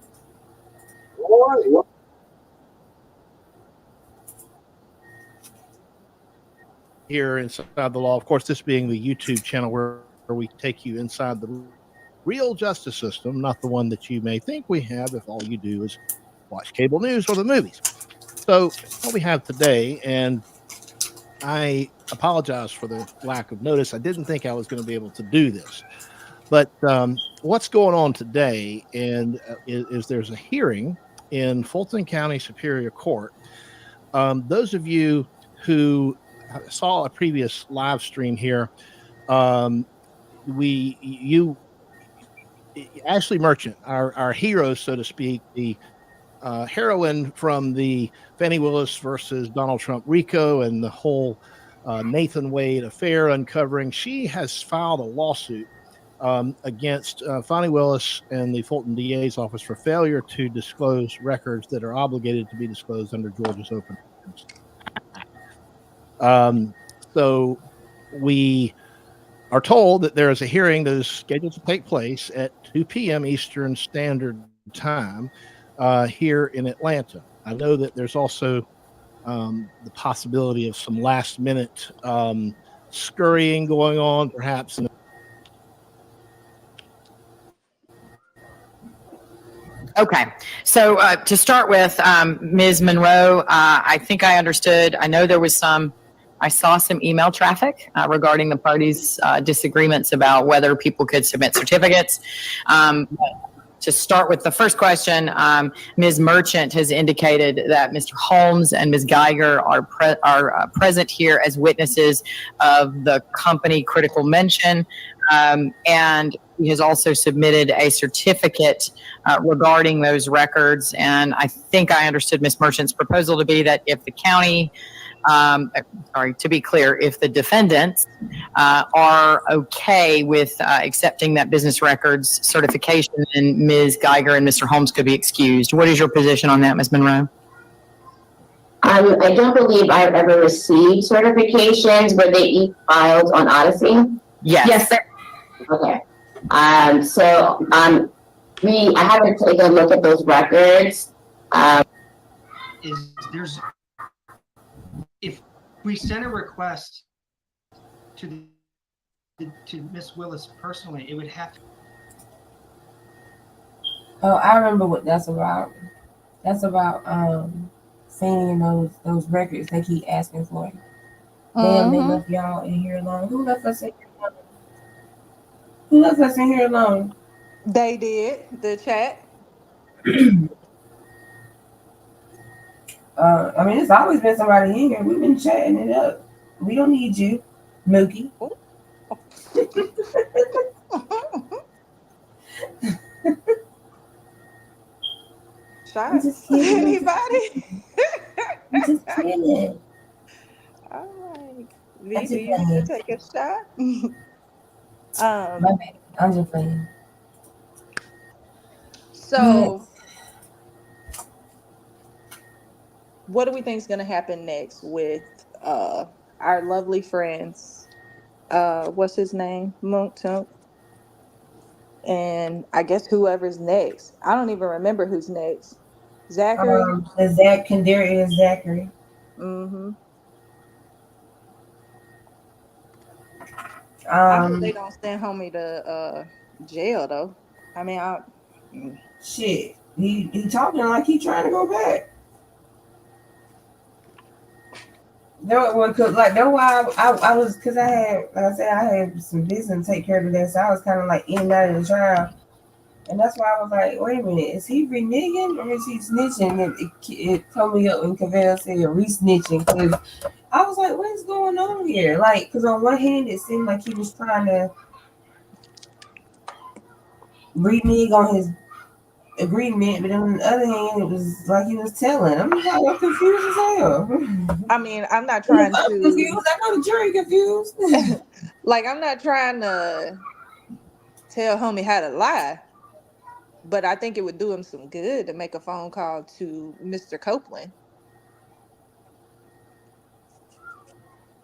Speaker 20: Here inside the law, of course, this being the YouTube channel where we take you inside the real justice system, not the one that you may think we have if all you do is watch cable news or the movies. So what we have today, and I apologize for the lack of notice. I didn't think I was going to be able to do this, but what's going on today is there's a hearing in Fulton County Superior Court. Those of you who saw a previous live stream here, Ashley Merchant, our hero, so to speak, the heroine from the Fani Willis versus Donald Trump RICO and the whole Nathan Wade affair uncovering, she has filed a lawsuit against Fani Willis and the Fulton DA's office for failure to disclose records that are obligated to be disclosed under Georgia's open records. So we are told that there is a hearing that is scheduled to take place at 2 p.m. Eastern Standard Time here in Atlanta. I know that there's also the possibility of some last minute scurrying going on, perhaps.
Speaker 21: Okay, so to start with, Ms. Monroe, I think I understood. I know I saw some email traffic regarding the parties' disagreements about whether people could submit certificates. To start with the first question, Ms. Merchant has indicated that Mr. Holmes and Ms. Geiger are present here as witnesses of the company critical mention, and he has also submitted a certificate regarding those records. And I think I understood Ms. Merchant's proposal to be that if the county, to be clear, if the defendants are okay with accepting that business records certification, then Ms. Geiger and Mr. Holmes could be excused. What is your position on that, Ms. Monroe?
Speaker 22: I don't believe I've ever received certifications. Were they each filed on Odyssey?
Speaker 21: Yes.
Speaker 22: Okay. I haven't taken a look at those records.
Speaker 23: If we send a request to Miss Willis personally, it would have to.
Speaker 1: Oh, I remember what that's about. That's about Fanny and those records they keep asking for. Damn, they
Speaker 10: Mm-hmm.
Speaker 1: left y'all in here alone. Who left us in here alone? Who left us in here alone?
Speaker 10: They did the chat.
Speaker 1: I mean, it's always been somebody in here. We've been chatting it up. We don't need you, Mookie. I'm just
Speaker 10: Shots.
Speaker 1: kidding.
Speaker 10: Anybody?
Speaker 1: I'm just kidding.
Speaker 10: All right.
Speaker 1: I'm
Speaker 10: V,
Speaker 1: just
Speaker 10: do you need to
Speaker 1: playing.
Speaker 10: take a shot?
Speaker 1: My bad. I'm just playing.
Speaker 10: So what do we think is going to happen next with our lovely friends? What's his name? Mook Tunk. And I guess whoever's next. I don't even remember who's next. Zachary.
Speaker 1: The Kendarius Zachary.
Speaker 10: Mm-hmm. I hope they don't send homie to jail though. I mean,
Speaker 1: shit. He talking like he trying to go back. No, well, cause like that's why I was, cause I had, like I said, I had some business to take care of that, so I was kind of like in and out of the trial, and that's why I was like, wait a minute, is he reneging or is he snitching? And it told me up when Cavell said re-snitching, cause I was like, what is going on here? Like, cause on one hand it seemed like he was trying to renege on his agreement, but on the other hand, it was like he was telling. I'm like, I'm confused as hell.
Speaker 10: I mean, I'm not trying
Speaker 1: I'm
Speaker 10: to.
Speaker 1: confused. I know the jury confused.
Speaker 10: Like, I'm not trying to tell homie how to lie, but I think it would do him some good to make a phone call to Mr. Copeland.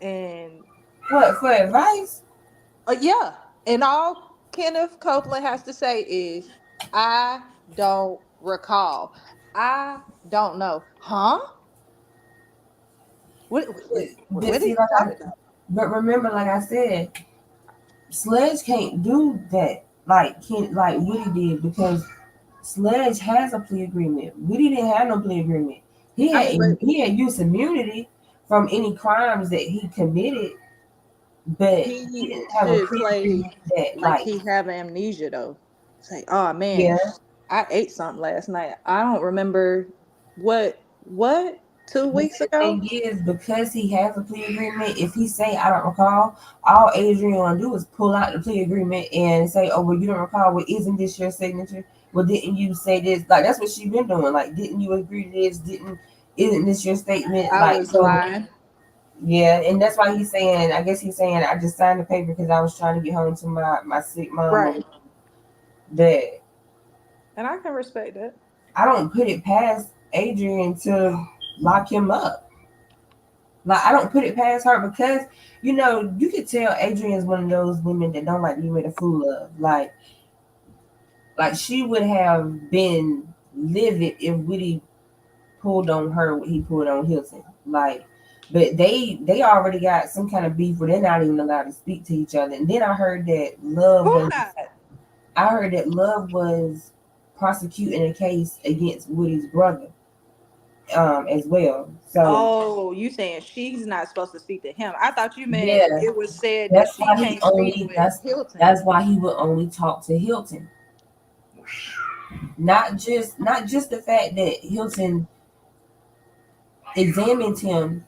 Speaker 10: And
Speaker 1: what, for advice?
Speaker 10: Yeah. And all Kenneth Copeland has to say is, I don't recall. I don't know. Huh? What
Speaker 1: But
Speaker 10: are
Speaker 1: see,
Speaker 10: you
Speaker 1: like
Speaker 10: talking about?
Speaker 1: but remember, like I said, Sledge can't do that like Woody did, because Sledge has a plea agreement. Woody didn't have no plea agreement. He had use immunity from any crimes that he committed, but he
Speaker 10: He
Speaker 1: didn't have a
Speaker 10: should
Speaker 1: plea
Speaker 10: play
Speaker 1: agreement that
Speaker 10: like he have amnesia though. Say, oh man,
Speaker 1: yeah.
Speaker 10: I ate something last night. I don't remember what 2 weeks
Speaker 1: The
Speaker 10: ago.
Speaker 1: thing is, because he has a plea agreement, if he say I don't recall, all Adrian gonna do is pull out the plea agreement and say, "Oh, well, you don't recall. Well, isn't this your signature? Well, didn't you say this?" Like that's what she been doing. Like, didn't you agree to this? Isn't this your statement?
Speaker 10: I
Speaker 1: Like,
Speaker 10: was
Speaker 1: so
Speaker 10: lying.
Speaker 1: yeah, and that's why he's saying. I guess he's saying I just signed the paper because I was trying to get home to my sick mom.
Speaker 10: Right.
Speaker 1: That
Speaker 10: And I can respect that.
Speaker 1: I don't put it past Adrian to lock him up. Like, I don't put it past her, because you could tell Adrian's one of those women that don't like to be made a fool of. Like she would have been livid if Woody pulled on her what he pulled on Hilton. Like, but they already got some kind of beef where they're not even allowed to speak to each other. And then I heard that Love was prosecuting a case against Woody's brother as well. So
Speaker 10: Oh, you saying she's not supposed to speak to him? I thought you meant
Speaker 1: yeah,
Speaker 10: it was said that she can't speak with Hilton.
Speaker 1: that's why he would only talk to Hilton. Not just the fact that Hilton examined him.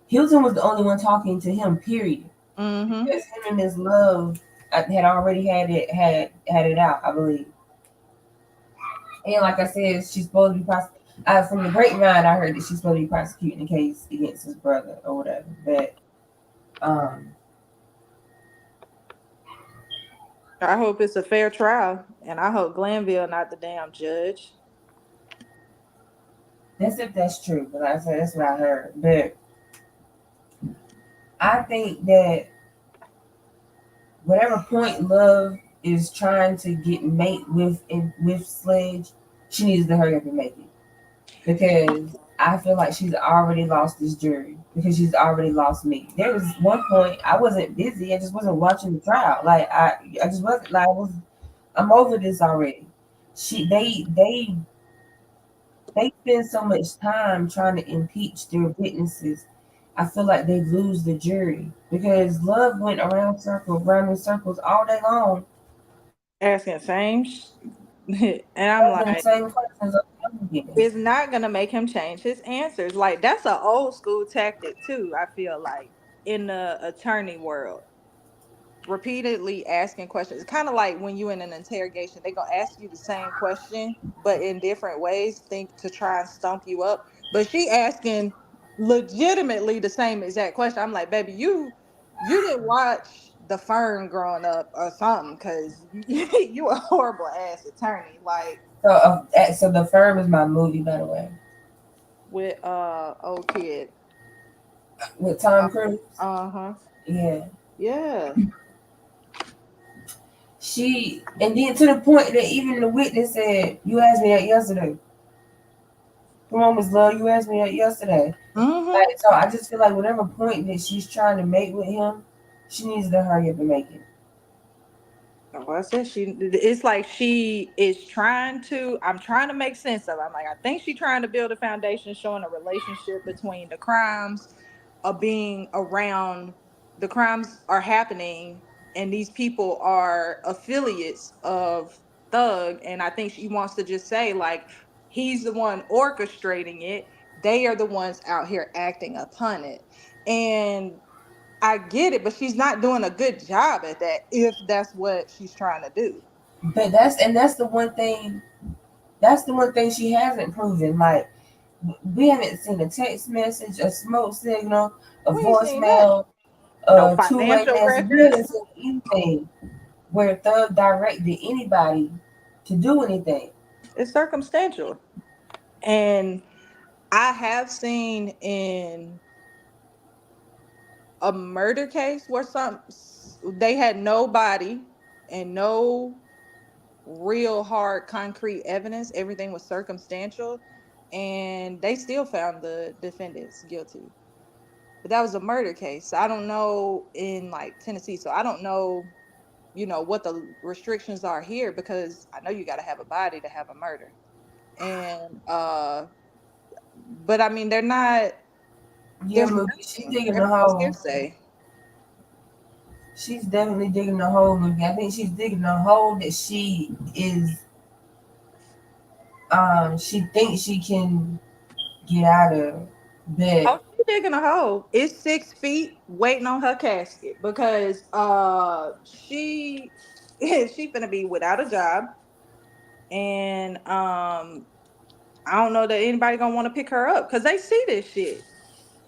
Speaker 1: Hilton was the only one talking to him, period.
Speaker 10: Mm-hmm.
Speaker 1: Because him and his Love had already had it out, I believe. And like I said, she's supposed to be from the grapevine, I heard that she's supposed to be prosecuting the case against his brother or whatever. But
Speaker 10: I hope it's a fair trial, and I hope Glanville not the damn judge.
Speaker 1: That's if that's true, but like I said, that's what I heard. But I think that whatever point Love is trying to get mate with Sledge, she needs to hurry up and make it, because I feel like she's already lost this jury, because she's already lost me. There was one point I wasn't busy; I just wasn't watching the trial. Like I just wasn't. Like I'm over this already. They spend so much time trying to impeach their witnesses I feel like they lose the jury because Love went around in circles all day long,
Speaker 10: Asking the same, and I'm
Speaker 1: asking the
Speaker 10: like,
Speaker 1: same questions over and over again.
Speaker 10: it's not gonna make him change his answers. Like that's an old school tactic too. I feel like in the attorney world, repeatedly asking questions. It's kind of like when you in an interrogation, they gonna ask you the same question, but in different ways, think to try and stump you up. But she asking legitimately the same exact question. I'm like, baby, you didn't watch The Firm growing up or something, because you a horrible ass attorney. Like
Speaker 1: So The Firm is my movie, by the way,
Speaker 10: with old kid.
Speaker 1: with Tom Cruise.
Speaker 10: Uh-huh.
Speaker 1: Yeah.
Speaker 10: Yeah.
Speaker 1: And then to the point that even the witness said, "You asked me that yesterday." Come on, Miss Love, you asked me that yesterday. Like, so I just feel like whatever point that she's trying to make with him, she needs to hurry up and make it.
Speaker 10: Well, I said it's like she is I'm trying to make sense of it. I'm like, I think she's trying to build a foundation showing a relationship between the crimes of being around, the crimes are happening, and these people are affiliates of Thug. And I think she wants to just say, like, he's the one orchestrating it. They are the ones out here acting upon it. And I get it, but she's not doing a good job at that if that's what she's trying to do.
Speaker 1: But that's the one thing. That's the one thing she hasn't proven. Like, we haven't seen a text message, a smoke signal, a voicemail,
Speaker 10: No
Speaker 1: two-way
Speaker 10: financial
Speaker 1: message. We haven't
Speaker 10: records.
Speaker 1: seen anything where Thug directed anybody to do anything.
Speaker 10: It's circumstantial. And I have seen in a murder case where they had no body and no real hard concrete evidence. Everything was circumstantial, and they still found the defendants guilty. But that was a murder case. I don't know in like Tennessee, so I don't know, what the restrictions are here, because I know you got to have a body to have a murder. And but I mean, they're not.
Speaker 1: Yeah, but she's digging the hole.
Speaker 10: Hearsay.
Speaker 1: She's definitely digging the hole. I think she's digging the hole that she is. She thinks she can get out of bed.
Speaker 10: Oh, she's digging a hole. It's 6 feet waiting on her casket, because she finna be without a job, and I don't know that anybody gonna want to pick her up because they see this shit.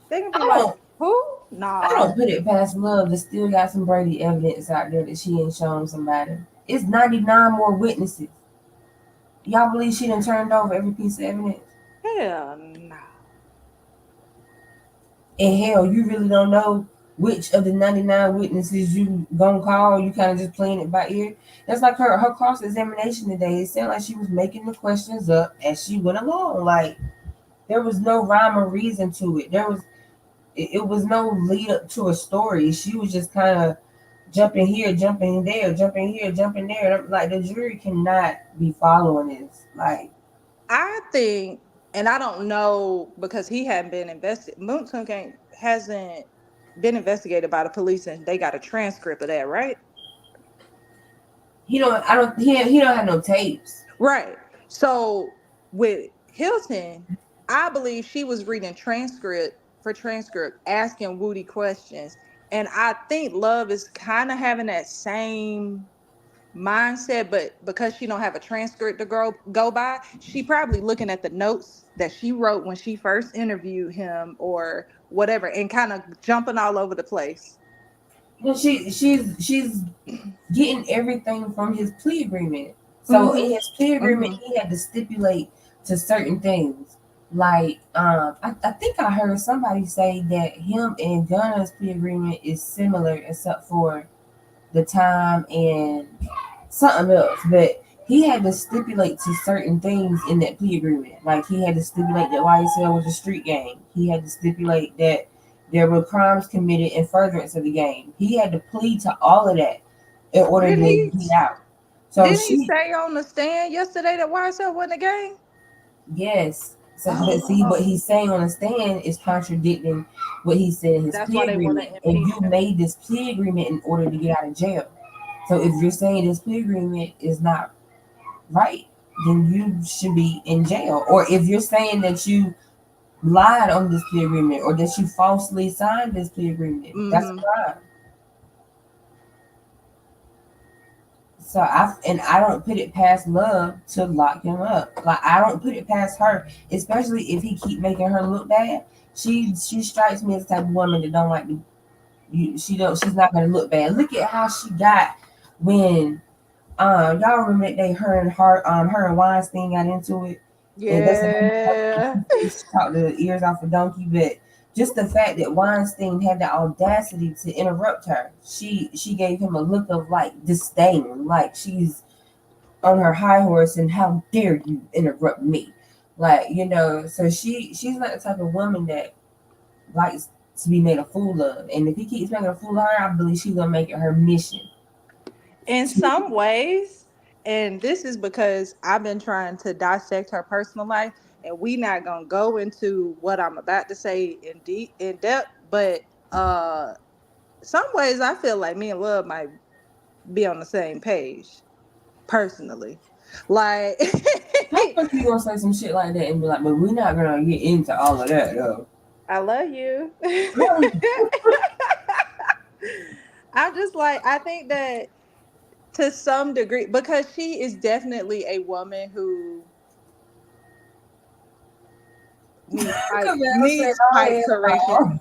Speaker 10: They gonna be like, who? Nah.
Speaker 1: I don't put it past Love that still got some Brady evidence out there that she ain't shown somebody. It's 99 more witnesses. Y'all believe she done turned over every piece of evidence?
Speaker 10: Hell no.
Speaker 1: And hell, you really don't know which of the 99 witnesses you gonna call. You kind of just playing it by ear. That's like her cross-examination today. It sounded like she was making the questions up as she went along. Like, there was no rhyme or reason to it. It was no lead up to a story. She was just kind of jumping here, jumping there, jumping here, jumping there. Like, the jury cannot be following this. Like,
Speaker 10: I think, and I don't know because he hadn't been investigated. Moon Tung hasn't been investigated by the police, and they got a transcript of that, right?
Speaker 1: He don't have no tapes.
Speaker 10: Right. So with Hilton, I believe she was reading transcript, asking Woody questions. And I think Love is kind of having that same mindset, but because she don't have a transcript to go by, she probably looking at the notes that she wrote when she first interviewed him or whatever, and kind of jumping all over the place.
Speaker 1: Well, she's getting everything from his plea agreement. So in his plea agreement, he had to stipulate to certain things. Like, I think I heard somebody say that him and Gunna's plea agreement is similar except for the time and something else. But he had to stipulate to certain things in that plea agreement. Like, he had to stipulate that YSL was a street gang. He had to stipulate that there were crimes committed in furtherance of the game. He had to plead to all of that in order to get out. So
Speaker 10: didn't he say on the stand yesterday that YSL wasn't a gang?
Speaker 1: Yes. So, but see, what he's saying on the stand is contradicting what he said in his
Speaker 10: That's
Speaker 1: plea
Speaker 10: why they want
Speaker 1: agreement.
Speaker 10: to
Speaker 1: And
Speaker 10: impeach
Speaker 1: you
Speaker 10: him.
Speaker 1: made this plea agreement in order to get out of jail. So if you're saying this plea agreement is not right, then you should be in jail. Or if you're saying that you lied on this plea agreement or that you falsely signed this plea agreement, that's a
Speaker 10: Mhm.
Speaker 1: crime. So I don't put it past Love to lock him up. Like I don't put it past her, especially if he keep making her look bad. She strikes me as the type of woman that don't like to. She's not gonna look bad. Look at how she got when y'all remember that day her and Weinstein got into it. And that's
Speaker 10: Yeah.
Speaker 1: she talked the ears off a donkey, but just the fact that Weinstein had the audacity to interrupt her, she gave him a look of like disdain, like she's on her high horse and how dare you interrupt me, like So she's not the type of woman that likes to be made a fool of, and if he keeps making a fool of her, I believe she's gonna make it her mission.
Speaker 10: In some ways, and this is because I've been trying to dissect her personal life, and we not gonna go into what I'm about to say in depth, but some ways I feel like me and Love might be on the same page, personally. Like
Speaker 1: How the fuck you gonna say some shit like that and be like, but we're not gonna get into all of that though?
Speaker 10: I love you. I'm just like, I think that to some degree, because she is definitely a woman who needs pipe correction.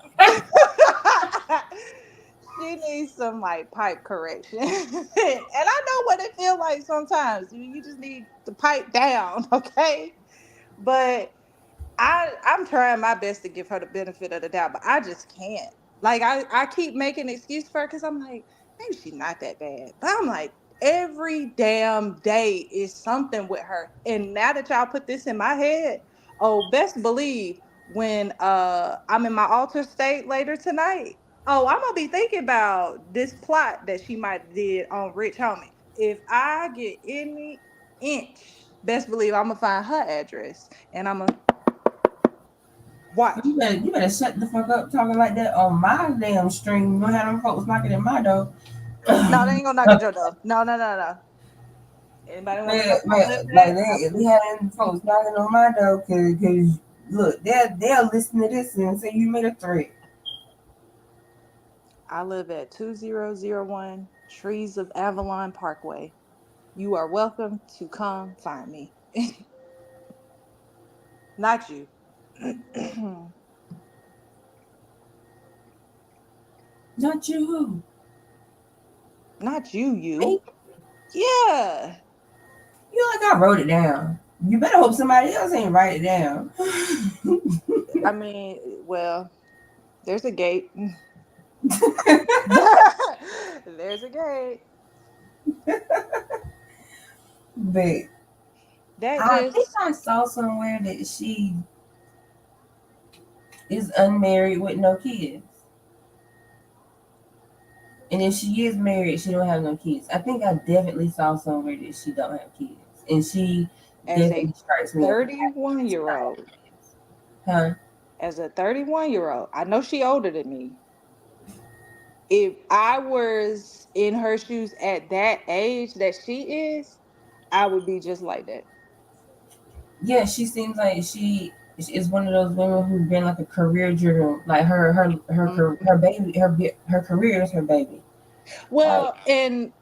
Speaker 10: She needs some like pipe correction. And I know what it feels like sometimes. You just need to pipe down, okay? But I'm trying my best to give her the benefit of the doubt, but I just can't. Like I keep making excuses for her because I'm like, maybe she's not that bad. But I'm like, every damn day is something with her. And now that y'all put this in my head, oh, best believe when I'm in my altered state later tonight, oh, I'm gonna be thinking about this plot that she might have did on Rich Homie. If I get any inch, best believe I'm gonna find her address and I'm gonna watch.
Speaker 1: You better shut the fuck up talking like that on my damn stream. You don't have them folks knocking at my door.
Speaker 10: No, they ain't gonna knock at your door. No. Anybody want to
Speaker 1: Like we had them folks knocking on my door because look, they'll listen to this and say you made a threat.
Speaker 10: I live at 2001 Trees of Avalon Parkway. You are welcome to come find me. Not you.
Speaker 1: Not you who?
Speaker 10: Not you.
Speaker 1: Me?
Speaker 10: Yeah.
Speaker 1: You like I wrote it down. You better hope somebody else ain't write it down.
Speaker 10: I mean, well, there's a gate. There's a gate.
Speaker 1: But
Speaker 10: That
Speaker 1: I think I saw somewhere that she is unmarried with no kids. And if she is married, she don't have no kids. I think I definitely saw somewhere that she don't have kids. And she
Speaker 10: as a
Speaker 1: definitely strikes me.
Speaker 10: 31-year-old.
Speaker 1: Huh?
Speaker 10: As a 31-year-old, I know she older than me. If I was in her shoes at that age that she is, I would be just like that.
Speaker 1: Yeah, she seems like she is one of those women who's been like a career driven. Like her baby, her career is her baby.
Speaker 10: Well, and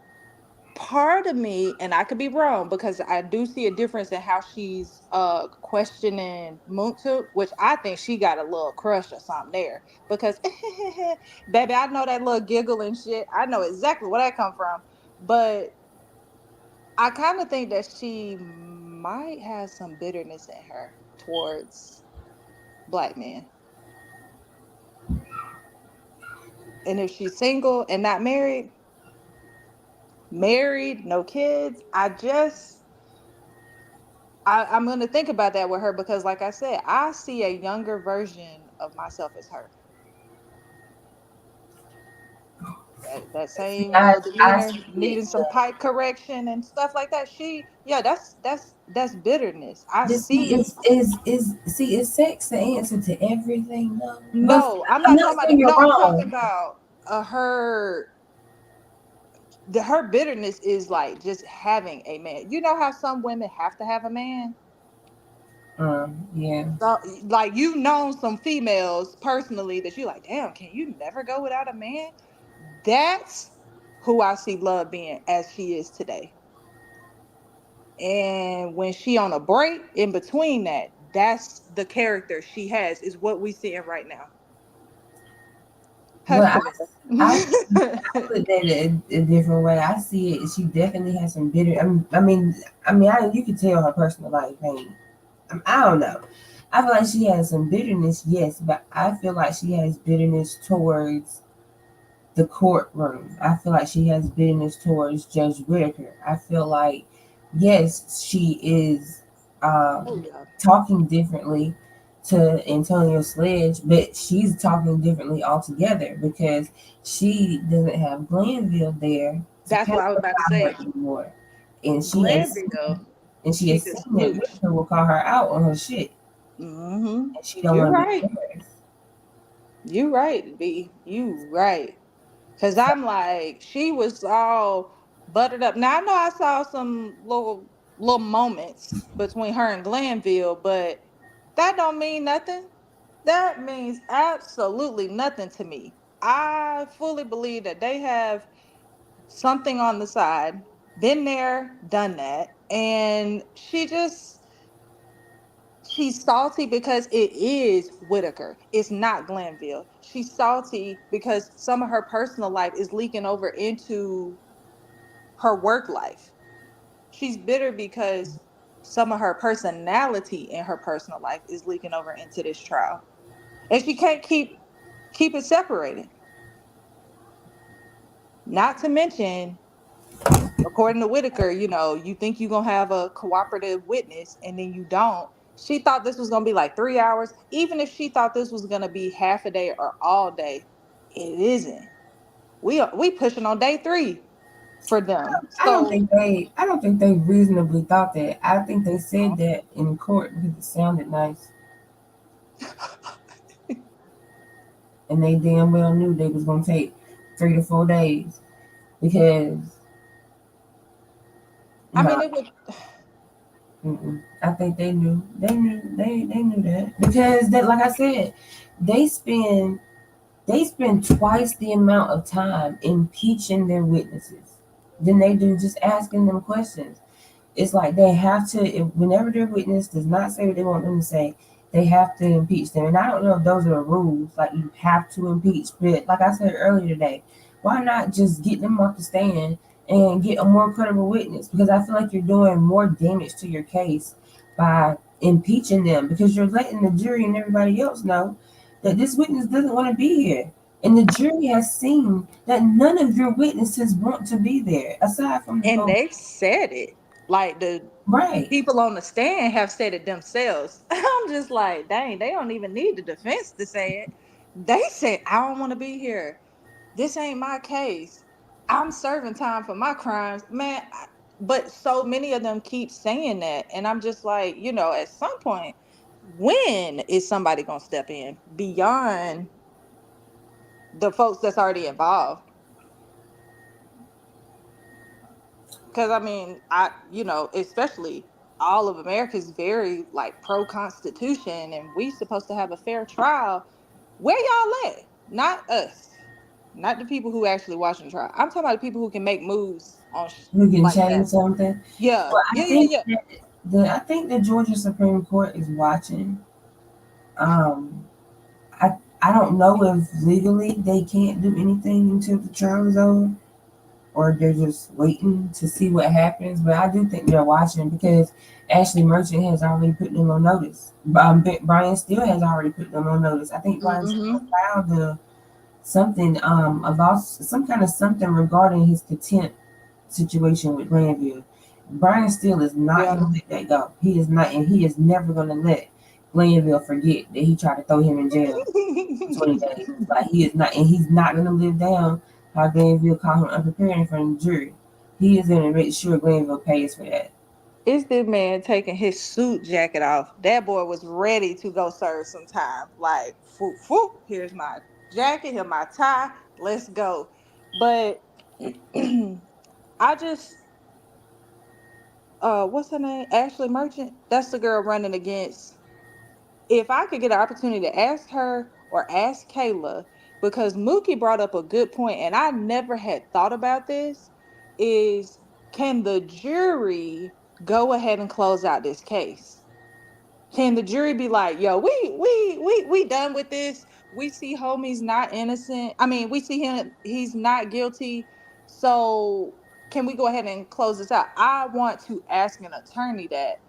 Speaker 10: part of me, and I could be wrong because I do see a difference in how she's questioning Muntu, which I think she got a little crush or something there. Because baby, I know that little giggle and shit. I know exactly where that come from. But I kind of think that she might have some bitterness in her towards black men. And if she's single and not married, no kids, I'm going to think about that with her because, like I said, I see a younger version of myself as her. that same
Speaker 1: I
Speaker 10: demeanor,
Speaker 1: see
Speaker 10: needing
Speaker 1: it.
Speaker 10: some pipe correction and stuff like that. That's bitterness. I
Speaker 1: Just see,
Speaker 10: see.
Speaker 1: is sex the answer to everything? No, but
Speaker 10: No, I'm
Speaker 1: I'm
Speaker 10: not
Speaker 1: not
Speaker 10: talking about
Speaker 1: saying
Speaker 10: that.
Speaker 1: you're
Speaker 10: No, I'm talking
Speaker 1: wrong.
Speaker 10: about her bitterness is like just having a man. You know how some women have to have a man?
Speaker 1: Yeah.
Speaker 10: So, like, you've known some females personally that you're like, damn, can you never go without a man? That's who I see Love being as she is today. And when she on a break in between that, that's the character she has, is what we seeing right now.
Speaker 1: Well,
Speaker 10: Hush, Camilla.
Speaker 1: I look at it a different way. I see it. She definitely has some bitter. You can tell her personal life ain't. I don't know. I feel like she has some bitterness, yes, but I feel like she has bitterness towards the courtroom. I feel like she has bitterness towards Judge Whitaker. I feel like, yes, she is
Speaker 10: Oh yeah.
Speaker 1: talking differently to Antonio Sledge, but she's talking differently altogether because she doesn't have Glanville there to
Speaker 10: That's what I was about to
Speaker 1: pacify her
Speaker 10: say.
Speaker 1: anymore. And she has
Speaker 10: Glanville,
Speaker 1: she
Speaker 10: she
Speaker 1: has
Speaker 10: just
Speaker 1: seen that
Speaker 10: smooch.
Speaker 1: Whitaker will call her out on her shit.
Speaker 10: Mm-hmm.
Speaker 1: And she don't
Speaker 10: You're
Speaker 1: want to be
Speaker 10: right.
Speaker 1: embarrassed.
Speaker 10: You right, B. You right. Cause I'm like, she was all buttered up. Now I know I saw some little moments between her and Glanville, but that don't mean nothing. That means absolutely nothing to me. I fully believe that they have something on the side, been there, done that, and she's salty because it is Whitaker. It's not Glanville. She's salty because some of her personal life is leaking over into her work life. She's bitter because some of her personality in her personal life is leaking over into this trial. And she can't keep it separated. Not to mention, according to Whitaker, you think you're gonna have a cooperative witness and then you don't. She thought this was gonna be like 3 hours. Even if she thought this was gonna be half a day or all day, it isn't. We pushing on day 3 for them.
Speaker 1: I don't
Speaker 10: So
Speaker 1: think they reasonably thought that. I think they said that in court because it sounded nice. And they damn well knew they was gonna take 3 to 4 days because
Speaker 10: I mean it would
Speaker 1: I think they knew that because that, like I said, they spend twice the amount of time impeaching their witnesses than they do just asking them questions. It's like they have to, whenever their witness does not say what they want them to say, they have to impeach them. And I don't know if those are the rules, like you have to impeach. But like I said earlier today, why not just get them off the stand and get a more credible witness? Because I feel like you're doing more damage to your case by impeaching them because you're letting the jury and everybody else know that this witness doesn't want to be here. And the jury has seen that none of your witnesses want to be there, aside from the
Speaker 10: and
Speaker 1: folks.
Speaker 10: they've said it. Like the
Speaker 1: Right.
Speaker 10: people on the stand have said it themselves. I'm just like, dang, they don't even need the defense to say it. They say, I don't want to be here. This ain't my case. I'm serving time for my crimes, man. But so many of them keep saying that, and I'm just like, at some point, when is somebody gonna step in beyond the folks that's already involved? Because I mean, especially all of America is very like pro-constitution, and we supposed to have a fair trial. Where y'all at? Not us. Not the people who actually watching the trial. I'm talking about the people who can make moves on
Speaker 1: We can
Speaker 10: like
Speaker 1: change
Speaker 10: that.
Speaker 1: something.
Speaker 10: Yeah,
Speaker 1: Well,
Speaker 10: yeah.
Speaker 1: I think the Georgia Supreme Court is watching. I don't know if legally they can't do anything until the trial is over, or they're just waiting to see what happens. But I do think they're watching because Ashley Merchant has already put them on notice. Brian Steele has already put them on notice. I think Brian Steele filed some kind of something regarding his contempt situation with Glanville. Brian Steele is not going to let that go. He is not, and he is never going to let Glanville forget that he tried to throw him in jail for 20 days. Like he is not, and he's not going to live down how Glenville called him unprepared in front of the jury. He is going to make sure Glenville pays for that.
Speaker 10: It's this man taking his suit jacket off. That boy was ready to go serve some time. Like, foop, foop, here's my jacket, here's my tie, let's go. But I just, what's her name? Ashley Merchant. That's the girl running against. If I could get an opportunity to ask her or ask Kayla, because Mookie brought up a good point, and I never had thought about this, is can the jury go ahead and close out this case? Can the jury be like, yo, we done with this. We see homie's not innocent. I mean, we see he's not guilty. So can we go ahead and close this out? I want to ask an attorney that,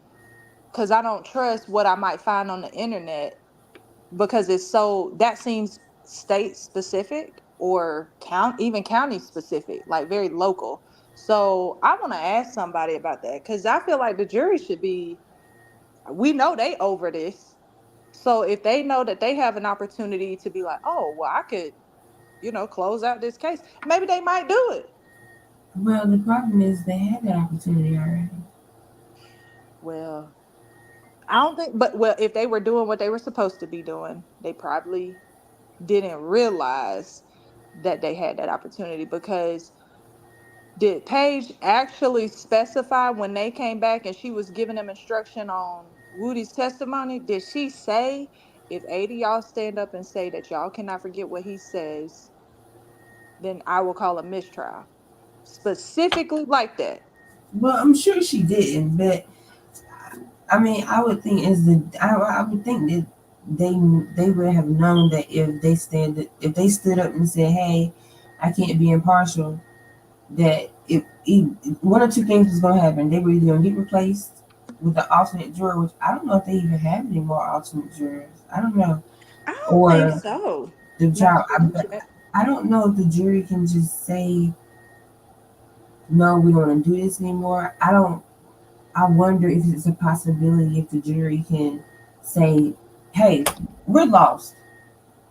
Speaker 10: because I don't trust what I might find on the internet, because that seems state specific or even county specific, like very local. So I want to ask somebody about that, because I feel like the jury should be, we know they over this. So if they know that they have an opportunity to be like, oh, well, I could, close out this case, maybe they might do it.
Speaker 1: Well, the problem is they had that opportunity already.
Speaker 10: Well, I don't think, well, if they were doing what they were supposed to be doing, they probably didn't realize that they had that opportunity, because did Paige actually specify when they came back and she was giving them instruction on Woody's testimony? Did she say, if 80 y'all stand up and say that y'all cannot forget what he says, then I will call a mistrial? Specifically like that?
Speaker 1: Well, I'm sure she didn't, but I mean, I would think I would think that they would have known that if they stood up and said, "Hey, I can't be impartial," that if one or two things was going to happen. They were either going to get replaced with the alternate juror, which I don't know if they even have any more alternate jurors. I don't know.
Speaker 10: I don't think so.
Speaker 1: The trial. I don't know if the jury can just say, "No, we don't want to do this anymore." I wonder if it's a possibility if the jury can say, "Hey, we're lost,"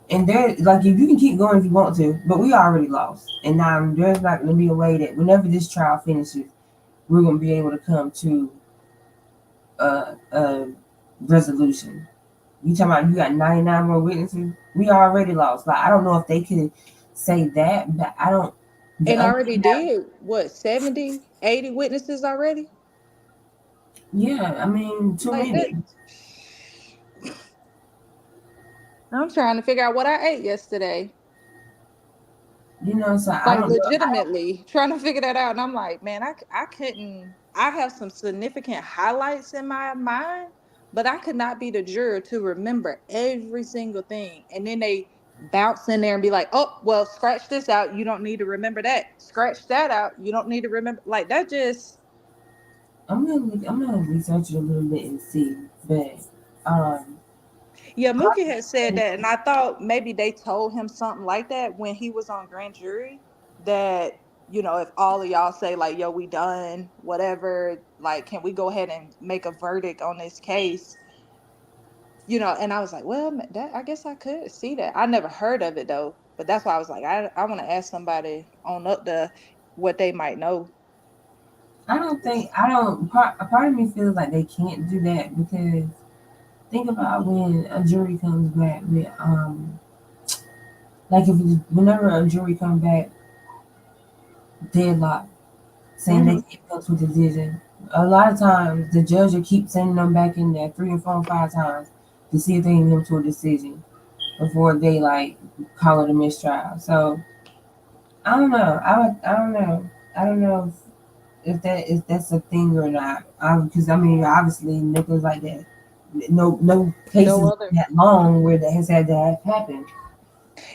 Speaker 1: and they're like, "If you can keep going if you want to, but we already lost, and now there's not going to be a way that whenever this trial finishes, we're going to be able to come to a resolution." You talking about you got 99 more witnesses? We already lost. Like, I don't know if they can say that, but I don't.
Speaker 10: And already did what, 70, 80 witnesses already?
Speaker 1: Yeah, I mean, too many.
Speaker 10: I'm trying to figure out what I ate yesterday.
Speaker 1: So I
Speaker 10: Like,
Speaker 1: don't know.
Speaker 10: legitimately trying to figure that out. And I'm like, man, I couldn't. I have some significant highlights in my mind, but I could not be the juror to remember every single thing. And then they bounce in there and be like, oh, well, scratch this out. You don't need to remember that. Scratch that out. You don't need to remember. Like, that just.
Speaker 1: I'm gonna research it a little bit and see, but
Speaker 10: yeah, Mookie had said that, and I thought maybe they told him something like that when he was on grand jury, that if all of y'all say like, yo, we done, whatever, like, can we go ahead and make a verdict on this case? And I was like, well, that I guess I could see that. I never heard of it though, but that's why I was like, I want to ask somebody on up to what they might know.
Speaker 1: I don't. Part of me feels like they can't do that, because think about when a jury comes back with like whenever a jury comes back deadlocked, saying they can't come to a decision. A lot of times the judge will keep sending them back in there 3 or 4 or 5 times to see if they can come to a decision before they like call it a mistrial. So I don't know. I don't know if that's a thing or not. Because I mean, obviously nothing's like that. No cases that long where that has had to happen.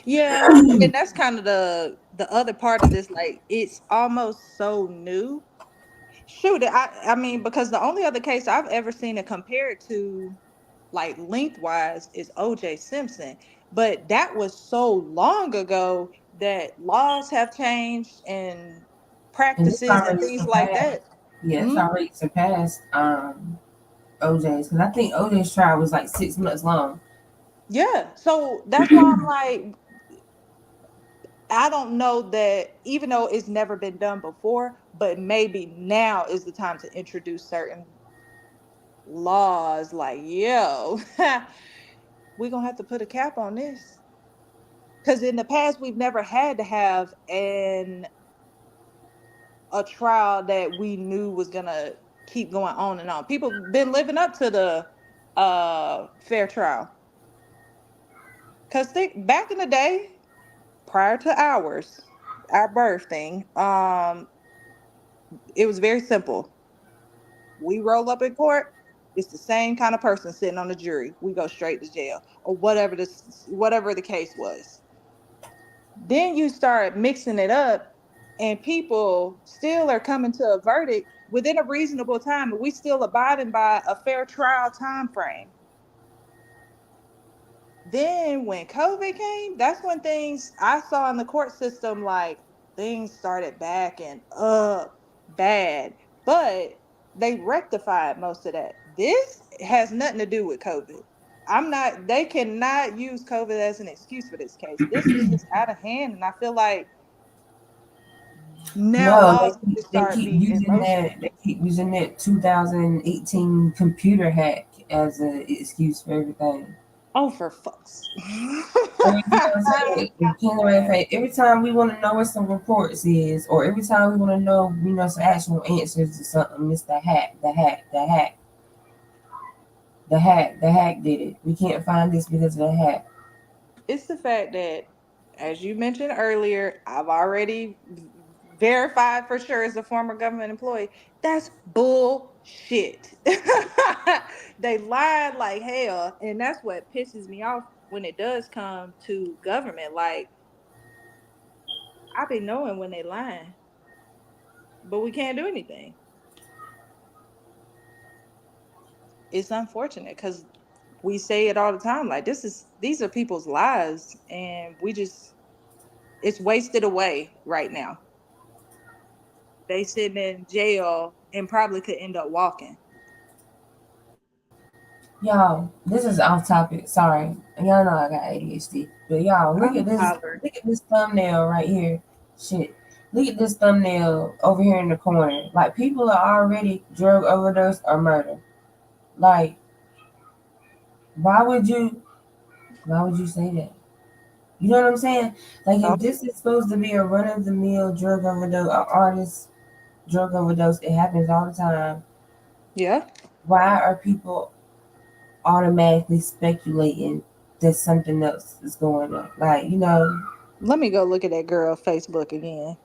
Speaker 10: Yeah, and that's kind of the other part of this. Like, it's almost so new. Shoot, I mean, because the only other case I've ever seen it compared to, like, lengthwise, is O.J. Simpson. But that was so long ago that laws have changed and practices and things like that.
Speaker 1: Yeah, it's already surpassed OJ's, because I think OJ's trial was like 6 months long.
Speaker 10: Yeah, so that's why I'm like, I don't know that, even though it's never been done before, but maybe now is the time to introduce certain laws like, yo, we're going to have to put a cap on this. Because in the past, we've never had to have a trial that we knew was going to keep going on and on. People been living up to the fair trial. Because back in the day, prior to our birth thing, it was very simple. We roll up in court, it's the same kind of person sitting on the jury. We go straight to jail or whatever the case was. Then you start mixing it up, and people still are coming to a verdict within a reasonable time, but we still abiding by a fair trial time frame. Then when COVID came, that's when things I saw in the court system, like things started backing up bad, but they rectified most of that. This has nothing to do with COVID. They cannot use COVID as an excuse for this case. This is just out of hand. And I feel like now
Speaker 1: No,
Speaker 10: laws need to start being in motion.
Speaker 1: they keep using that 2018 computer hack as an excuse for everything.
Speaker 10: Oh, for fuck's
Speaker 1: Every time we want to know what some reports is, or every time we want to know, some actual answers to something, it's the hack did it. We can't find this because of the hack.
Speaker 10: It's the fact that, as you mentioned earlier, I've already verified for sure as a former government employee. That's bullshit. They lied like hell, and that's what pisses me off when it does come to government. Like, I be knowing when they lying, but we can't do anything. It's unfortunate because we say it all the time. Like, these are people's lives, and it's wasted away right now. They sitting in jail and probably could end up walking.
Speaker 1: Y'all, this is off topic. Sorry. Y'all know I got ADHD. But y'all, look at this thumbnail right here. Shit. Look at this thumbnail over here in the corner. Like, people are already drug overdose or murder. Like, why would you say that? You know what I'm saying? Like, if this is supposed to be a run-of-the-mill drug overdose, an artist drug overdose, it happens all the time.
Speaker 10: Yeah.
Speaker 1: Why are people automatically speculating that something else is going on? Like,
Speaker 10: Let me go look at that girl Facebook again.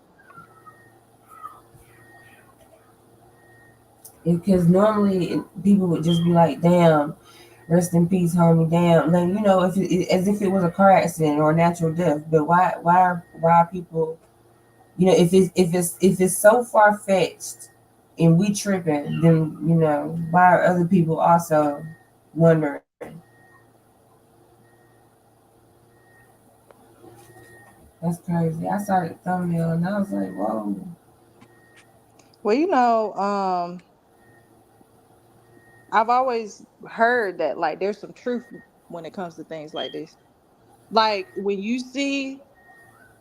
Speaker 1: Because normally people would just be like, damn, rest in peace, homie, damn. Like, as if it was a car accident or a natural death. But why are people, if it's so far fetched and we tripping, then why are other people also wondering? That's crazy. I saw the thumbnail and I was like, whoa.
Speaker 10: Well, I've always heard that, like, there's some truth when it comes to things like this. Like, when you see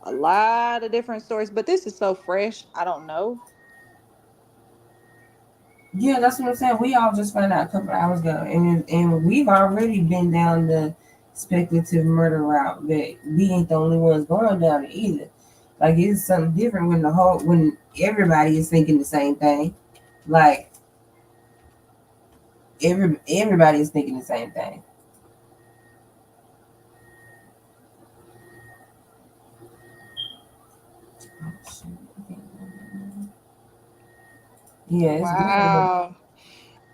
Speaker 10: a lot of different stories, but this is so fresh, I don't know.
Speaker 1: Yeah, that's what I'm saying. We all just found out a couple of hours ago, and we've already been down the speculative murder route, but we ain't the only ones going down it either. Like, it's something different when everybody is thinking the same thing. Like, everybody is thinking the same thing. Yeah, it's
Speaker 10: wow.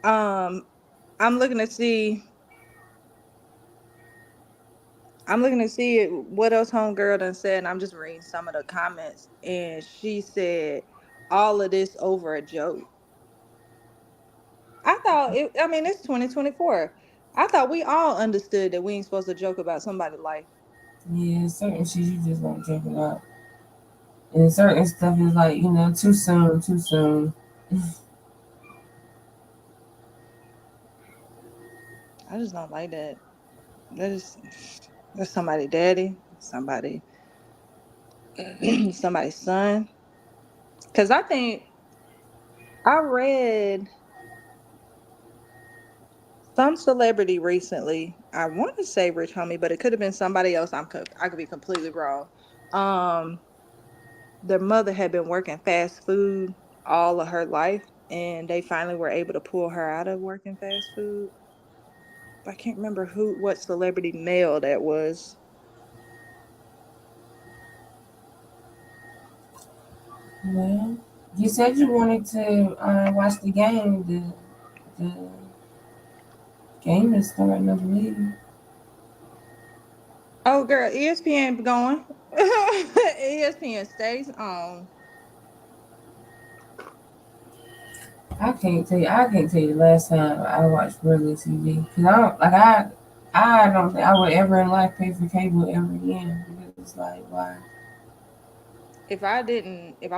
Speaker 10: I'm looking to see what else homegirl done said, and I'm just reading some of the comments. And she said, all of this over a joke. I thought it's 2024. I thought we all understood that we ain't supposed to joke about somebody's life.
Speaker 1: Yeah, certain shit you just don't joke about. And certain stuff is like, too soon.
Speaker 10: I just don't like that. There's somebody daddy, somebody somebody's son. Because I think I read some celebrity recently. I want to say Rich Homie, but it could have been somebody else. I could be completely wrong. Their mother had been working fast food all of her life, and they finally were able to pull her out of working fast food. I can't remember what celebrity male that was.
Speaker 1: Well, you said you wanted to watch the game. The game is starting, I believe.
Speaker 10: Oh, girl, ESPN going. ESPN stays on.
Speaker 1: I can't tell you. I can't tell you the last time I watched regular TV because I don't like. I don't think I would ever in life pay for cable ever again because it's like why.
Speaker 10: If I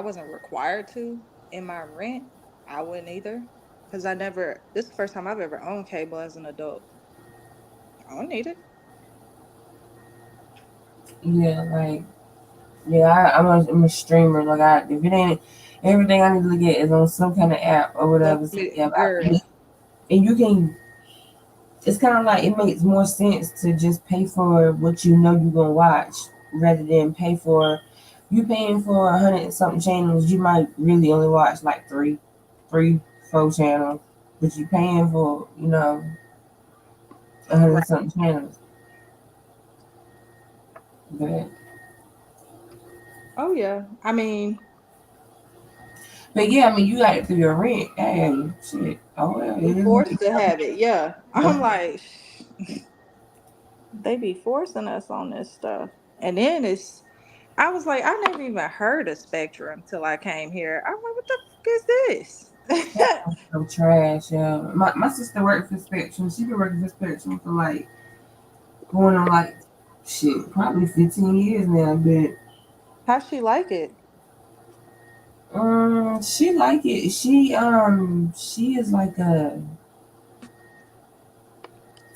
Speaker 10: wasn't required to in my rent, I wouldn't either. Because this is the first time I've ever owned cable as an adult. I don't need it.
Speaker 1: Yeah, like I'm a streamer. Like if it ain't everything I need to look at is on some kind of app or whatever. So, yeah, and you can. It's kind of like it makes more sense to just pay for what you know you're gonna watch rather than pay for. You paying for 100 and something channels, you might really only watch like three, 4 channels, but you paying for 100 and something channels. But
Speaker 10: Oh yeah, I mean,
Speaker 1: you got it through your rent. Hey, shit. Oh well,
Speaker 10: we forced to have it. Yeah, I'm like, they be forcing us on this stuff, and then I was like, I never even heard of Spectrum till I came here. I'm like, what the fuck is this?
Speaker 1: so trash. Yeah, my sister worked for Spectrum. She been working for Spectrum for like going on like shit, probably 15 years now. But
Speaker 10: how she like it?
Speaker 1: She like it. She is like a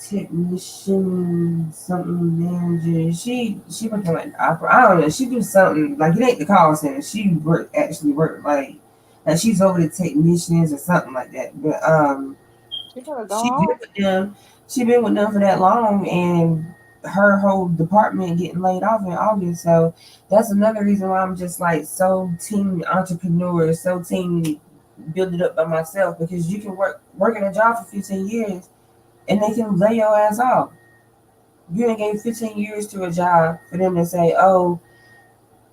Speaker 1: technician, something manager. She working like the opera. I don't know. She do something like it ain't the call center. She actually work like she's over the technicians or something like that. But
Speaker 10: She better go on.
Speaker 1: She been with them for that long, and her whole department getting laid off in August. So that's another reason why I'm just like so team entrepreneur, so team build it up by myself because you can work in a job for 15 years and they can lay your ass off. You done gave 15 years to a job for them to say, oh,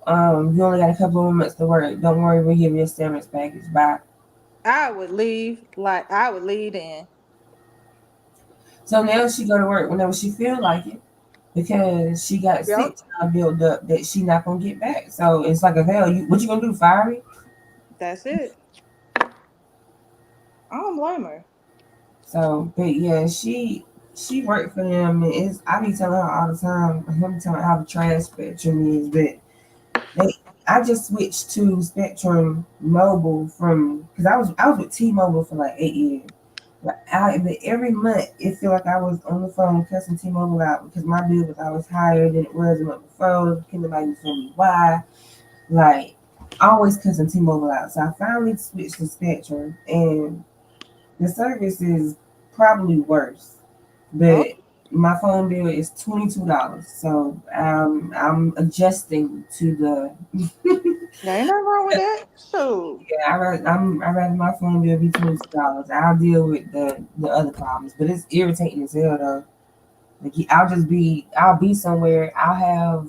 Speaker 1: you only got a couple of months to work. Don't worry, we'll give you a severance package. Bye.
Speaker 10: I would leave then.
Speaker 1: So now she go to work whenever she feel like it because she got sick time built up that she not gonna get back. So it's like a hell. What you gonna do? Fire me?
Speaker 10: That's it. I don't blame her.
Speaker 1: So, but yeah, she worked for them, and I be telling her all the time. I'm telling her how the trash Spectrum is, but I just switched to Spectrum Mobile because I was with T-Mobile for like 8 years. But every month it feel like I was on the phone cussing T-Mobile out because my bill was always higher than it was the month before. Couldn't nobody tell me why. Like always cussing T-Mobile out. So I finally switched to Spectrum, and the service is probably worse, but my phone bill is $22. So I'm adjusting to the.
Speaker 10: There ain't nothing wrong with that. So
Speaker 1: yeah, I rather my phone bill be $22. I'll deal with the other problems, but it's irritating as hell though. Like I'll be somewhere. I've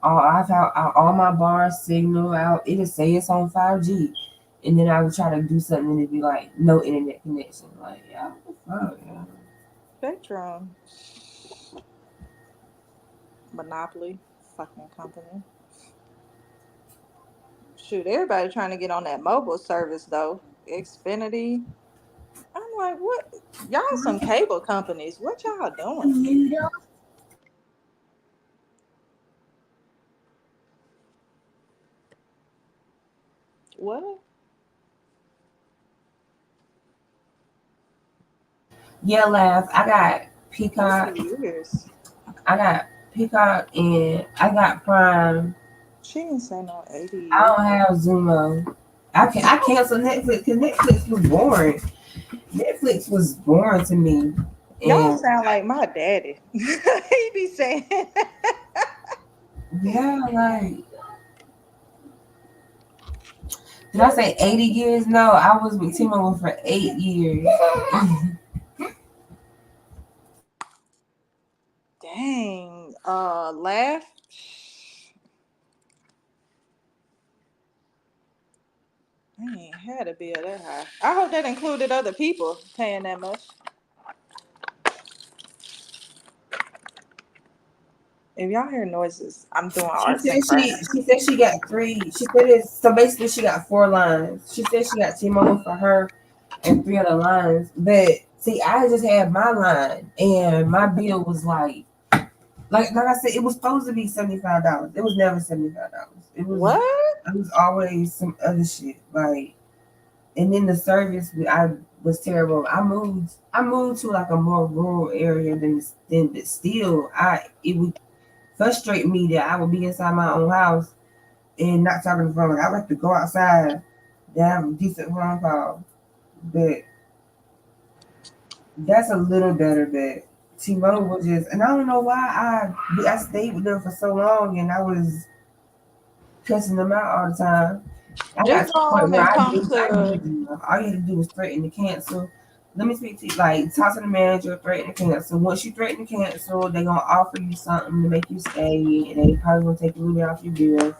Speaker 1: all my bar signal out. It'll say it's on 5G. And then I would try to do something and it'd be like no internet connection. Like, yeah, what the fuck, yeah.
Speaker 10: Spectrum. Monopoly fucking company. Shoot, everybody trying to get on that mobile service though. Xfinity. I'm like, what? Y'all some cable companies. What y'all doing? What?
Speaker 1: Yeah, laugh. I got Peacock.
Speaker 10: Years.
Speaker 1: I got Peacock and I got Prime
Speaker 10: She didn't say no 80.
Speaker 1: I don't have Zumo. I canceled Netflix because Netflix was boring. Netflix was boring to me.
Speaker 10: Y'all
Speaker 1: And
Speaker 10: sound like my daddy. He be saying,
Speaker 1: yeah, like, did I say 80 years? No, I was with T-Mobile for 8 years.
Speaker 10: dang, laugh. I ain't had a bill that high. I hope that included other people paying that much. If y'all hear noises, I'm doing arts and crafts.
Speaker 1: She said she got 3. She said it's so basically she got 4 lines. She said she got T-Mobile for her and 3 other lines. But see, I just had my line and my bill was like I said, it was supposed to be $75. It was never $75. It was
Speaker 10: What?
Speaker 1: It was always some other shit. Like, and then the service I was terrible. I moved to like a more rural area than but still it would frustrate me that I would be inside my own house and not talking on the phone. Like, I would have to go outside to have a decent phone call. But that's a little better, but T-Mobile was just, and I don't know why I stayed with them for so long and I was cussing them out all the time. I got
Speaker 10: Just
Speaker 1: to the
Speaker 10: go
Speaker 1: point
Speaker 10: on
Speaker 1: where
Speaker 10: and
Speaker 1: I
Speaker 10: come
Speaker 1: knew
Speaker 10: to.
Speaker 1: all you had to do was threaten to cancel. Let me speak to you, like, talk to the manager, threaten to cancel. Once you threaten to cancel, they're gonna offer you something to make you stay, and they probably gonna take a little bit off your bill,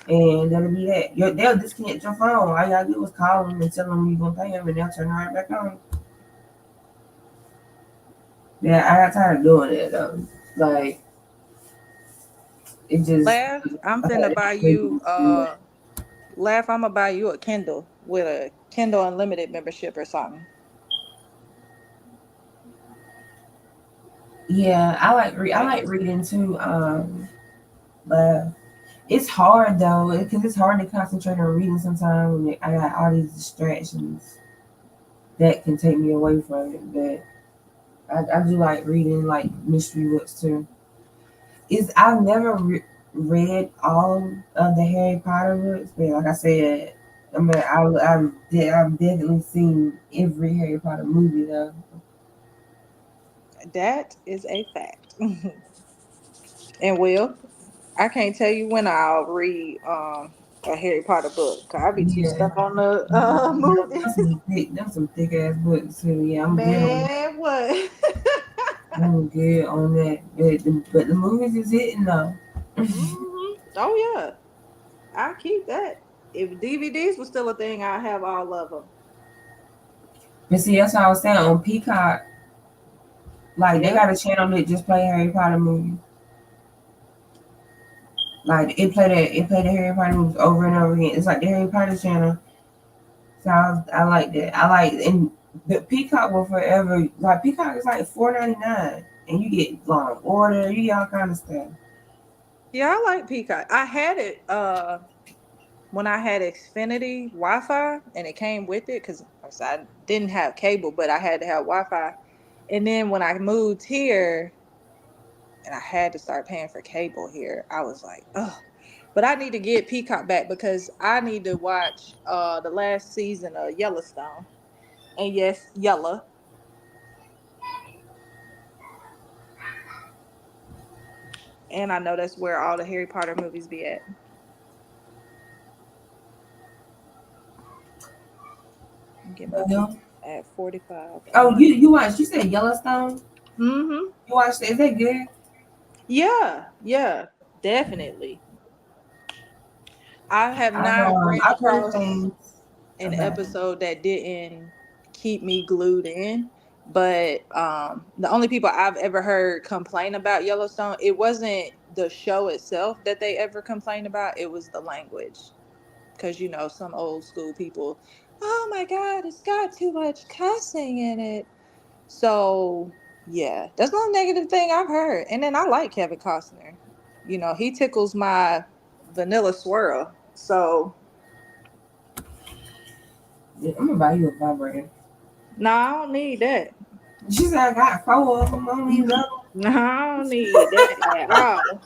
Speaker 1: and that'll be that. They'll disconnect your phone. All you gotta do is call them and tell them you're gonna pay them, and they'll turn right back on. Yeah, I got tired of doing it though. Like, it just.
Speaker 10: Laugh, I'm finna buy you Laugh, I'm gonna buy you a Kindle with a Kindle Unlimited membership or something.
Speaker 1: Yeah, I like reading too. But it's hard though, because it's hard to concentrate on reading sometimes when I got all these distractions that can take me away from it. But I do like reading like mystery books too. I've never read all of the Harry Potter books, but like I said, I mean, I've definitely seen every Harry Potter movie though.
Speaker 10: That is a fact. And Will, I can't tell you when I'll read a Harry Potter book. Cause I be too
Speaker 1: Yeah.
Speaker 10: stuck on the movie.
Speaker 1: That's some thick ass books too. Yeah,
Speaker 10: Man, what?
Speaker 1: I'm good on that. But the movies is hitting though.
Speaker 10: Oh yeah, I keep that. If DVDs was still a thing, I have all of them.
Speaker 1: But see, that's what I was saying on Peacock. Like, they got a channel that just play Harry Potter movies. Like, it play the Harry Potter movies over and over again. It's like the Harry Potter channel. So I like that. And the Peacock will forever. Like, Peacock is like $4.99, and you get Law and Order. You get all kind of stuff.
Speaker 10: Yeah, I like Peacock. I had it when I had Xfinity Wi-Fi, and it came with it because I didn't have cable, but I had to have Wi-Fi. And then when I moved here, and I had to start paying for cable here, I was like, ugh. But I need to get Peacock back because I need to watch the last season of Yellowstone. And yes, Yella. And I know that's where all the Harry Potter movies be at. Get my at 45.
Speaker 1: Oh, you watched? You said Yellowstone?
Speaker 10: Mm-hmm.
Speaker 1: You watched it? Is that good?
Speaker 10: Yeah, definitely. I have not ran across an episode that didn't keep me glued in. But the only people I've ever heard complain about Yellowstone, it wasn't the show itself that they ever complained about. It was the language. Because, you know, some old school people, oh my God, it's got too much cussing in it. So, yeah, that's one negative thing I've heard. And then I like Kevin Costner. You know, he tickles my vanilla swirl. So,
Speaker 1: yeah, I'm gonna buy you a vibrator.
Speaker 10: No, I don't need that.
Speaker 1: She said I got 4 of them. I don't need them.
Speaker 10: No, I don't need that at all.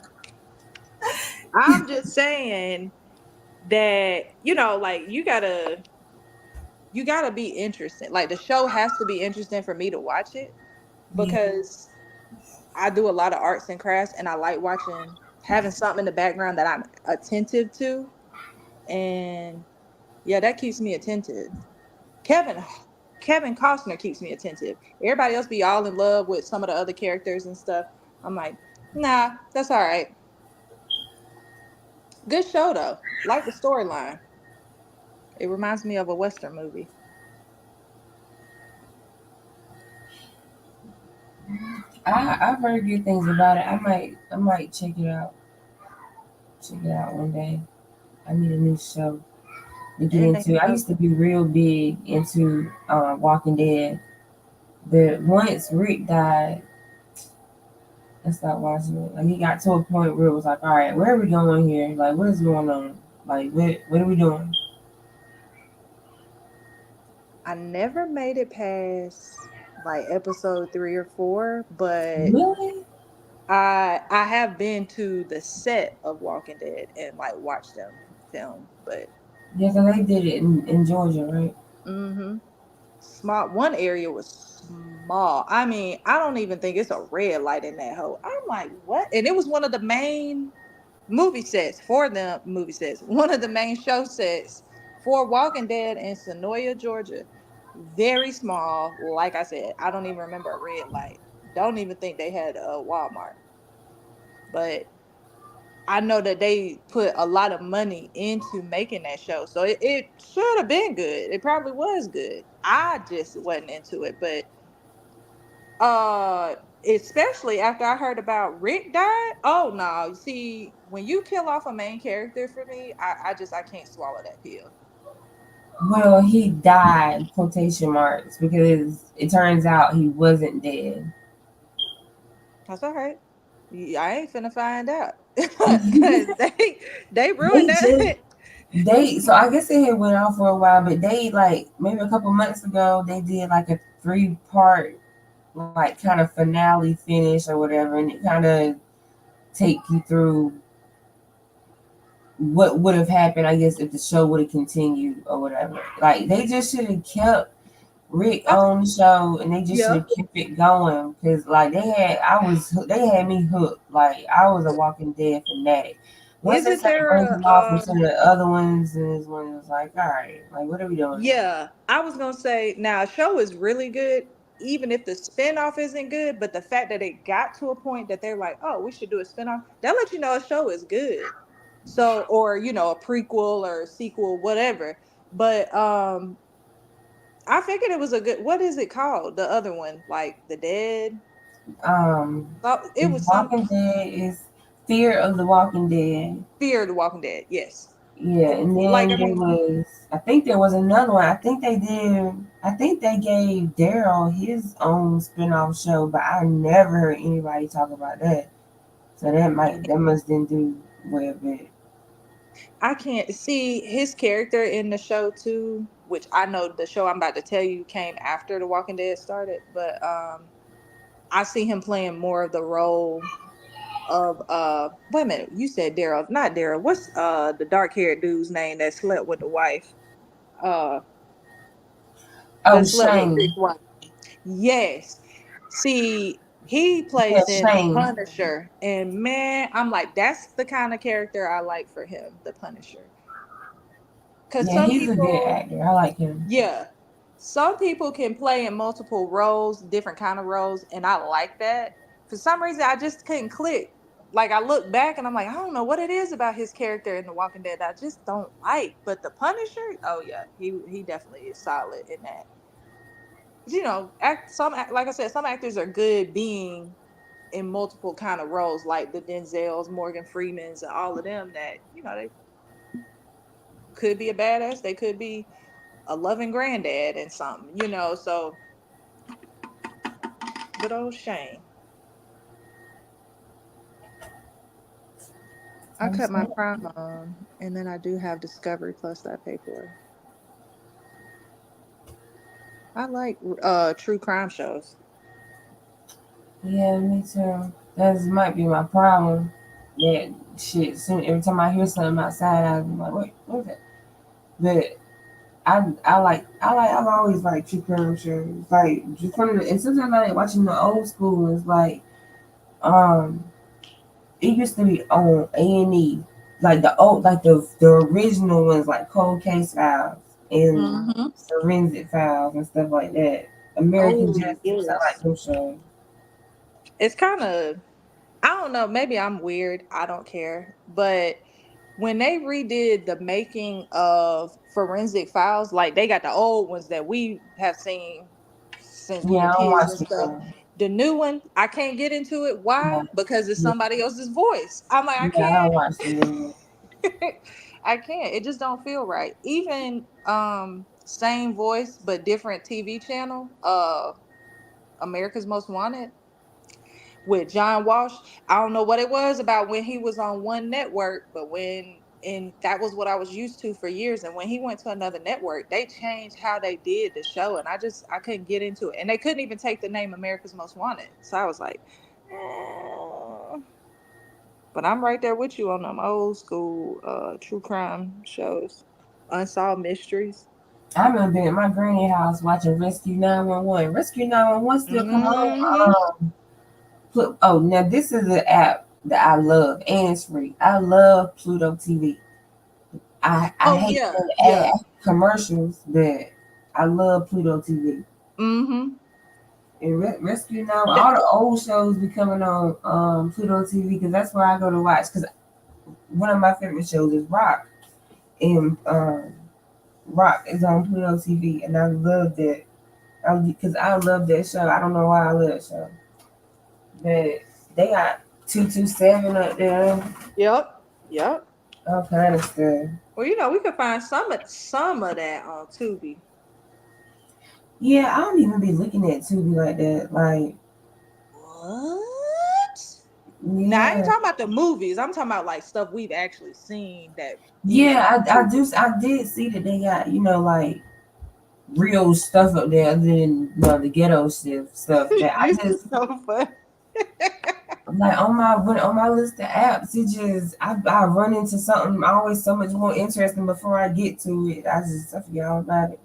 Speaker 10: I'm just saying that, you know, like you gotta be interested. Like the show has to be interesting for me to watch it because I do a lot of arts and crafts and I like having something in the background that I'm attentive to. And yeah, that keeps me attentive. Kevin Costner keeps me attentive. Everybody else be all in love with some of the other characters and stuff. I'm like, nah, that's all right. Good show though. Like the storyline. It reminds me of a Western movie.
Speaker 1: I've heard good things about it. I might check it out. Check it out one day. I need a new show to get into. I used to be real big into Walking Dead, but once Rick died, I stopped watching it. Like he got to a point where it was like, all right, where are we going here? Like, what is going on? Like, what are we doing?
Speaker 10: I never made it past like episode 3 or 4, but
Speaker 1: Really?
Speaker 10: I have been to the set of Walking Dead and like watched them film, but
Speaker 1: Yeah, because they did it in Georgia, right?
Speaker 10: small. One area was small. I mean, I don't even think it's a red light in that hole. I'm like, what? And it was one of the main movie sets for them. Movie sets. One of the main show sets for Walking Dead in Sonoya, Georgia. Very small. Like I said, I don't even remember a red light. Don't even think they had a Walmart. But I know that they put a lot of money into making that show. So it should have been good. It probably was good. I just wasn't into it. But especially after I heard about Rick died. Oh no. You see, when you kill off a main character for me, I can't swallow that pill.
Speaker 1: Well, he died, quotation marks, because it turns out he wasn't dead.
Speaker 10: That's all right. I ain't finna find out. Because they ruined that.
Speaker 1: So I guess it had went on for a while, but they like maybe a couple months ago they did like a 3-part like kind of finale finish or whatever, and it kind of take you through what would have happened, I guess, if the show would have continued or whatever. Like they just should have kept Rick on the show, and they just should have kept it going because like they had me hooked. Like I was a Walking Dead fanatic. Once they started breaking off into the other ones, and this one was like, all right, like what are we doing?
Speaker 10: Yeah, I was gonna say now a show is really good, even if the spinoff isn't good. But the fact that it got to a point that they're like, oh, we should do a spinoff, that lets you know a show is good. So, or you know, a prequel or a sequel, whatever. But I figured it was a good. What is it called? The other one, like The Dead. It was
Speaker 1: Walking Dead is Fear of the Walking Dead.
Speaker 10: Fear of the Walking Dead. Yes.
Speaker 1: Yeah, and then I think there was another one. I think they gave Daryl his own spinoff show, but I never heard anybody talk about that. So that must didn't do well bit.
Speaker 10: I can't see his character in the show too, which I know the show I'm about to tell you came after The Walking Dead started, but I see him playing more of the role of wait a minute, you said Daryl, not Daryl. What's the dark-haired dude's name that slept with the wife?
Speaker 1: Shane.
Speaker 10: Yes. See, he plays in The Punisher, and man, I'm like, that's the kind of character I like for him, The Punisher. Because
Speaker 1: he's a good actor. I like him.
Speaker 10: Yeah. Some people can play in multiple roles, different kind of roles, and I like that. For some reason, I just couldn't click. Like, I look back and I'm like, I don't know what it is about his character in The Walking Dead that I just don't like. But The Punisher, oh yeah, he definitely is solid in that. You know, like I said, some actors are good being in multiple kind of roles, like the Denzels, Morgan Freemans, and all of them that, you know, they could be a badass. They could be a loving granddad and something, you know, so good old Shane. I cut my Prime on, and then I do have Discovery Plus that I pay for. I like true crime shows.
Speaker 1: Yeah, me too. That might be my problem. Yeah, shit. Soon every time I hear something outside, I'm like, wait, what is that? But I've always liked true crime shows. Like just from the, and sometimes I like watching the old school ones. Like um, it used to be on A&E, like the old, like the original ones, like Cold Case Files and
Speaker 10: Mm-hmm.
Speaker 1: Forensic Files and stuff like that. American
Speaker 10: Oh
Speaker 1: Justice, I like
Speaker 10: yes.
Speaker 1: them shows.
Speaker 10: It's kind of, I don't know, maybe I'm weird. I don't care. But when they redid the making of Forensic Files, like they got the old ones that we have seen since we were
Speaker 1: Yeah, I don't
Speaker 10: kids and
Speaker 1: watch
Speaker 10: stuff.
Speaker 1: them.
Speaker 10: The new one, I can't get into it. Why?
Speaker 1: Yeah,
Speaker 10: Because it's
Speaker 1: yeah,
Speaker 10: somebody else's voice. I'm like, I
Speaker 1: yeah, I don't
Speaker 10: can't.
Speaker 1: watch them.
Speaker 10: I can't. It just don't feel right. Even same voice but different TV channel, America's Most Wanted with John Walsh. I don't know what it was about when he was on one network, but and that was what I was used to for years. And when he went to another network, they changed how they did the show, and I couldn't get into it. And they couldn't even take the name America's Most Wanted. So I was like, eh. But I'm right there with you on them old school true crime shows, unsolved mysteries.
Speaker 1: I remember being at my granny house watching Rescue 911. Rescue 911 still come
Speaker 10: Mm-hmm.
Speaker 1: on. Oh, now this is an app that I love, and it's free. I love Pluto TV. I
Speaker 10: Oh
Speaker 1: hate
Speaker 10: yeah,
Speaker 1: the
Speaker 10: yeah.
Speaker 1: ad commercials, but I love Pluto TV.
Speaker 10: Mm-hmm.
Speaker 1: And Rescue Now, all the old shows be coming on Pluto TV because that's where I go to watch. Because one of my favorite shows is Rock, and Rock is on Pluto TV, and I love that. Because I love that show. I don't know why I love that show, but they got 227 up there,
Speaker 10: Yep. Yep.
Speaker 1: all kind of stuff.
Speaker 10: Well, we could find some of that on Tubi.
Speaker 1: Yeah, I don't even be looking at Tubi like that. Like,
Speaker 10: What? Now I ain't
Speaker 1: yeah,
Speaker 10: talking about the movies. I'm talking about like stuff we've actually seen that is
Speaker 1: yeah,
Speaker 10: on Tubi.
Speaker 1: I did see that they got like real stuff up there other than the ghetto stuff that I
Speaker 10: This is
Speaker 1: just
Speaker 10: so fun.
Speaker 1: like on my list of apps. It just I run into something always so much more interesting before I get to it. I forget all about it.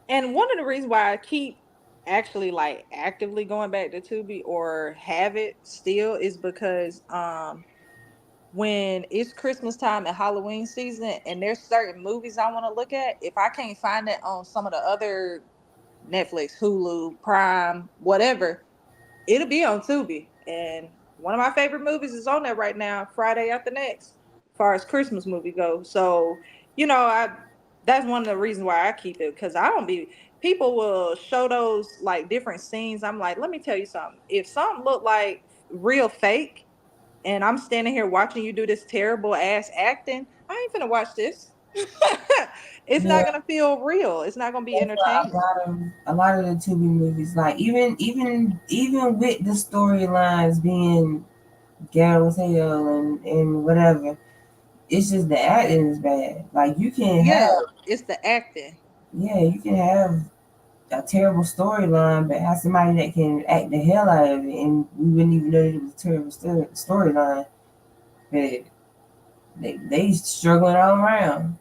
Speaker 10: And one of the reasons why I keep actually like actively going back to Tubi or have it still is because when it's Christmas time and Halloween season and there's certain movies I want to look at, if I can't find it on some of the other Netflix, Hulu, Prime, whatever, it'll be on Tubi. And one of my favorite movies is on there right now, Friday After Next, as far as Christmas movie goes. So, I that's one of the reasons why I keep it, because I don't be people will show those like different scenes. I'm like, let me tell you something. If something look like real fake and I'm standing here watching you do this terrible ass acting, I ain't finna watch this. It's not
Speaker 1: Yeah,
Speaker 10: gonna feel real. It's not gonna be
Speaker 1: that's why
Speaker 10: entertaining.
Speaker 1: a lot of the Tubi movies, like even with the storylines being ghetto as hell and whatever, it's just the acting is bad. Like
Speaker 10: Yeah, it's the acting.
Speaker 1: you can have a terrible storyline, but have somebody that can act the hell out of it, and we wouldn't even know that it was a terrible storyline. But they struggling all around.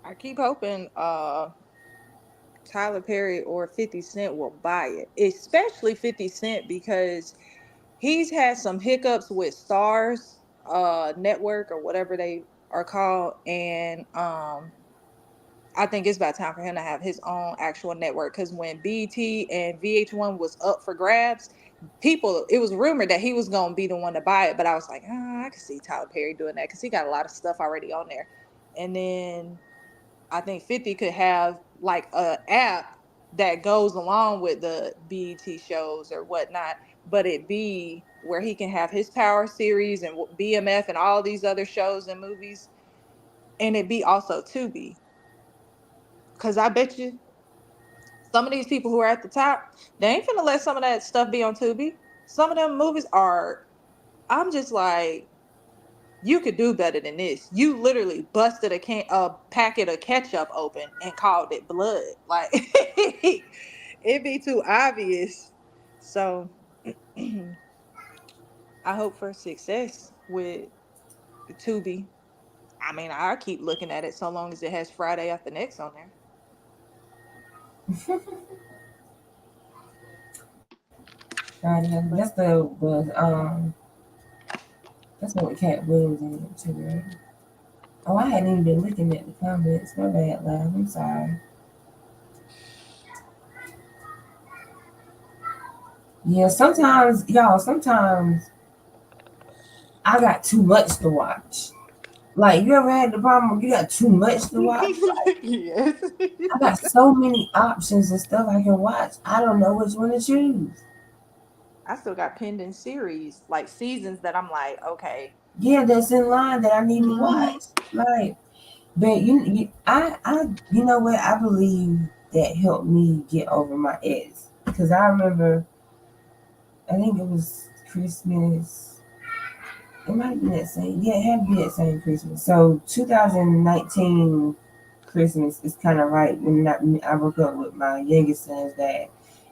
Speaker 10: I keep hoping Tyler Perry or 50 Cent will buy it, especially 50 Cent, because he's had some hiccups with Stars Network or whatever they are called. And I think it's about time for him to have his own actual network, because when BET and VH1 was up for grabs, it was rumored that he was going to be the one to buy it. But I was like, I could see Tyler Perry doing that because he got a lot of stuff already on there. And then I think 50 could have like a app that goes along with the BET shows or whatnot, but it be where he can have his Power series and BMF and all these other shows and movies, and it be also Tubi. Because I bet you some of these people who are at the top, they ain't finna let some of that stuff be on Tubi. Some of them movies are, I'm just like, you could do better than this. You literally busted a packet of ketchup open and called it blood. Like it'd be too obvious. So I hope for success with Tubi. I mean, I keep looking at it so long as it has Friday After Next on there.
Speaker 1: That's that's what Cat Williams in it too, right? Oh, I hadn't even been looking at the comments. My bad, love. I'm sorry. Yeah, sometimes, y'all, sometimes I got too much to watch. Like, you ever had the problem where you got too much to watch? Like,
Speaker 10: Yes.
Speaker 1: I got so many options and stuff I can watch. I don't know which one to choose.
Speaker 10: I still got pending series, like seasons that I'm like, okay.
Speaker 1: Yeah, that's in line that I need to watch. Like, but you know what? I believe that helped me get over my ex, because I remember, I think it was Christmas. It might be that same. Yeah, it had to be that same Christmas. So 2019 Christmas is kind of right when I broke up with my youngest son's dad,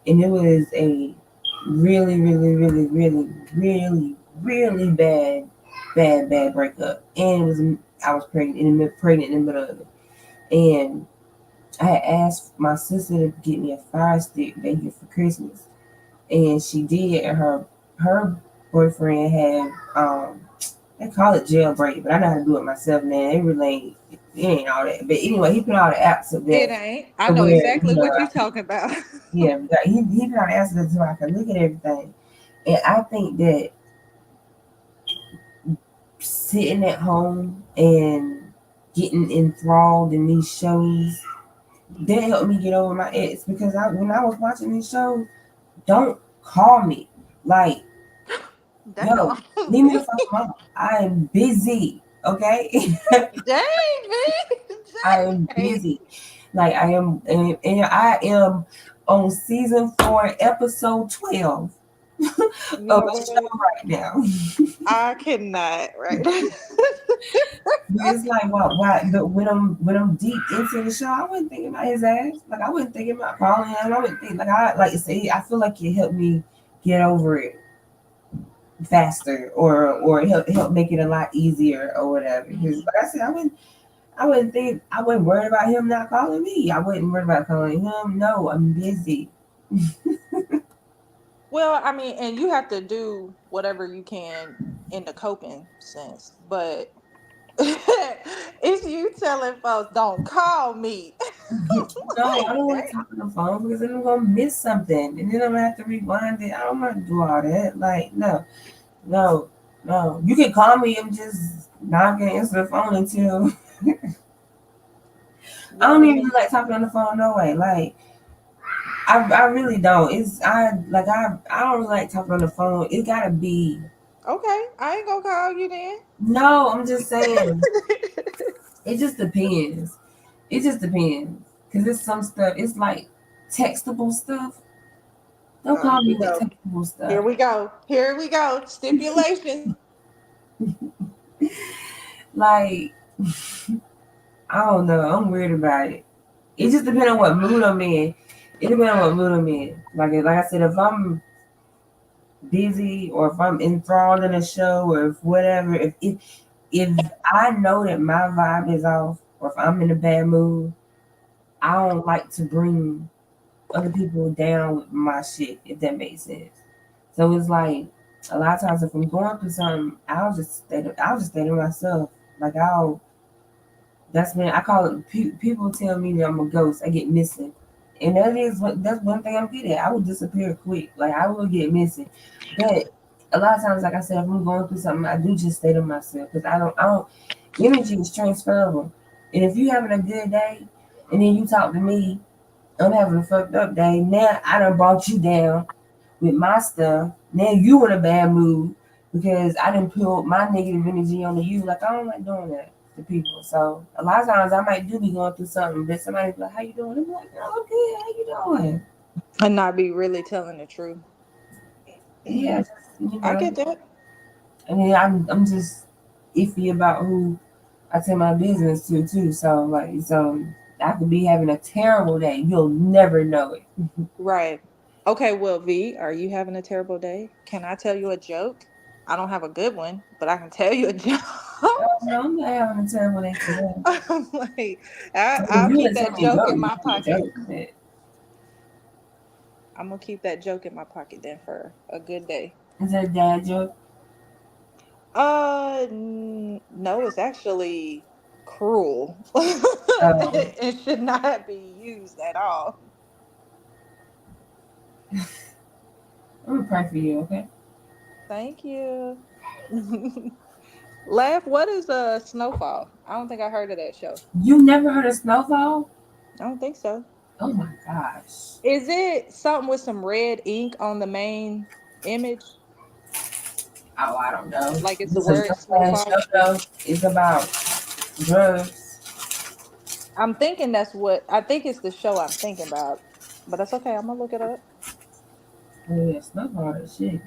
Speaker 1: and it was a really, really, really, really, really, really bad breakup. And it was I was pregnant in the middle of it, and I had asked my sister to get me a Fire Stick that year for Christmas, and she did. And her boyfriend had they call it jailbreak, but I know how to do it myself, man. It really ain't all that. But anyway, he put all the apps up there.
Speaker 10: It ain't. I know exactly what you're talking about.
Speaker 1: Yeah, he put all the apps up there so I can look at everything. And I think that sitting at home and getting enthralled in these shows, that helped me get over my ex, because when I was watching these shows, don't call me. Like, yo, leave me the fuck alone. I am busy, okay?
Speaker 10: Dang, man.
Speaker 1: I am busy. Like, I am, and I am on season 4, episode 12 of a show right now.
Speaker 10: I cannot, right?
Speaker 1: It's like, why? But when I'm deep into the show, I wasn't thinking about his ass. Like, I wasn't thinking about calling him. I wouldn't think, I feel like it helped me get over it faster, or help make it a lot easier or whatever. Because like I said, I wasn't worried about him not calling me. I wasn't worried about calling him. No, I'm busy.
Speaker 10: Well, I mean, and you have to do whatever you can in the coping sense, but it's you telling folks, don't call me.
Speaker 1: No, I don't want to talk on the phone, because then I'm gonna miss something, and then I'm gonna have to rewind it. I don't want to do all that. Like, no. You can call me. I'm just not gonna answer the phone until I don't even like talking on the phone. No way. Like, I really don't. I don't really like talking on the phone. It gotta be.
Speaker 10: Okay, I ain't gonna call you then.
Speaker 1: No, I'm just saying. It just depends. Because it's some stuff. It's like textable stuff. Don't call me with textable stuff.
Speaker 10: Here we go. Stipulation.
Speaker 1: Like, I don't know. I'm weird about it. It just depends on what mood I'm in. Like I said, if I'm busy, or if I'm enthralled in a show, or if whatever, if I know that my vibe is off, or if I'm in a bad mood, I don't like to bring other people down with my shit, if that makes sense. So it's like, a lot of times if I'm going through something, I'll just stay to myself. Like, that's when I call it, people tell me that I'm a ghost. I get missing. And that's one thing I'm good at. I will disappear quick. Like, I will get missing. But a lot of times, like I said, if I'm going through something, I do just stay to myself, because I don't energy is transferable. And if you having a good day and then you talk to me, I'm having a fucked up day. Now I done brought you down with my stuff. Now you in a bad mood because I done put my negative energy onto you. Like, I don't like doing that to people. So a lot of times I might be going through something, but somebody be like, "How you doing?" I'm like, "Oh, good. How you doing?"
Speaker 10: And not be really telling the truth.
Speaker 1: Yeah,
Speaker 10: I get that.
Speaker 1: I mean, I'm just iffy about who I tell my business to too. So I could be having a terrible day. You'll never know it.
Speaker 10: Right. Okay, well, V, are you having a terrible day? Can I tell you a joke? I don't have a good one, but I can tell you a joke.
Speaker 1: No, I'm not having a terrible day today.
Speaker 10: I'm like, I'll keep that joke in my pocket. I'm gonna keep that joke in my pocket then for a good day.
Speaker 1: Is that a dad joke?
Speaker 10: No, it's actually cruel. It should not be used at all.
Speaker 1: I'm gonna pray for you, okay?
Speaker 10: Thank you. Laugh, what is Snowfall? I don't think I heard of that show.
Speaker 1: You never heard of Snowfall?
Speaker 10: I don't think so.
Speaker 1: Oh my gosh.
Speaker 10: Is it something with some red ink on the main image?
Speaker 1: Oh, I don't know.
Speaker 10: Like it's the
Speaker 1: This is
Speaker 10: word
Speaker 1: a
Speaker 10: Snowfall?
Speaker 1: show. It's about drugs.
Speaker 10: I'm thinking I think it's the show I'm thinking about. But that's okay, I'm gonna look it up.
Speaker 1: Oh yeah, Snowfall is shit.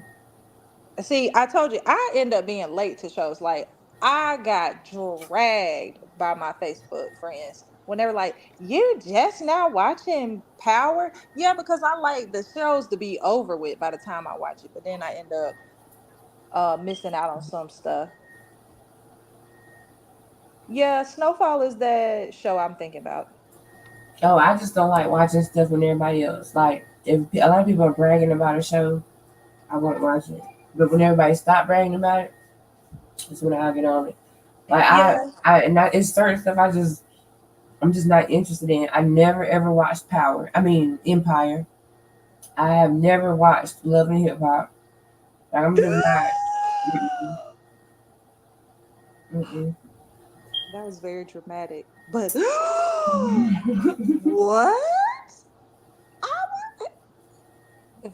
Speaker 10: See, I told you, I end up being late to shows. Like, I got dragged by my Facebook friends when they were like, "You just now watching Power?" Yeah, because I like the shows to be over with by the time I watch it. But then I end up missing out on some stuff. Yeah, Snowfall is that show I'm thinking about.
Speaker 1: Oh, I just don't like watching stuff when everybody else. Like, if a lot of people are bragging about a show, I won't watch it. But when everybody stop bragging about it, that's when I'll get on it. Like it's certain stuff I'm just not interested in. I never ever watched Empire. I have never watched Love and Hip Hop. Like, I'm just not. Mm-mm.
Speaker 10: That was very dramatic. But what?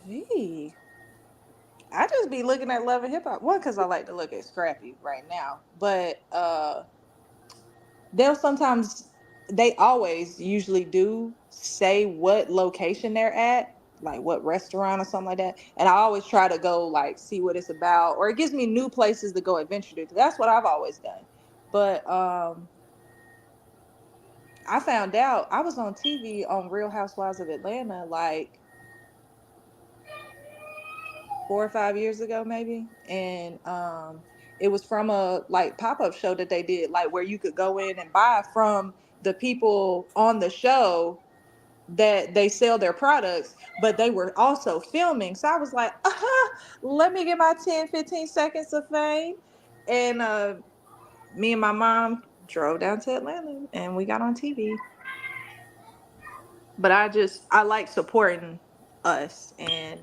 Speaker 10: V. I just be looking at Love and Hip Hop. One, because I like to look at Scrappy right now. But they always usually do say what location they're at, like what restaurant or something like that. And I always try to go like see what it's about, or it gives me new places to go adventure to. That's what I've always done. But I found out I was on TV on Real Housewives of Atlanta like 4 or 5 years ago, maybe. And it was from a like pop-up show that they did, like where you could go in and buy from the people on the show that they sell their products, but they were also filming. So I was like, let me get my 10-15 seconds of fame. And me and my mom drove down to Atlanta and we got on TV. But I like supporting us, and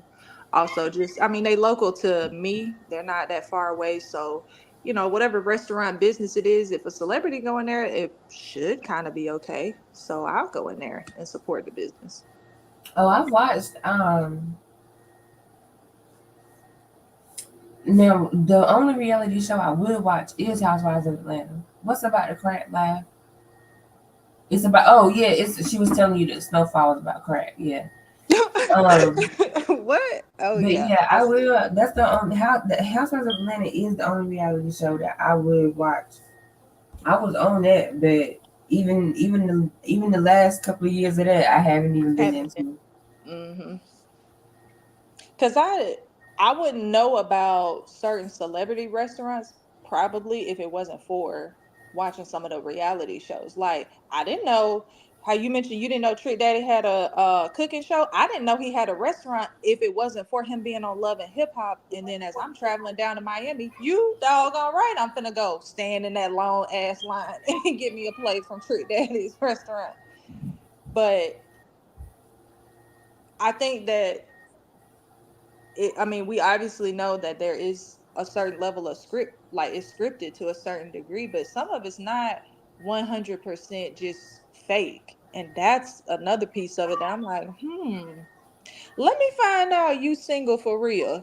Speaker 10: also they local to me. They're not that far away. So, whatever restaurant business it is, if a celebrity go in there, it should kind of be okay. So I'll go in there and support the business.
Speaker 1: Oh, I've watched now the only reality show I would watch is Housewives of Atlanta. What's about the crack laugh? It's about she was telling you that Snowfall was about crack, yeah.
Speaker 10: What? Oh
Speaker 1: but
Speaker 10: yeah.
Speaker 1: I will. That's the Housewives of Atlanta is the only reality show that I would watch. I was on that, but even the last couple of years of that, I haven't even been into.
Speaker 10: Because I wouldn't know about certain celebrity restaurants probably if it wasn't for watching some of the reality shows. Like, I didn't know how you mentioned you didn't know Trick Daddy had a cooking show. I didn't know he had a restaurant if it wasn't for him being on Love and Hip Hop. And then as I'm traveling down to Miami, you doggone right, I'm finna go stand in that long ass line and get me a plate from Trick Daddy's restaurant. But I think that we obviously know that there is a certain level of script, like it's scripted to a certain degree, but some of it's not 100% just fake. And that's another piece of it that I'm like, let me find out you single for real.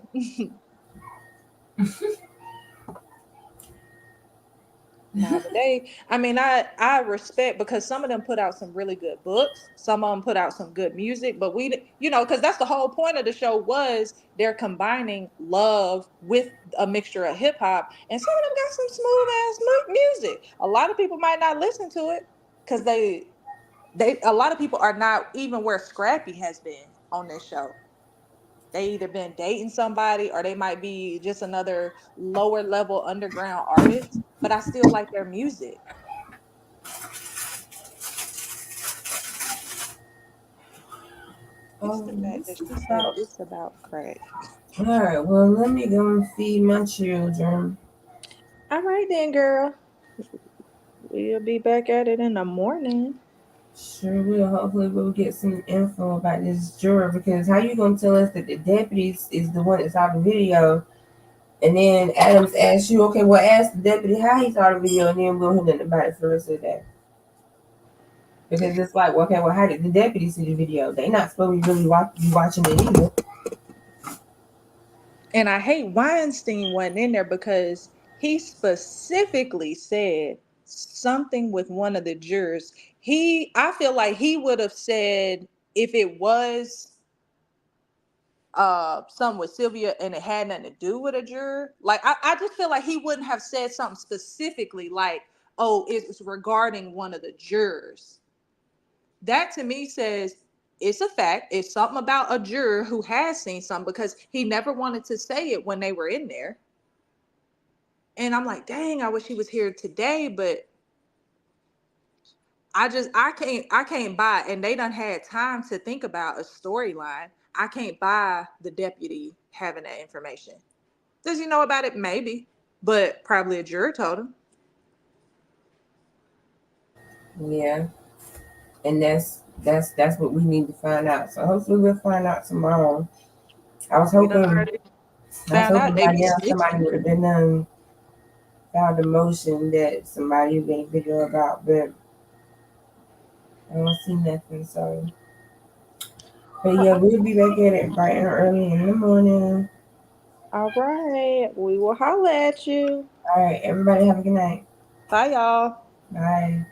Speaker 10: I respect, because some of them put out some really good books. Some of them put out some good music, but because that's the whole point of the show, was they're combining love with a mixture of hip hop, and some of them got some smooth ass music. A lot of people might not listen to it because a lot of people are not even where Scrappy has been on this show. they either been dating somebody or they might be just another lower level underground artist, but I still like their music. It's the fact that she said it's about crack.
Speaker 1: All right, well, let me go and feed my children.
Speaker 10: All right then, girl. We'll be back at it in the morning.
Speaker 1: Sure will. Hopefully we'll get some info about this juror, because how you gonna tell us that the deputy is the one that saw the video, and then Adams asks you, okay, well, ask the deputy how he saw the video, and then we'll hear nothing about it for the rest of the day. Because it's like, okay, well, how did the deputy see the video? They not supposed to really be watching it either.
Speaker 10: And I hate Weinstein wasn't in there because he specifically said something with one of the jurors. I feel like he would have said if it was something with Sylvia and it had nothing to do with a juror. Like I just feel like he wouldn't have said something specifically like, oh, it's regarding one of the jurors. That to me says it's a fact. It's something about a juror who has seen something, because he never wanted to say it when they were in there. And I'm like, dang, I wish he was here today, but I can't buy it. And they done had time to think about a storyline. I can't buy the deputy having that information. Does he know about it? Maybe, but probably a juror told him.
Speaker 1: Yeah. And that's what we need to find out. So hopefully we'll find out tomorrow. I was hoping by now somebody would have been found a motion that somebody made a video about, but I don't see nothing. So, but yeah, we'll be back at it bright and early in the morning.
Speaker 10: All right, we will holler at you.
Speaker 1: All right, everybody have a good night.
Speaker 10: Bye, y'all.
Speaker 1: Bye.